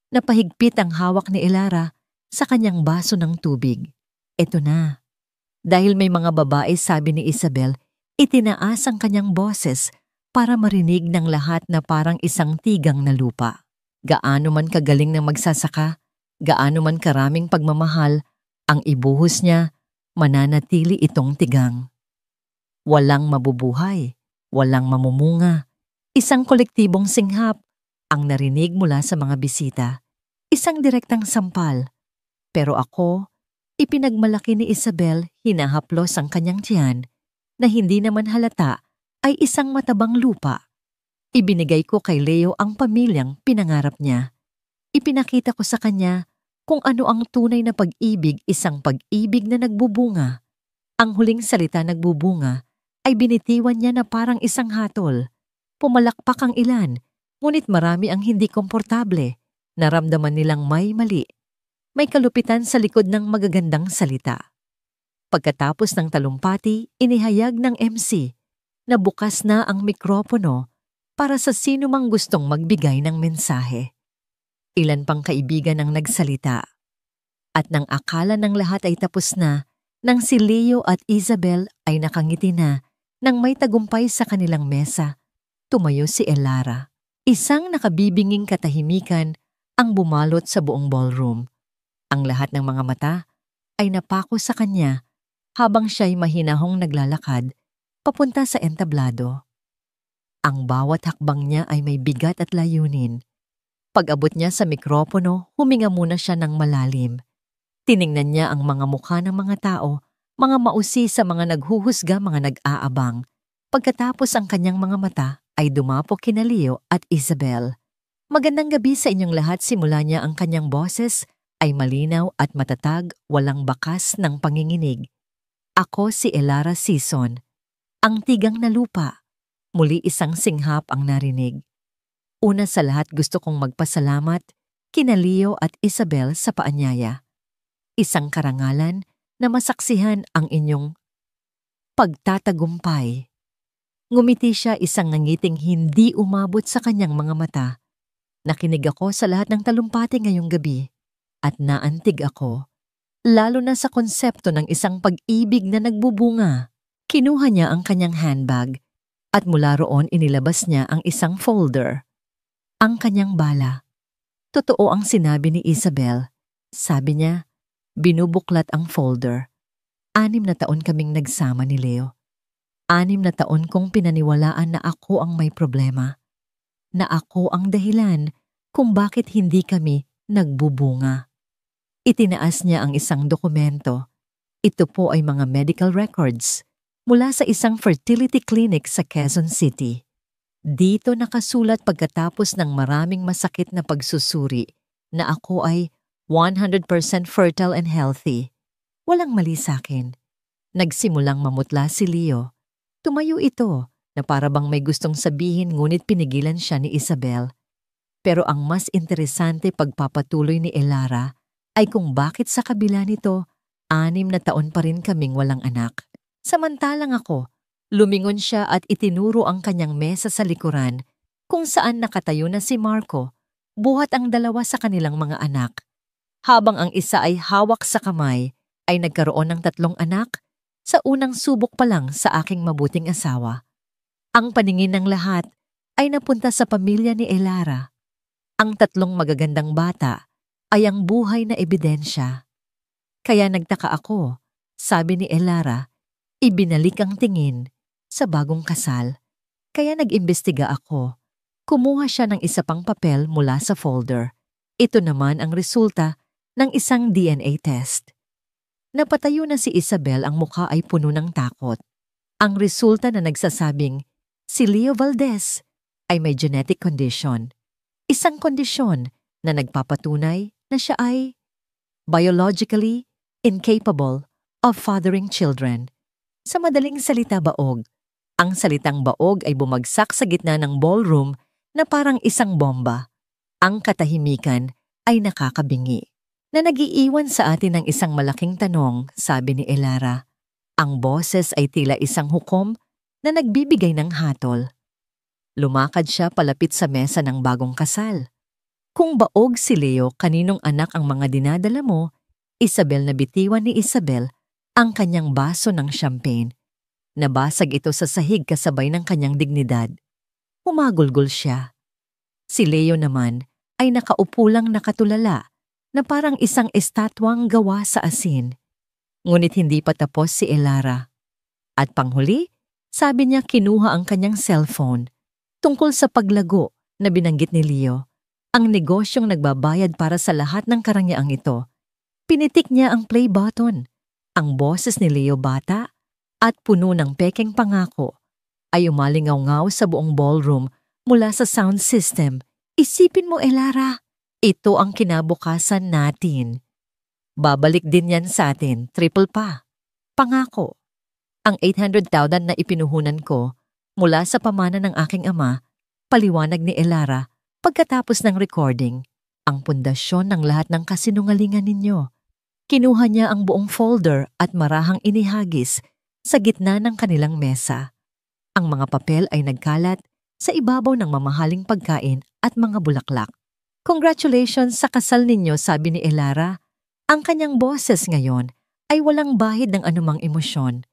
Napahigpit ang hawak ni Elara sa kanyang baso ng tubig. Eto na. Dahil may mga babae, sabi ni Isabel, itinaas ang kanyang boses para marinig ng lahat na parang isang tigang na lupa. Gaano man kagaling na magsasaka, gaano man karaming pagmamahal, ang ibuhos niya, mananatili itong tigang. Walang mabubuhay, walang mamumunga. Isang kolektibong singhap ang narinig mula sa mga bisita. Isang direktang sampal. Pero ako, ipinagmalaki ni Isabel, hinahaplos ang kanyang tiyan na hindi naman halata ay isang matabang lupa. Ibinigay ko kay Leo ang pamilyang pinangarap niya. Ipinakita ko sa kanya kung ano ang tunay na pag-ibig, isang pag-ibig na nagbubunga. Ang huling salita nagbubunga ay binitiwan niya na parang isang hatol. Pumalakpak ang ilan, ngunit marami ang hindi komportable. Naramdaman nilang may mali. May kalupitan sa likod ng magagandang salita. Pagkatapos ng talumpati, inihayag ng MC na bukas na ang mikropono para sa sino mang gustong magbigay ng mensahe. Ilan pang kaibigan ang nagsalita. At nang akala ng lahat ay tapos na, nang si Leo at Isabel ay nakangiti na, nang may tagumpay sa kanilang mesa, tumayo si Elara. Isang nakabibinging katahimikan ang bumalot sa buong ballroom. Ang lahat ng mga mata ay napako sa kanya habang siya'y mahinahong naglalakad papunta sa entablado. Ang bawat hakbang niya ay may bigat at layunin. Pag-abot niya sa mikropono, huminga muna siya ng malalim. Tiningnan niya ang mga mukha ng mga tao, mga mausi sa mga naghuhusga, mga nag-aabang. Pagkatapos ang kanyang mga mata ay dumapo kina Leo at Isabel. Magandang gabi sa inyong lahat. Simula niya ang kanyang boses ay malinaw at matatag, walang bakas ng panginginig. Ako si Elara Sison, ang tigang na lupa. Muli isang singhap ang narinig. Una sa lahat gusto kong magpasalamat kina Leo at Isabel sa paanyaya. Isang karangalan na masaksihan ang inyong pagtatagumpay. Ngumiti siya, isang nangiting hindi umabot sa kanyang mga mata. Nakinig ako sa lahat ng talumpati ngayong gabi. At naantig ako, lalo na sa konsepto ng isang pag-ibig na nagbubunga. Kinuha niya ang kanyang handbag at mula roon inilabas niya ang isang folder. Ang kanyang bala. Totoo ang sinabi ni Isabel. Sabi niya, binubuklat ang folder. 6 na taon kaming nagsama ni Leo. 6 na taon kong pinaniwalaan na ako ang may problema. Na ako ang dahilan kung bakit hindi kami nagbubunga. Itinaas niya ang isang dokumento. Ito po ay mga medical records mula sa isang fertility clinic sa Quezon City. Dito nakasulat pagkatapos ng maraming masakit na pagsusuri na ako ay 100% fertile and healthy. Walang mali sa akin. Nagsimulang mamutla si Leo. Tumayo ito na para bang may gustong sabihin ngunit pinigilan siya ni Isabel. Pero ang mas interesante pagpapatuloy ni Elara ay kung bakit sa kabila nito 6 na taon pa rin kaming walang anak. Samantalang ako, lumingon siya at itinuro ang kanyang mesa sa likuran kung saan nakatayo na si Marco, buhat ang 2 sa kanilang mga anak. Habang ang isa ay hawak sa kamay, ay nagkaroon ng 3 anak sa unang subok pa lang sa aking mabuting asawa. Ang paningin ng lahat ay napunta sa pamilya ni Elara. Ang 3 magagandang bata ay ang buhay na ebidensya. Kaya nagtaka ako, sabi ni Elara, ibinalik ang tingin sa bagong kasal. Kaya nag-imbestiga ako. Kumuha siya ng isa pang papel mula sa folder. Ito naman ang resulta ng isang DNA test. Napatayo na si Isabel, ang mukha ay puno ng takot. Ang resulta na nagsasabing si Leo Valdez ay may genetic condition. Isang kondisyon na nagpapatunay na siya ay biologically incapable of fathering children. Sa madaling salita, baog. Ang salitang baog ay bumagsak sa gitna ng ballroom na parang isang bomba. Ang katahimikan ay nakakabingi. Na nag-iiwan sa atin ng isang malaking tanong, sabi ni Elara. Ang boses ay tila isang hukom na nagbibigay ng hatol. Lumakad siya palapit sa mesa ng bagong kasal. Kung baog si Leo, kaninong anak ang mga dinadala mo, Isabel, na bitiwan ni Isabel ang kanyang baso ng champagne. Nabasag ito sa sahig kasabay ng kanyang dignidad. Humagulgol siya. Si Leo naman ay nakaupo lang nakatulala na parang isang estatwang gawa sa asin. Ngunit hindi pa tapos si Elara. At panghuli, sabi niya kinuha ang kanyang cellphone tungkol sa paglago na binanggit ni Leo, ang negosyong nagbabayad para sa lahat ng karangyaan ito. Pinitik niya ang play button. Ang boses ni Leo, bata at puno ng pekeng pangako, ay umalingaw-ngaw sa buong ballroom mula sa sound system. Isipin mo, Elara, ito ang kinabukasan natin. Babalik din yan sa atin, triple pa. Pangako. Ang 800,000 na ipinuhunan ko mula sa pamana ng aking ama, paliwanag ni Elara pagkatapos ng recording, ang pundasyon ng lahat ng kasinungalingan ninyo. Kinuha niya ang buong folder at marahang inihagis sa gitna ng kanilang mesa. Ang mga papel ay nagkalat sa ibabaw ng mamahaling pagkain at mga bulaklak. Congratulations sa kasal ninyo, sabi ni Elara. Ang kanyang boses ngayon ay walang bahid ng anumang emosyon.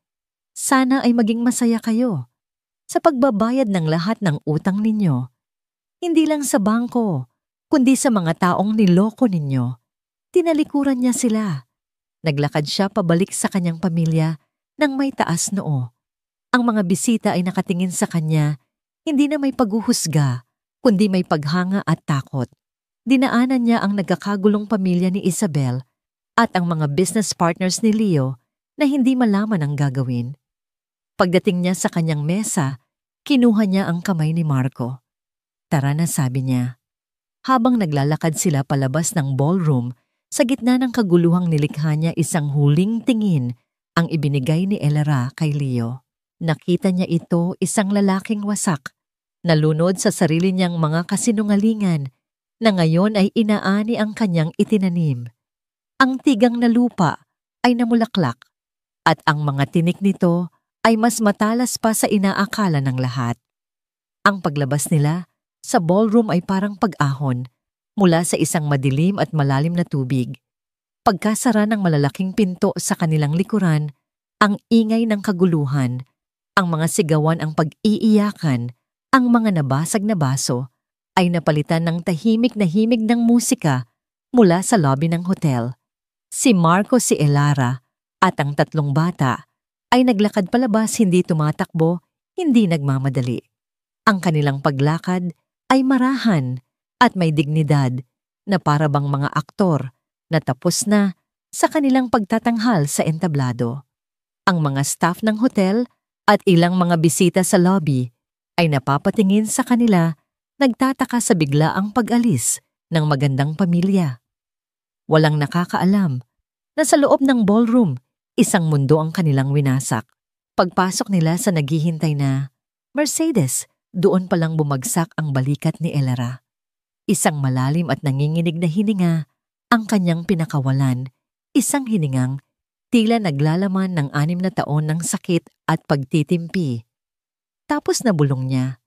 Sana ay maging masaya kayo sa pagbabayad ng lahat ng utang ninyo. Hindi lang sa bangko, kundi sa mga taong niloko ninyo. Tinalikuran niya sila. Naglakad siya pabalik sa kanyang pamilya nang may taas noo. Ang mga bisita ay nakatingin sa kanya, hindi na may paghuhusga, kundi may paghanga at takot. Dinaanan niya ang nagkakagulong pamilya ni Isabel at ang mga business partners ni Leo na hindi malaman ang gagawin. Pagdating niya sa kanyang mesa, kinuha niya ang kamay ni Marco. Tara na, sabi niya. Habang naglalakad sila palabas ng ballroom, sa gitna ng kaguluhang nilikha niya, isang huling tingin ang ibinigay ni Elara kay Leo. Nakita niya ito, isang lalaking wasak, nalunod sa sarili niyang mga kasinungalingan na ngayon ay inaani ang kanyang itinanim. Ang tigang na lupa ay namulaklak at ang mga tinik nito ay mas matalas pa sa inaakala ng lahat. Ang paglabas nila sa ballroom ay parang pag-ahon mula sa isang madilim at malalim na tubig. Pagkasara ng malalaking pinto sa kanilang likuran, ang ingay ng kaguluhan, ang mga sigawan, ang pag-iiyakan, ang mga nabasag na baso, ay napalitan ng tahimik na himig ng musika mula sa lobby ng hotel. Si Marco, si Elara At ang tatlong bata ay naglakad palabas, hindi tumatakbo, hindi nagmamadali. Ang kanilang paglakad ay marahan at may dignidad na para bang mga aktor na tapos na sa kanilang pagtatanghal sa entablado. Ang mga staff ng hotel at ilang mga bisita sa lobby ay napapatingin sa kanila, nagtataka sa biglaang pag-alis ng magandang pamilya. Walang nakakaalam na sa loob ng ballroom, isang mundo ang kanilang winasak. Pagpasok nila sa naghihintay na Mercedes, doon palang bumagsak ang balikat ni Elara. Isang malalim at nanginginig na hininga ang kanyang pinakawalan, isang hiningang tila naglalaman ng 6 na taon ng sakit at pagtitimpi. Tapos nabulong niya.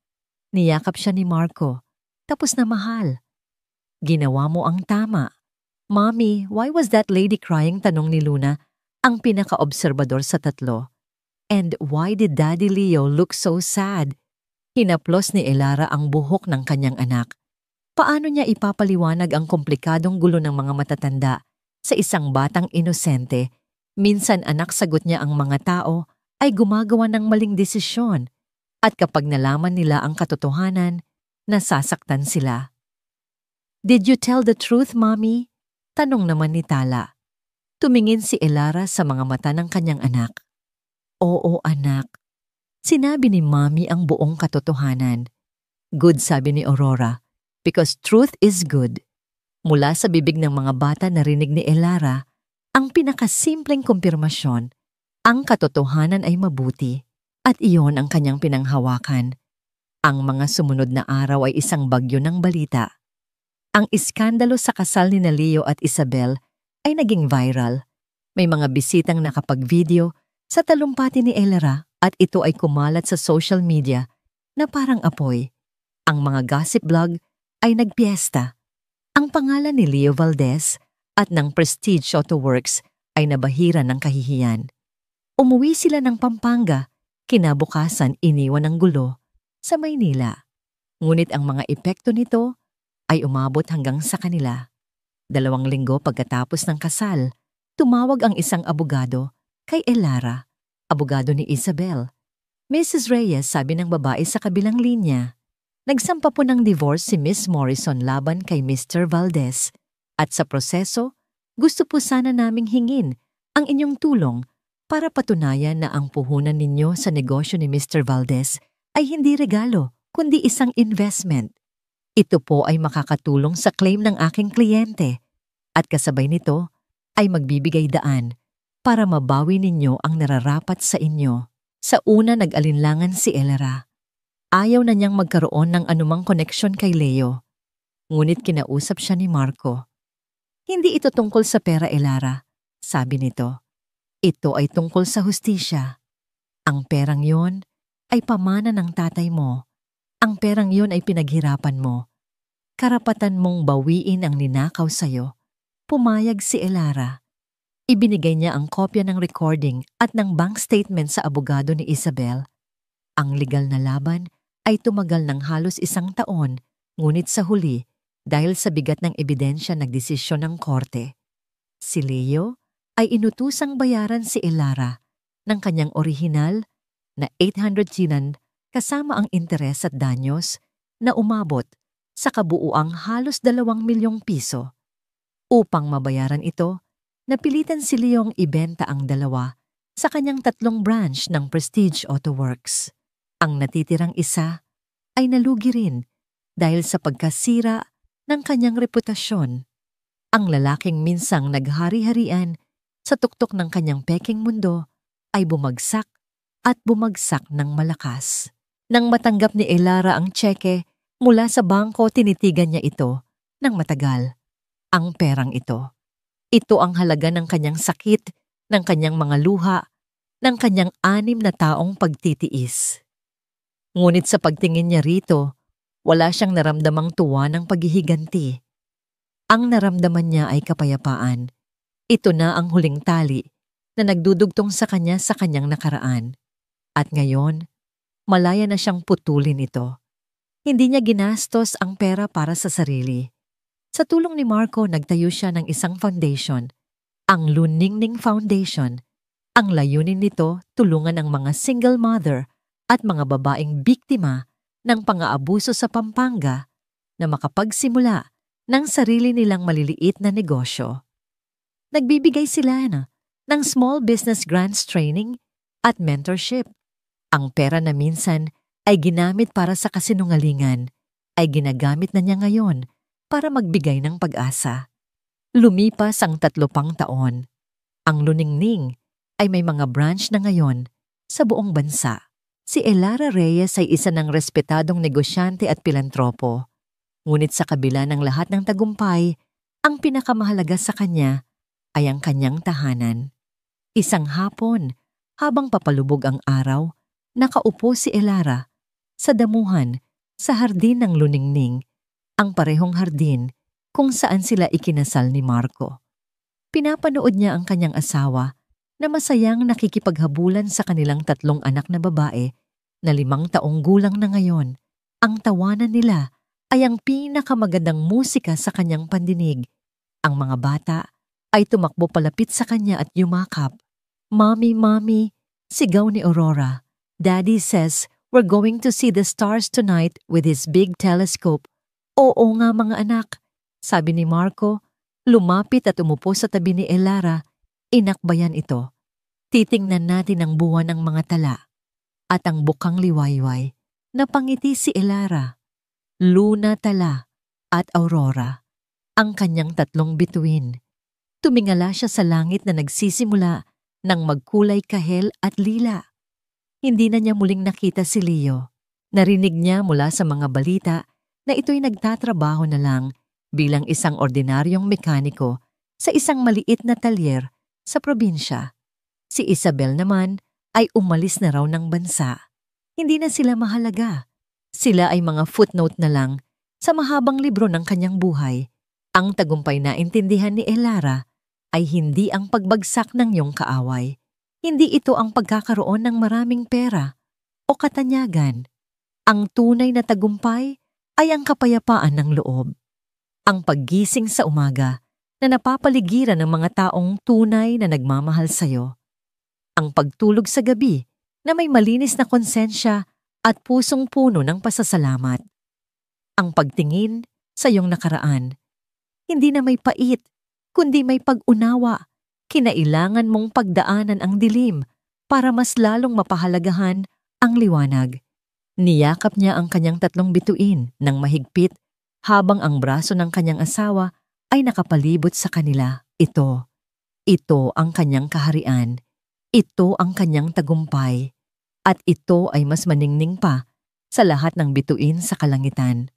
Niyakap siya ni Marco. Tapos na mahal. Ginawa mo ang tama. Mommy, why was that lady crying? Tanong ni Luna, ang pinaka-obserbador sa tatlo. And why did Daddy Leo look so sad? Hinaplos ni Elara ang buhok ng kanyang anak. Paano niya ipapaliwanag ang komplikadong gulo ng mga matatanda sa isang batang inosente? Minsan anak, sagot niya, ang mga tao ay gumagawa ng maling desisyon at kapag nalaman nila ang katotohanan, nasasaktan sila. Did you tell the truth, Mommy? Tanong naman ni Tala. Tumingin si Elara sa mga mata ng kanyang anak. Oo, anak. Sinabi ni Mommy ang buong katotohanan. Good, sabi ni Aurora, because truth is good. Mula sa bibig ng mga bata narinig ni Elara ang pinakasimpleng kumpirmasyon. Ang katotohanan ay mabuti at iyon ang kanyang pinanghawakan. Ang mga sumunod na araw ay isang bagyo ng balita. Ang iskandalo sa kasal ni Leo at Isabel ay naging viral. May mga bisitang nakapag-video sa talumpati ni Elara at ito ay kumalat sa social media na parang apoy. Ang mga gossip blog ay nagpiesta. Ang pangalan ni Leo Valdez at ng Prestige Auto Works ay nabahira ng kahihiyan. Umuwi sila ng Pampanga, kinabukasan iniwan ng gulo sa Maynila. Ngunit ang mga epekto nito ay umabot hanggang sa kanila. 2 linggo pagkatapos ng kasal, tumawag ang isang abogado kay Elara, abogado ni Isabel. Mrs. Reyes, sabi ng babae sa kabilang linya. Nagsampa po ng divorce si Miss Morrison laban kay Mr. Valdez. At sa proseso, gusto po sana naming hingin ang inyong tulong para patunayan na ang puhunan ninyo sa negosyo ni Mr. Valdez ay hindi regalo, kundi isang investment. Ito po ay makakatulong sa claim ng aking kliyente at kasabay nito ay magbibigay daan para mabawi ninyo ang nararapat sa inyo. Sa una nag-alinlangan si Elara. Ayaw na niyang magkaroon ng anumang koneksyon kay Leo. Ngunit kinausap siya ni Marco. Hindi ito tungkol sa pera, Elara, sabi nito. Ito ay tungkol sa hustisya. Ang perang yon ay pamana ng tatay mo. Ang perang yon ay pinaghirapan mo. Karapatan mong bawiin ang ninakaw sa'yo. Pumayag si Elara. Ibinigay niya ang kopya ng recording at ng bank statement sa abogado ni Isabel. Ang legal na laban ay tumagal ng halos 1 taon, ngunit sa huli, dahil sa bigat ng ebidensya nagdesisyon ng korte. Si Leo ay inutusang bayaran si Elara ng kanyang orihinal na 800 dinan kasama ang interes at danyos na umabot sa kabuuang halos 2 milyong piso. Upang mabayaran ito, napilitan si Leong ibenta ang 2 sa kanyang 3 branch ng Prestige Auto Works. Ang natitirang isa ay nalugi rin dahil sa pagkasira ng kanyang reputasyon. Ang lalaking minsang naghari-harian sa tuktok ng kanyang peking mundo ay bumagsak at bumagsak ng malakas. Nang matanggap ni Elara ang tseke mula sa bangko, tinitigan niya ito ng matagal. Ang perang ito. Ito ang halaga ng kanyang sakit, ng kanyang mga luha, ng kanyang 6 na taong pagtitiis. Ngunit sa pagtingin niya rito, wala siyang naramdamang tuwa ng paghihiganti. Ang naramdaman niya ay kapayapaan. Ito na ang huling tali na nagdudugtong sa kanyang nakaraan. At ngayon, malaya na siyang putulin ito. Hindi niya ginastos ang pera para sa sarili. Sa tulong ni Marco, nagtayo siya ng isang foundation, ang Luningning Foundation, Ang layunin nito tulungan ang mga single mother at mga babaeng biktima ng pang-aabuso sa Pampanga na makapagsimula ng sarili nilang maliliit na negosyo. Nagbibigay sila ng small business grants training at mentorship. Ang pera na minsan ay ginamit para sa kasinungalingan ay ginagamit na niya ngayon para magbigay ng pag-asa. Lumipas ang 3 pang taon. Ang Luningning ay may mga branch na ngayon sa buong bansa. Si Elara Reyes ay isa ng respetadong negosyante at pilantropo. Ngunit sa kabila ng lahat ng tagumpay, ang pinakamahalaga sa kanya ay ang kanyang tahanan. Isang hapon, habang papalubog ang araw, nakaupo si Elara sa damuhan sa hardin ng Luningning, ang parehong hardin kung saan sila ikinasal ni Marco. Pinapanood niya ang kanyang asawa na masayang nakikipaghabulan sa kanilang 3 anak na babae na 5 taong gulang na ngayon. Ang tawanan nila ay ang pinakamagandang musika sa kanyang pandinig. Ang mga bata ay tumakbo palapit sa kanya at yumakap. "Mommy, Mommy," sigaw ni Aurora. "Daddy says we're going to see the stars tonight with his big telescope." "Oo nga mga anak," sabi ni Marco, lumapit at umupo sa tabi ni Elara. Inakbayan ito. "Titingnan natin ang buwan ng mga tala." At ang bukang liwayway, napangiti si Elara. Luna, Tala at Aurora, ang kanyang 3 bituin. Tumingala siya sa langit na nagsisimula ng magkulay kahel at lila. Hindi na niya muling nakita si Leo. Narinig niya mula sa mga balita na ito'y nagtatrabaho na lang bilang isang ordinaryong mekaniko sa isang maliit na talyer sa probinsya. Si Isabel naman ay umalis na raw ng bansa. Hindi na sila mahalaga. Sila ay mga footnote na lang sa mahabang libro ng kanyang buhay. Ang tagumpay na intindihan ni Elara ay hindi ang pagbagsak ng iyong kaaway. Hindi ito ang pagkakaroon ng maraming pera o katanyagan. Ang tunay na tagumpay ay ang kapayapaan ng loob. Ang paggising sa umaga na napapaligiran ng mga taong tunay na nagmamahal sa'yo. Ang pagtulog sa gabi na may malinis na konsensya at pusong puno ng pasasalamat. Ang pagtingin sa iyong nakaraan, hindi na may pait, kundi may pag-unawa. Kinailangan mong pagdaanan ang dilim para mas lalong mapahalagahan ang liwanag. Niyakap niya ang kanyang 3 bituin ng mahigpit habang ang braso ng kanyang asawa ay nakapalibot sa kanila. Ito ang kanyang kaharian. Ito ang kanyang tagumpay. At ito ay mas maningning pa sa lahat ng bituin sa kalangitan.